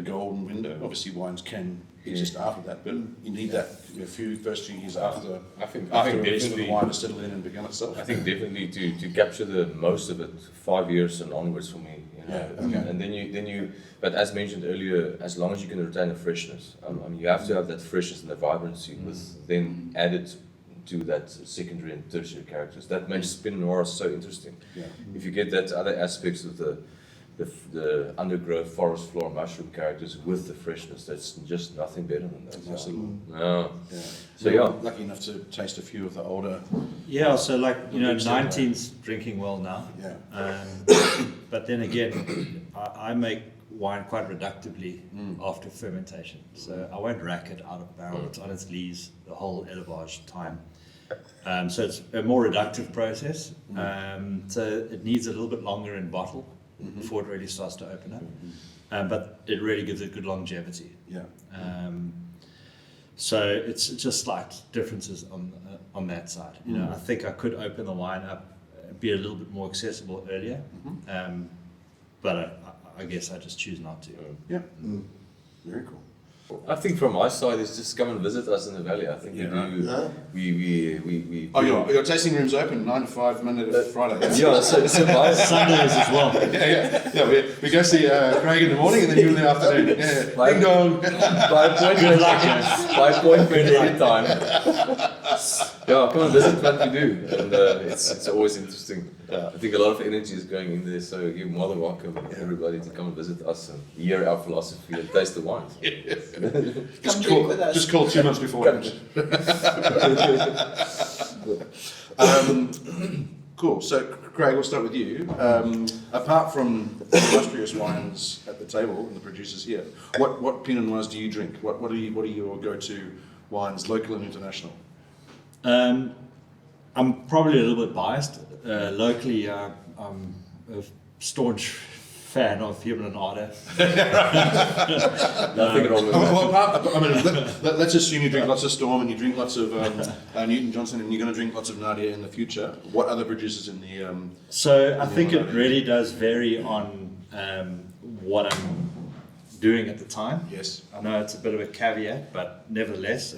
golden window. Obviously, wines can exist after that, but you need that first few years after. I think release for the definitely wine to settle in and become itself. I think definitely to capture the most of it, 5 years and onwards for me. You know? Yeah, okay. And then you. But as mentioned earlier, as long as you can retain the freshness, I mean, you have to have that freshness and the vibrancy, with then added to that secondary and tertiary characters. That makes Pinot Noir so interesting. Yeah. If you get that other aspects of the undergrowth, forest floor, mushroom characters with the freshness, that's just nothing better than that. Absolutely. No. Yeah. So yeah. Lucky enough to taste a few of the older. Yeah, so like, you know, Big step, 19's drinking well now. Yeah. But then again, I make wine quite reductively after fermentation. So I won't rack it out of barrel. It's on its lees the whole élevage time. So it's a more reductive process. So it needs a little bit longer in bottle before it really starts to open up. But it really gives it good longevity. Yeah. So it's just slight differences on that side. You know, I think I could open the wine up, be a little bit more accessible earlier, but I guess I just choose not to. Yeah. Very cool. I think from my side is just come and visit us in the valley. I think we Oh, your tasting room's open 9 to 5 Monday to Friday. yeah, so my Sundays as well. Yeah. We go see Craig in the morning and then you in the afternoon. Yeah. Ding dong. by appointment, by appointment anytime. Yeah, come and visit what we do, and it's always interesting. I think a lot of energy is going in there, so you're more than welcome, everybody, to come and visit us and hear our philosophy and taste the wines. Just call 2 months before. Cool. So, Craig, we'll start with you. Apart from the illustrious wines at the table and the producers here, what Pinot Noirs do you drink? What are your go-to wines, local and international? I'm probably a little bit biased. Locally, I'm a staunch fan of Hemel-en-Aarde. Nothing wrong with that. Let's assume you drink lots of Storm and you drink lots of Newton Johnson and you're going to drink lots of Nadia in the future. What other producers in the... So I think it really does vary on what I'm doing at the time. Yes. I know it's a bit of a caveat, but nevertheless.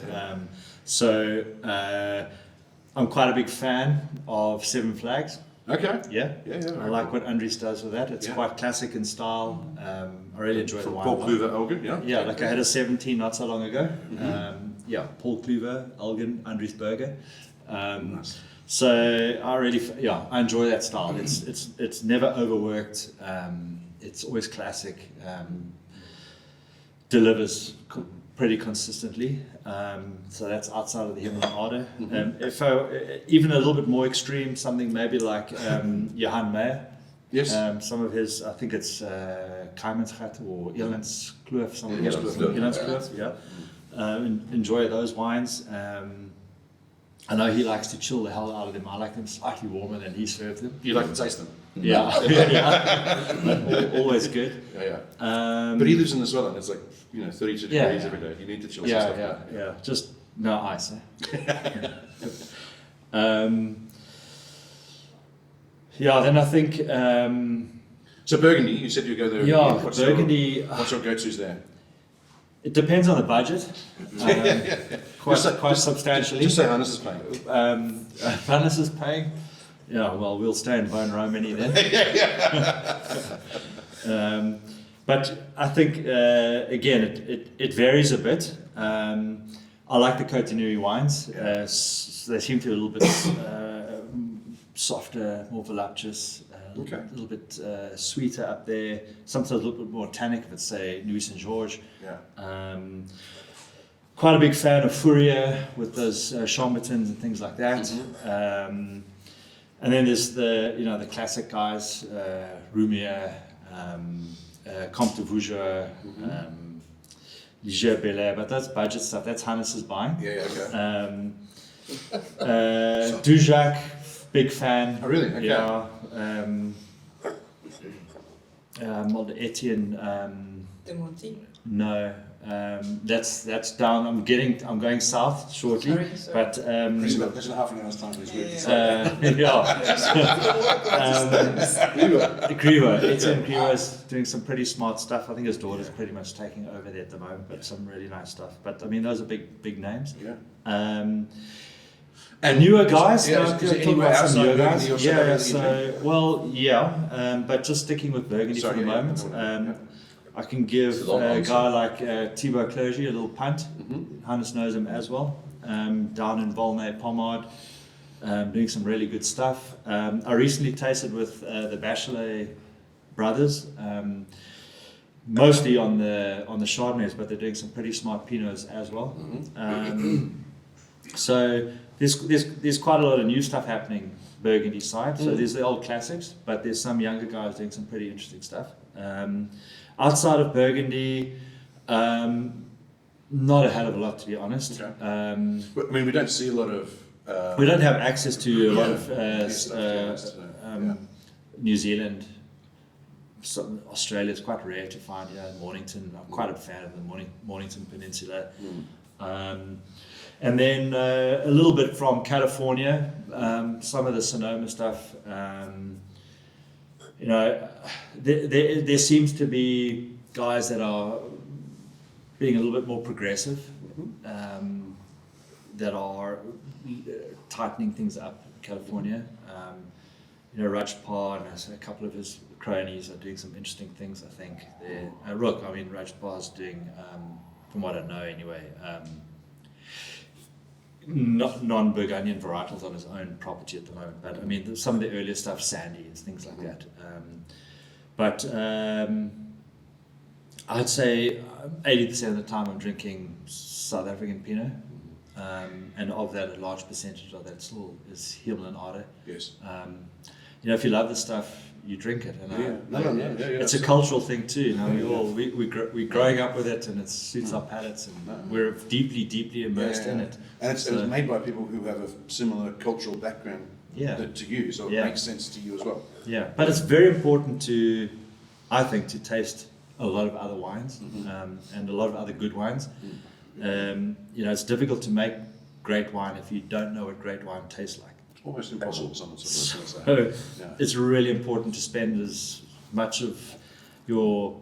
I'm quite a big fan of Seven Flags. Okay. Yeah. Yeah. I like what Andries does with that. It's quite classic in style. I really enjoy the wine. Paul Kluver, Elgin, yeah. Yeah, like I had a 17 not so long ago. Paul Kluver, Elgin, Andries Berger. Nice. So I enjoy that style. It's never overworked. It's always classic. Delivers pretty consistently. So that's outside of the Hemel-en-Aarde. If even a little bit more extreme, something maybe like Johan Meyer. Yes. Some of his, I think it's Keimensgat or Elandskloof, something like Elandskloof. Elandskloof, yeah. Enjoy those wines. I know he likes to chill the hell out of them. I like them slightly warmer than he served them. You like to taste them? Yeah, yeah. Always good. Yeah. But he lives in the Sutherland. It's like 32 degrees every day. You need to chill some stuff down. Yeah. Just no ice. Then I think. So Burgundy, you said you go there. Yeah, what's Burgundy. What's your go-tos there? It depends on the budget. Quite substantially. Just say Johannes is paying. Johannes is paying. Yeah, well, we'll stay in Von Romani then. But I think, again, it varies a bit. I like the Cotonui wines. They seem to be a little bit softer, more voluptuous, a little bit sweeter up there. Sometimes a little bit more tannic, if it's, say, Nuits Saint Georges. Quite a big fan of Fourier with those Chambertins and things like that. And then there's the classic guys, Roumier, Comte de Vougeot, Ligier Belair, but that's budget stuff. That's Hannes' buying. Dujac, big fan. Oh, really? Okay. Yeah. Etienne. De Monti. No. That's down. I'm going south shortly, Sorry. but There's a half an hour's time. Grivo. Etienne Grivo is doing some pretty smart stuff. I think his daughter's pretty much taking over there at the moment, but some really nice stuff. But I mean, those are big names. And newer guys. Is there anywhere outside newer Burgundy guys. But just sticking with Burgundy for the moment. I can give a guy like Thibaut Clergy a little punt. Hannes knows him as well. Down in Volnay-Pommard, doing some really good stuff. I recently tasted with the Bachelet brothers, mostly on the Chardonnays, but they're doing some pretty smart Pinots as well. So there's quite a lot of new stuff happening Burgundy side. So there's the old classics, but there's some younger guys doing some pretty interesting stuff. Outside of Burgundy, not a hell of a lot, to be honest. But, I mean, we don't see a lot of. We don't have access to a lot of New Zealand. Australia is quite rare to find here in Mornington. I'm quite a fan of the Mornington Peninsula. And then a little bit from California, some of the Sonoma stuff. There seems to be guys that are being a little bit more progressive, that are tightening things up in California. Rajpal and a couple of his cronies are doing some interesting things, I think. Rajpal is doing, from what I know anyway, non-Burgundian varietals on his own property at the moment, but I mean some of the earlier stuff, Sandy and things like that. I'd say 80% of the time I'm drinking South African Pinot, and of that, a large percentage of that still is Hemel-en-Aarde. Yes. If you love the stuff, you drink it. And it's a so cultural thing too. We're growing up with it, and it suits our palates, and we're deeply immersed in it. And it's made by people who have a similar cultural background to you, so it makes sense to you as well. Yeah, but it's very important I think, to taste a lot of other wines, and a lot of other good wines. It's difficult to make great wine if you don't know what great wine tastes like. Almost impossible for someone to say. So it's really important to spend as much of your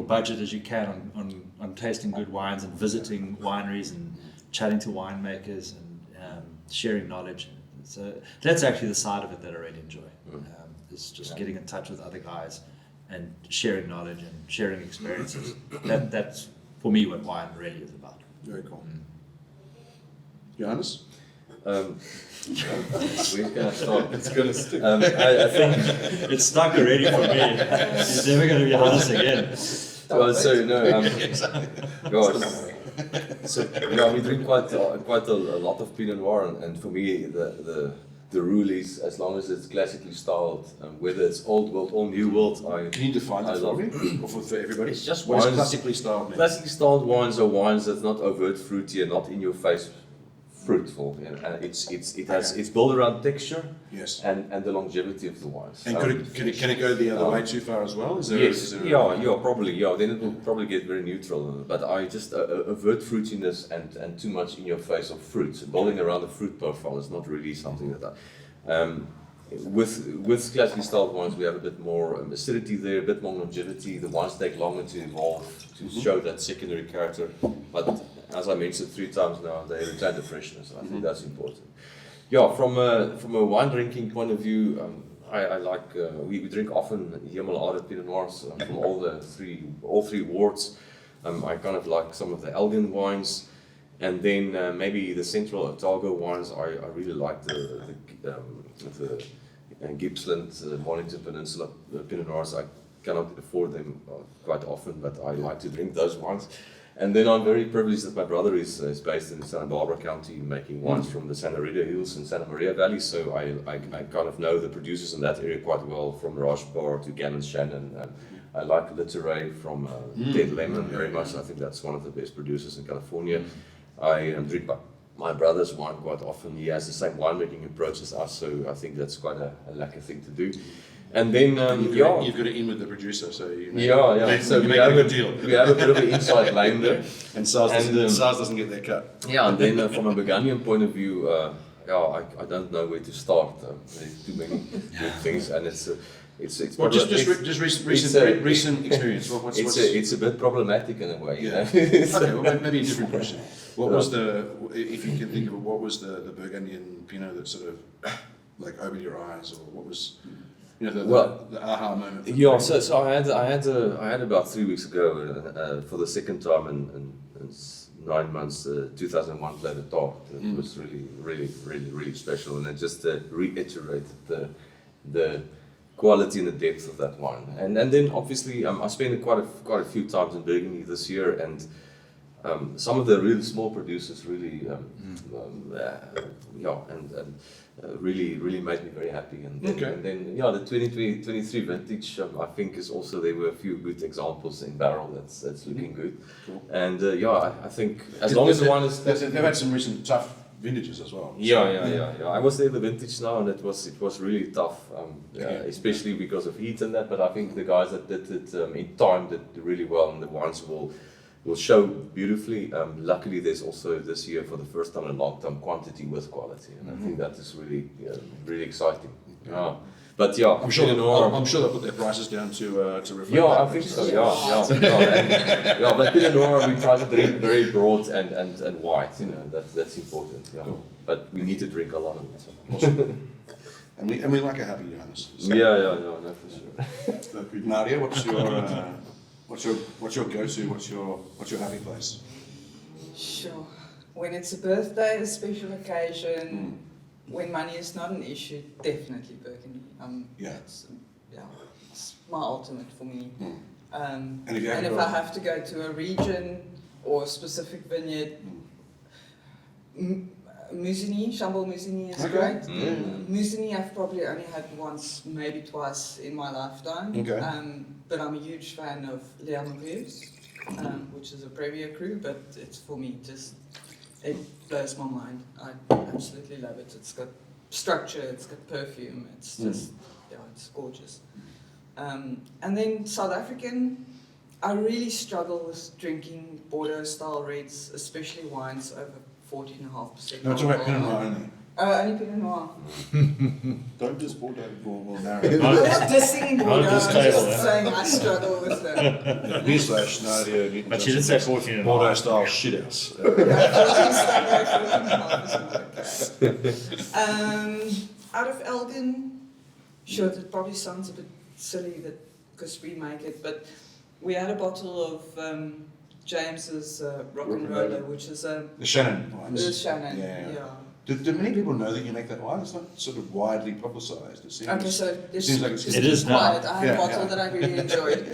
budget as you can on tasting good wines and visiting wineries and chatting to winemakers and sharing knowledge. So that's actually the side of it that I really enjoy. Is just getting in touch with other guys and sharing knowledge and sharing experiences. That's for me what wine really is about. Very cool. Johannes? Where can I start? It's going to stick. I think It's stuck already for me. It's never going to be Johannes again. We drink quite a lot of Pinot Noir, and for me the rule is, as long as it's classically styled, whether it's old world or new world, Can you define that for me? Or for everybody? It's just what wines. is classically styled mean? Classically styled wines are wines that's not overt fruity and not in your face fruitful. And it's built around texture Yes. and the longevity of the wines. And can it go the other way too far as well? Is there, Yes, is there probably. Yeah, then it will probably get very neutral. But I just avert fruitiness and too much in your face of fruit. Building around the fruit profile is not really something that with classically styled wines, we have a bit more acidity there, a bit more longevity. The wines take longer to evolve to show that secondary character. But as I mentioned 3 times now, they retain the freshness. I think that's important. Yeah, from a wine drinking point of view, I like we drink often Hemel-en-Aarde Pinot Noirs from all three wards. I kind of like some of the Elgin wines, and then maybe the Central Otago wines. I really like the Gippsland, Mornington Peninsula Pinot Noirs. I cannot afford them quite often, but I like to drink those wines. And then I'm very privileged that my brother is based in Santa Barbara County, making wines from the Santa Rita Hills and Santa Maria Valley. So I kind of know the producers in that area quite well, from Rajbar to Gannon Shannon. I like Litteray from Dead Lemon very much. I think that's one of the best producers in California. I drink my brother's wine quite often. He has the same winemaking approach as us, so I think that's quite a lucky thing to do. And then you've got it in with the producer, so you know, so we have a bit of an inside lane there, and SARS doesn't get their cut. Yeah, and then from a Burgundian point of view, I don't know where to start. There's too many good things, and it's well, just recent experience. It's a bit problematic in a way. Yeah. You know? Okay, well, maybe a different question. What was if you can think of it, what was the Burgundian Pinot that sort of like opened your eyes, or what was? You know, the aha moment. Yeah, so I had about 3 weeks ago for the second time in 9 months, 2001 Plate Talk. It was really special, and it just reiterated the quality and the depth of that wine. And then obviously I spent quite a few times in Burgundy this year, and some of the really small producers really really made me very happy. And then the 2023 vintage, I think there were a few good examples in barrel that's looking good. Cool. And I think as long as the wine is, they've had some recent tough vintages as well. Yeah. I was there the vintage now, and it was really tough, especially because of heat and that. But I think the guys that did it in time did really well, and the wines will show beautifully. Luckily, there's also this year for the first time in a long time quantity with quality, and I think that is really exciting. But I'm sure they'll put their prices down to reflect. Yeah, I think so. Yeah. But Pinot Noir, we try to drink very broad and white. You know, that's important. Yeah. Cool. But we need to drink a lot of it. Awesome. and we like a happy Johannes. So. No, for sure. Nadia, what's your go-to? What's your happy place? Sure. When it's a birthday, a special occasion, when money is not an issue, definitely Burgundy. It's my ultimate for me. And if I have to go to a region or a specific vineyard, Musigny, Chambord Musigny is great. Musigny I've probably only had once, maybe twice in my lifetime. But I'm a huge fan of Les Amoureux, which is a Premier Cru, but it's for me it blows my mind. I absolutely love it. It's got structure, it's got perfume, it's just, it's gorgeous. And then South African, I really struggle with drinking Bordeaux style reds, especially wines over 14.5%. No, it's about Pinot Noir only. Only Pinot Noir. Don't diss Bordeaux, we'll narrow I'm not dissing Bordeaux, this I'm table, just saying I struggle with them. Newsflash, Nadia Newton But she did say 14 Bordeaux style shit house. 14.5 is not okay. Out of Elgin, sure, that probably sounds a bit silly because we make it, but we had a bottle of James's Rock and Roller, which is the Shannon wines. The Shannon, yeah. Do many people know that you make that wine? It's not sort of widely publicised. It seems. Okay, so it seems like it is now. quiet. I had a bottle that I really enjoyed.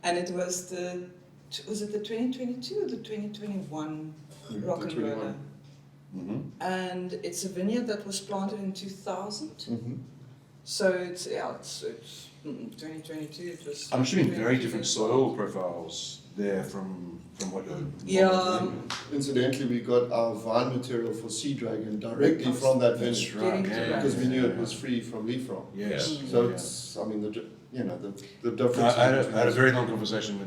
And it was it the 2022 or the 2021 Rock and Roller? And it's a vineyard that was planted in 2000. So it's 2022. It was. I'm assuming very different soil profiles there from what you're... Yeah. Incidentally, we got our vine material for Sea Dragon directly from that That's vineyard right. Getting to Yeah. because we knew it was free from leaf rot. Yes. So Yeah. it's, I mean, the difference. I had between a those- very long conversation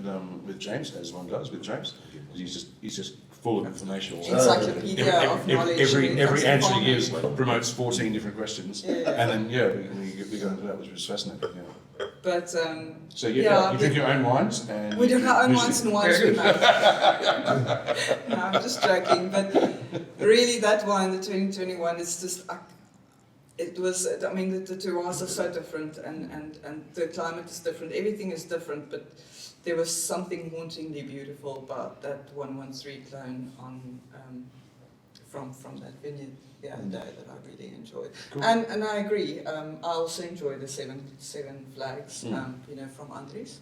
with James, as one does with James. He's just full of information. Encyclopedia of knowledge. Every answer he Farming. gives promotes 14 different questions, Yeah. and then we got into that, which was fascinating. Yeah. But So Yeah, you drink your own wines, and we you do our own drink wines and muesli. wines we make. No, I'm just joking. But really, that wine, the 2021, it's just. It was. I mean, the terroirs are so different, and the climate is different. Everything is different, but there was something hauntingly beautiful about that 113 clone on from that vineyard the other day that I really enjoyed. Cool. And I agree. I also enjoy the seven flags. From Andries.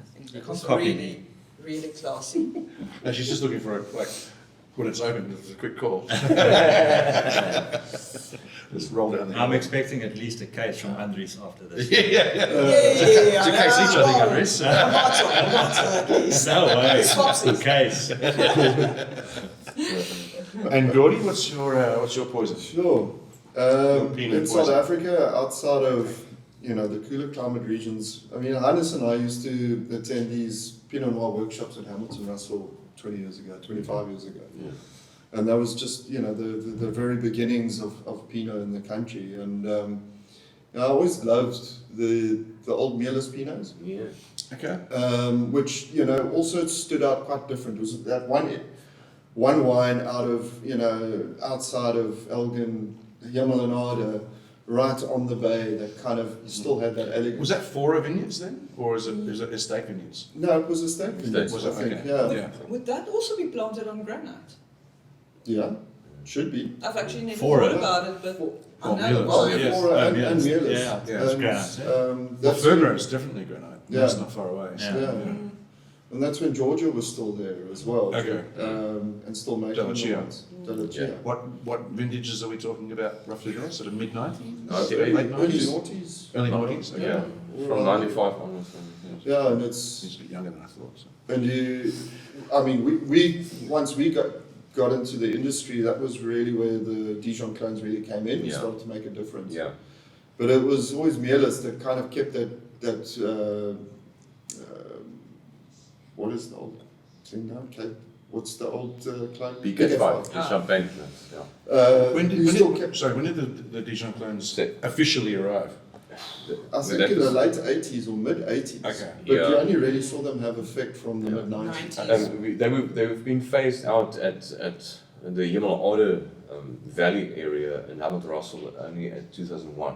I think it was Copy. really classy. No, she's just looking for when it's open, it's a quick call. Just roll down the I'm expecting at least a case from Andries after this. yeah. It's a case each, I think, Andries. A bottle at least. No way. Swapsies. A case. And Gordy, what's your poison? Sure. Pinot In South poison. Africa, outside of the cooler climate regions, I mean, Johannes and I used to attend these Pinot Noir workshops at Hamilton Russell 25 years ago. Yeah. And that was just, the very beginnings of Pinot in the country. And I always loved the old Meerless Pinots, Yeah. Okay. which, also stood out quite different. It was that one wine out of, outside of Elgin, Hemel-en-Aarde, right on the bay, that kind of still had that elegance. Was that Fora vineyards then, or is it estate vineyards? No, it was a state vineyard, Was I it? think. Okay. Yeah. Would that also be planted on granite? Yeah, should be. I've actually never For thought it. about it, but I Oh, know. Meerless. Well, yes. Fora and yes. Meerless. Yeah, yeah, it's granite. Well, That's Fergana is definitely granite. Yeah. That's not far away. So, Yeah. And that's when Georgia was still there as well. Okay. And still making Della the Chia. wines. Della Chia. What vintages are we talking about roughly there? Sort of mid-90s? Early Late Early 90s? noughties. Early 90s, okay. Yeah. From 95 onwards. Yeah, and He's a bit younger than I thought. So. and we once we got into the industry, that was really where the Dijon clones really came in and Yeah. started to make a difference. Yeah. But it was always Meerless that kind of kept that what is the old thing now? Okay. What's the old clone? BK5, the champagne plants. Yeah. When we still did kept, sorry, when did the Dijon clones Set. officially arrive? I think in the late 80s or mid 80s. Okay. But you Yeah. only really saw them have effect from the mid 90s. 90s. And they've been phased out at the Hemel-en-Aarde Valley area in Hamilton Russell only at 2001.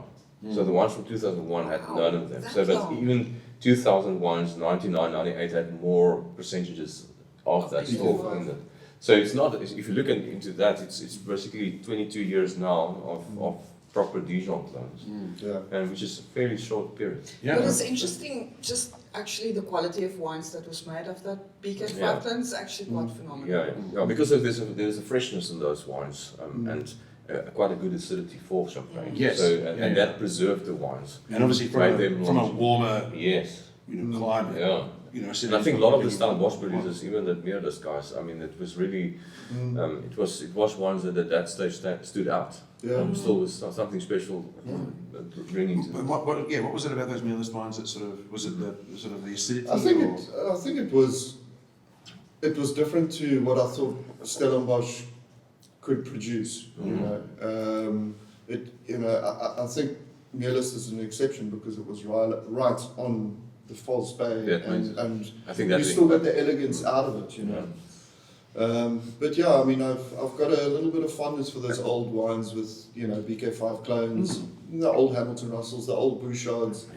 So the ones from 2001 had none of them. That So that long. even 2001's 99, 98 had more percentages of that still in it. So it's not, if you look into that, it's basically 22 years now of proper Dijon clones, Yeah. and which is a fairly short period. Yeah. But it's interesting, just actually the quality of wines that was made of that BK5 Yeah. clone is actually quite phenomenal. Yeah, because there's a freshness in those wines, and quite a good acidity for champagne. Yes. So Yeah. and that preserved the wines. And obviously Made them from a long. warmer Yes. climate. Yeah. And And I think a lot of the Stellenbosch producers, even the Meerless guys, I mean, it was really, it was ones that at that stage stood out. Yeah. Still was something special bringing to But them. what was it about those Meerless wines that sort of was it the acidity? I think or? it was different to what I thought Stellenbosch could produce. I think Meerless is an exception because it was right on the false bay, Yeah, it makes and I think you that still got the elegance out of it, But yeah, I mean, I've got a little bit of fondness for those old wines with BK5 clones, the old Hamilton Russells, the old Bouchards.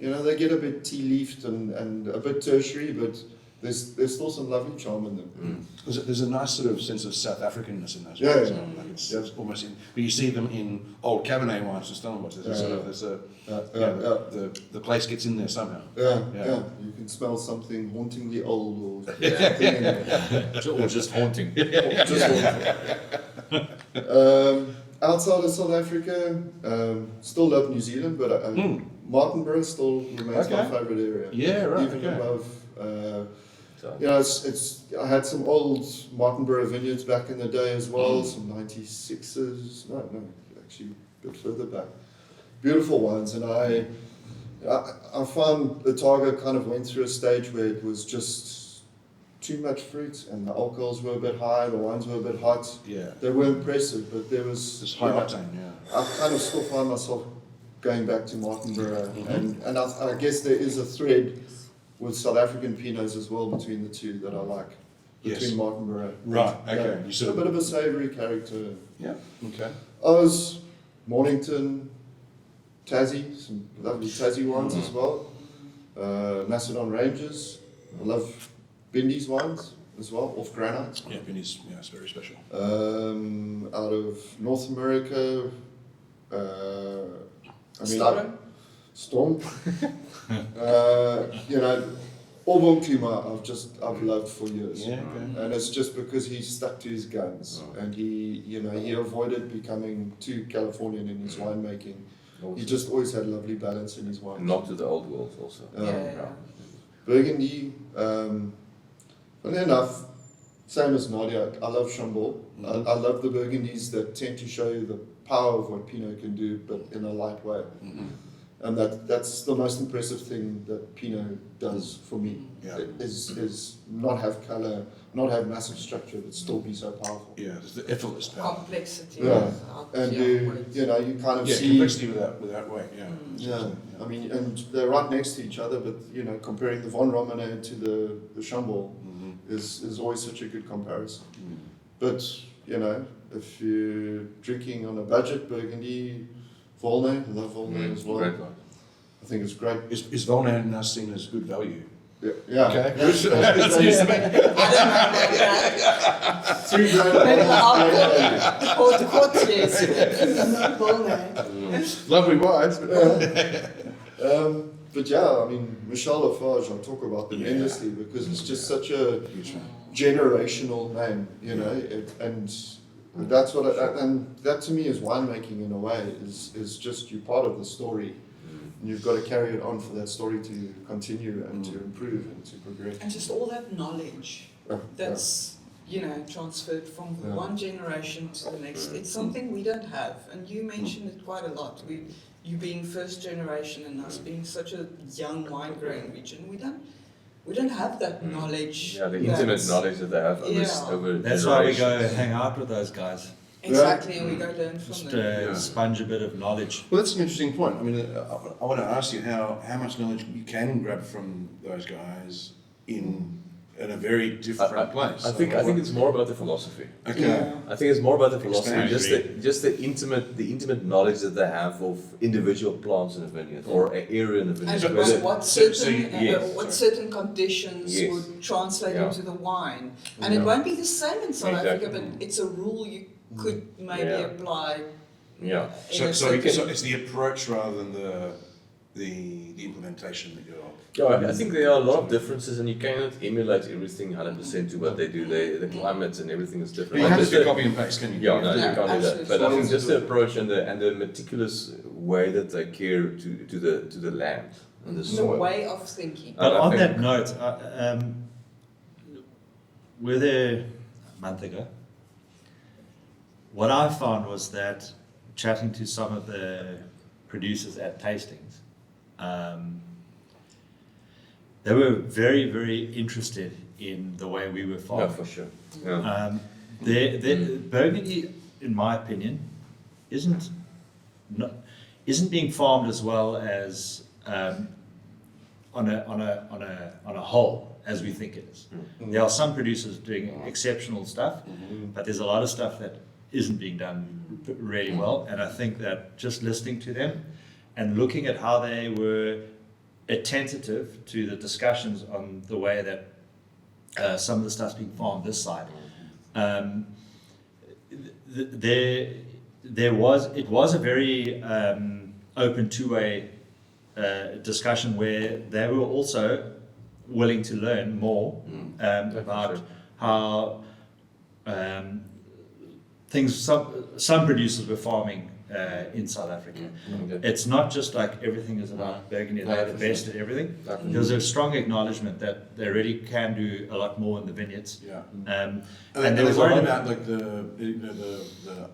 Yeah. They get a bit tea leafed and a bit tertiary, but there's still some lovely charm in them. There's a nice sort of sense of South Africanness in those Yeah, wines. yeah. Like it's almost in, but you see them in old Cabernet wines and Stellenbosch. The place gets in there somehow. Yeah. You can smell something hauntingly old or Or just haunting. just outside of South Africa, still love New Zealand, but Martinborough still remains my Okay. favourite area. Yeah, right. Even Okay. above So, You know, it's. I had some old Martinborough vineyards back in the day as well, some 96s. No, actually a bit further back. Beautiful wines, and I found the Targa kind of went through a stage where it was just too much fruit, and the alcohols were a bit high, the wines were a bit hot. Yeah. They were impressive, but there was It's high octane, yeah. I kind of still find myself going back to Martinborough, and I guess there is a thread with South African Pinots as well between the two that I like. Between Yes. Martinborough. Right, okay. Yeah. You sort A of- bit of a savoury character. Yeah, okay. I was Mornington, Tassie, some lovely Tassie wines as well. Macedon Ranges. I love Bindi's wines as well, off granite. Yeah, Vinny's, yeah, it's very special. Out of North America, Storm. You know, Auburn Klima I've loved for years. Yeah, okay. And it's just because he stuck to his guns and he avoided becoming too Californian in his winemaking. He just always had lovely balance in his wine. not to the old world also. Burgundy, funny enough, same as Nadia, I love Chambord. I love the Burgundies that tend to show you the power of what Pinot can do, but in a light way. And that's the most impressive thing that Pinot does for me. Yeah. Is not have colour, not have massive structure, but still be so powerful. Yeah, there's the effortless power. Complexity. Yeah. without- And yeah, you know, you kind of Yeah, see. complexity without weight, yeah. Yeah, I mean, and they're right next to each other, but you know, comparing the Von Romane to the Chambord is always such a good comparison. But you know, if you're drinking on a budget, Burgundy, Volnay, I love Volnay as well. Great one. I think it's great. Is Volnay now seen as good value? Yeah. Okay. Yeah. That's news to me. I don't know about that. 3 grand. Maybe Yeah. Haute Courtiers. Volnay. Lovely wines, but But yeah, I mean, Michel Lafarge, I'll talk about them Yeah. endlessly because it's just such a huge fan. generational name, you know, and that's what, and that to me is winemaking in a way, is just you're part of the story. And you've got to carry it on for that story to continue and to improve and to progress. And just all that knowledge that's, you know, transferred from Yeah. one generation to the next. It's something we don't have. And you mentioned it quite a lot. You being first generation and us being such a young wine growing region, we don't have that knowledge. Yeah, the intimate that's- knowledge that they have over That's why we go generations. hang out with those guys. Exactly, and we go learn from Just them. sponge a bit of knowledge. Well, that's an interesting point. I mean, I want to ask you how much knowledge you can grab from those guys in a very different place. I think it's more about the philosophy. Okay. Yeah. I think it's more about the philosophy, Expand. just the intimate knowledge that they have of individual plants in a vineyard or an area in a vineyard. And Whether- what so certain, you- yes, what sorry. certain conditions Yes. would translate Yeah. into the wine. And it Yeah. won't be the same in South Exactly. Africa, but it's a rule you could maybe Yeah. apply. Yeah. in So a certain- so it's the approach rather than the implementation that you're. Yeah, I think there are a lot of differences, and you cannot emulate everything 100% to what they do. The climates and everything is But different. you Like can't just just do the- copy and paste, can you? Yeah, no, No, you can't do that. absolutely. But I think just the approach and the meticulous way that they care to the land and the the soil. way of thinking. But I on think- that note, we're there a month ago. What I found was that chatting to some of the producers at tastings, they were very, very interested in the way we were Yeah, farming. for sure. Yeah. Burgundy, in my opinion, isn't being farmed as well as on a whole as we think it is. There are some producers doing exceptional stuff, but there's a lot of stuff that isn't being done really well. And I think that just listening to them and looking at how they were attentive to the discussions on the way that some of the stuff's being farmed this side. It was a very open two-way discussion where they were also willing to learn more about sure. how things some producers were farming in South Africa. Okay. It's not just like everything is about Burgundy, they're the best at everything. There's a strong acknowledgement that they really can do a lot more in the vineyards. Yeah. And And there they was worry one, about like the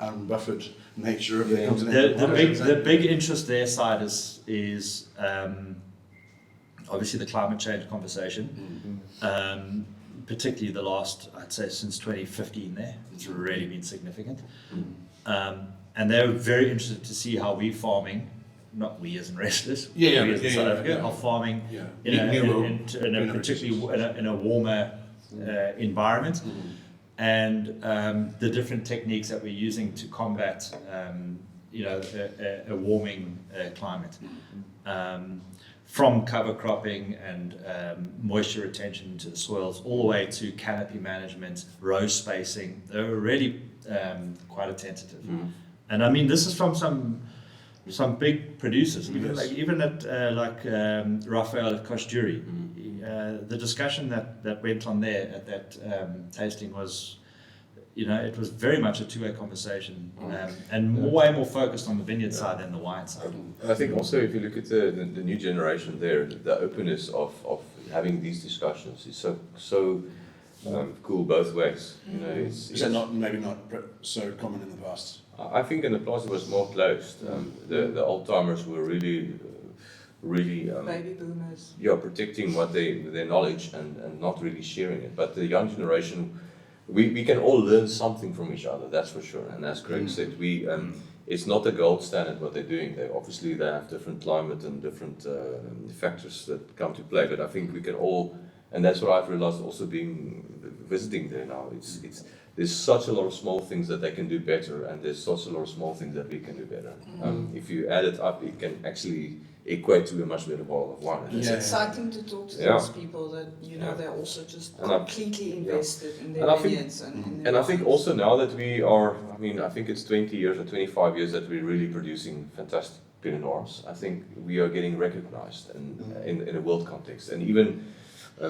unbuffered nature of the continental the climate. big interest their side is obviously the climate change conversation. Particularly the last, I'd say since 2015 there, it's really been significant. And they're very interested to see how we farming, not we as in Restless, we as in South Africa, are farming in a particularly in a warmer environment. And the different techniques that we're using to combat a warming climate. From cover cropping and moisture retention into the soils, all the way to canopy management, row spacing. They were really quite attentive. And I mean, this is from some big producers, even at Raphael at Kosjuri. The discussion that went on there at that tasting was, it was very much a two-way conversation, and way more focused on the vineyard side than the wine side. I think also if you look at the new generation there, the openness of having these discussions is so cool both ways. Is that maybe not so common in the past? I think in the past it was more closed. The old timers were really Baby boomers. protecting their knowledge and not really sharing it. But the young generation, we can all learn something from each other, that's for sure. And as Craig said, it's not a gold standard what they're doing. They have different climate and different factors that come to play. But I think we can all, and that's what I've realized also visiting there now. There's such a lot of small things that they can do better, and there's such a lot of small things that we can do better. If you add it up, it can actually equate to a much better bottle of wine. It's exciting to talk to those people that they're also just completely invested in their vineyards and I think also now that we are, I think it's 20 years or 25 years that we're really producing fantastic Pinot Noirs. I think we are getting recognized in a world context, and even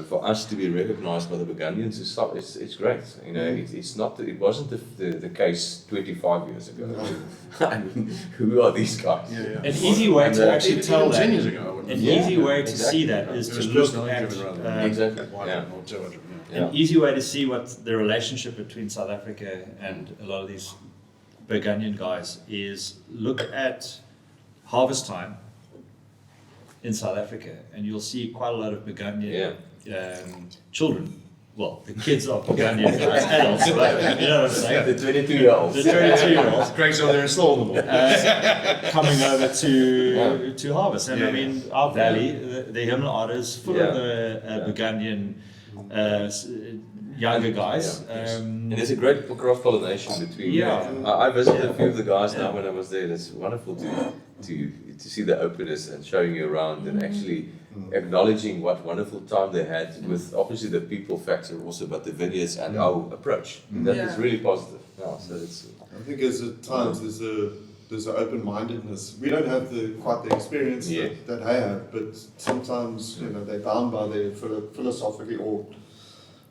for us to be recognized by the Burgundians it's great. It wasn't the case 25 years ago. Who are these guys? An easy way to actually tell that. 10 years ago, Easy way to see that is to look at an easy way to see what the relationship between South Africa and a lot of these Burgundian guys is. Look at harvest time in South Africa, and you'll see quite a lot of Burgundian children. Well, the kids are Burgundian adults, but you know what I'm saying? The 22-year-olds. The 22-year-olds. Greg's over there installing them all. Coming over to harvest. And I mean, our valley, the Hemel-en-Aarde is full of the Burgundian younger guys. And there's a great cross-pollination between. I visited a few of the guys now when I was there. It's wonderful to see the openness and showing you around and actually acknowledging what wonderful time they had with obviously the people factor also, but the vineyards and our approach. That is really positive. So it's. I think at times there's an open-mindedness. We don't have quite the experience that I have, but sometimes they're bound by their philosophy or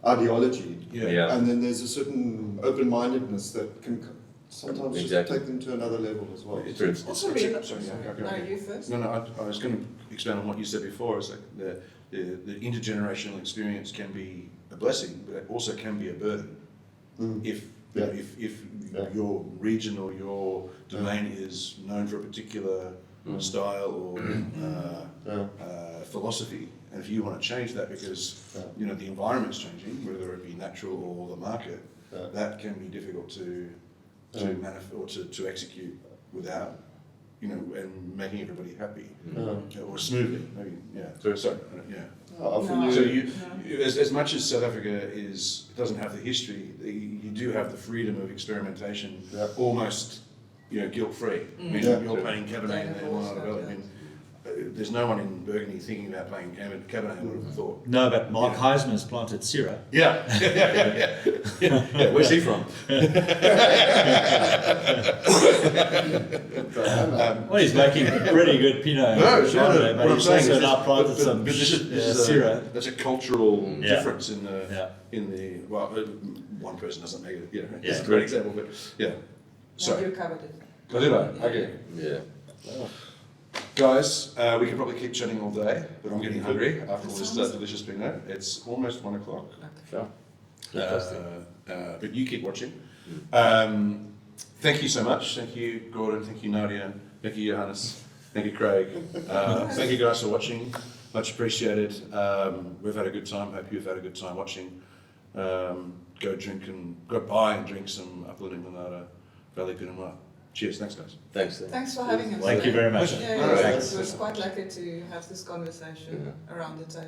ideology. And then there's a certain open-mindedness that can sometimes just take them to another level as well. Also you first. No, I was going to expand on what you said before. It's like the intergenerational experience can be a blessing, but it also can be a burden. If your region or your domain is known for a particular style or philosophy, and if you want to change that because the environment's changing, whether it be natural or the market, that can be difficult to execute without and making everybody happy or smoothly, maybe. So you, as much as South Africa doesn't have the history, you do have the freedom of experimentation, almost guilt-free. I mean, you're playing Cabernet in the Hemel-en-Aarde Valley. I mean, there's no one in Burgundy thinking about playing Cabernet, I would have thought. No, but Mark Heisman has planted Syrah. Yeah. Where's he from? Well, he's making pretty good Pinot. Chardonnay, but he's also now planted some Syrah. That's a cultural difference in the well, one person doesn't make it. It's a great example, but So you covered it. Oh, did I? Okay. Yeah. Guys, we could probably keep chatting all day, but I'm getting hungry after all this delicious Pinot. It's almost 1 o'clock. Fantastic. But you keep watching. Thank you so much. Thank you, Gordon. Thank you, Nadia. Thank you, Johannes. Thank you, Craig. Thank you guys for watching. Much appreciated. We've had a good time. Hope you've had a good time watching. Go buy and drink some Upper Hemel-en-Aarde Valley Pinot Noir. Cheers. Thanks, guys. Thanks. Thanks for having us. Thank you very much. Yeah, All right. it was quite lucky to have this conversation around the table.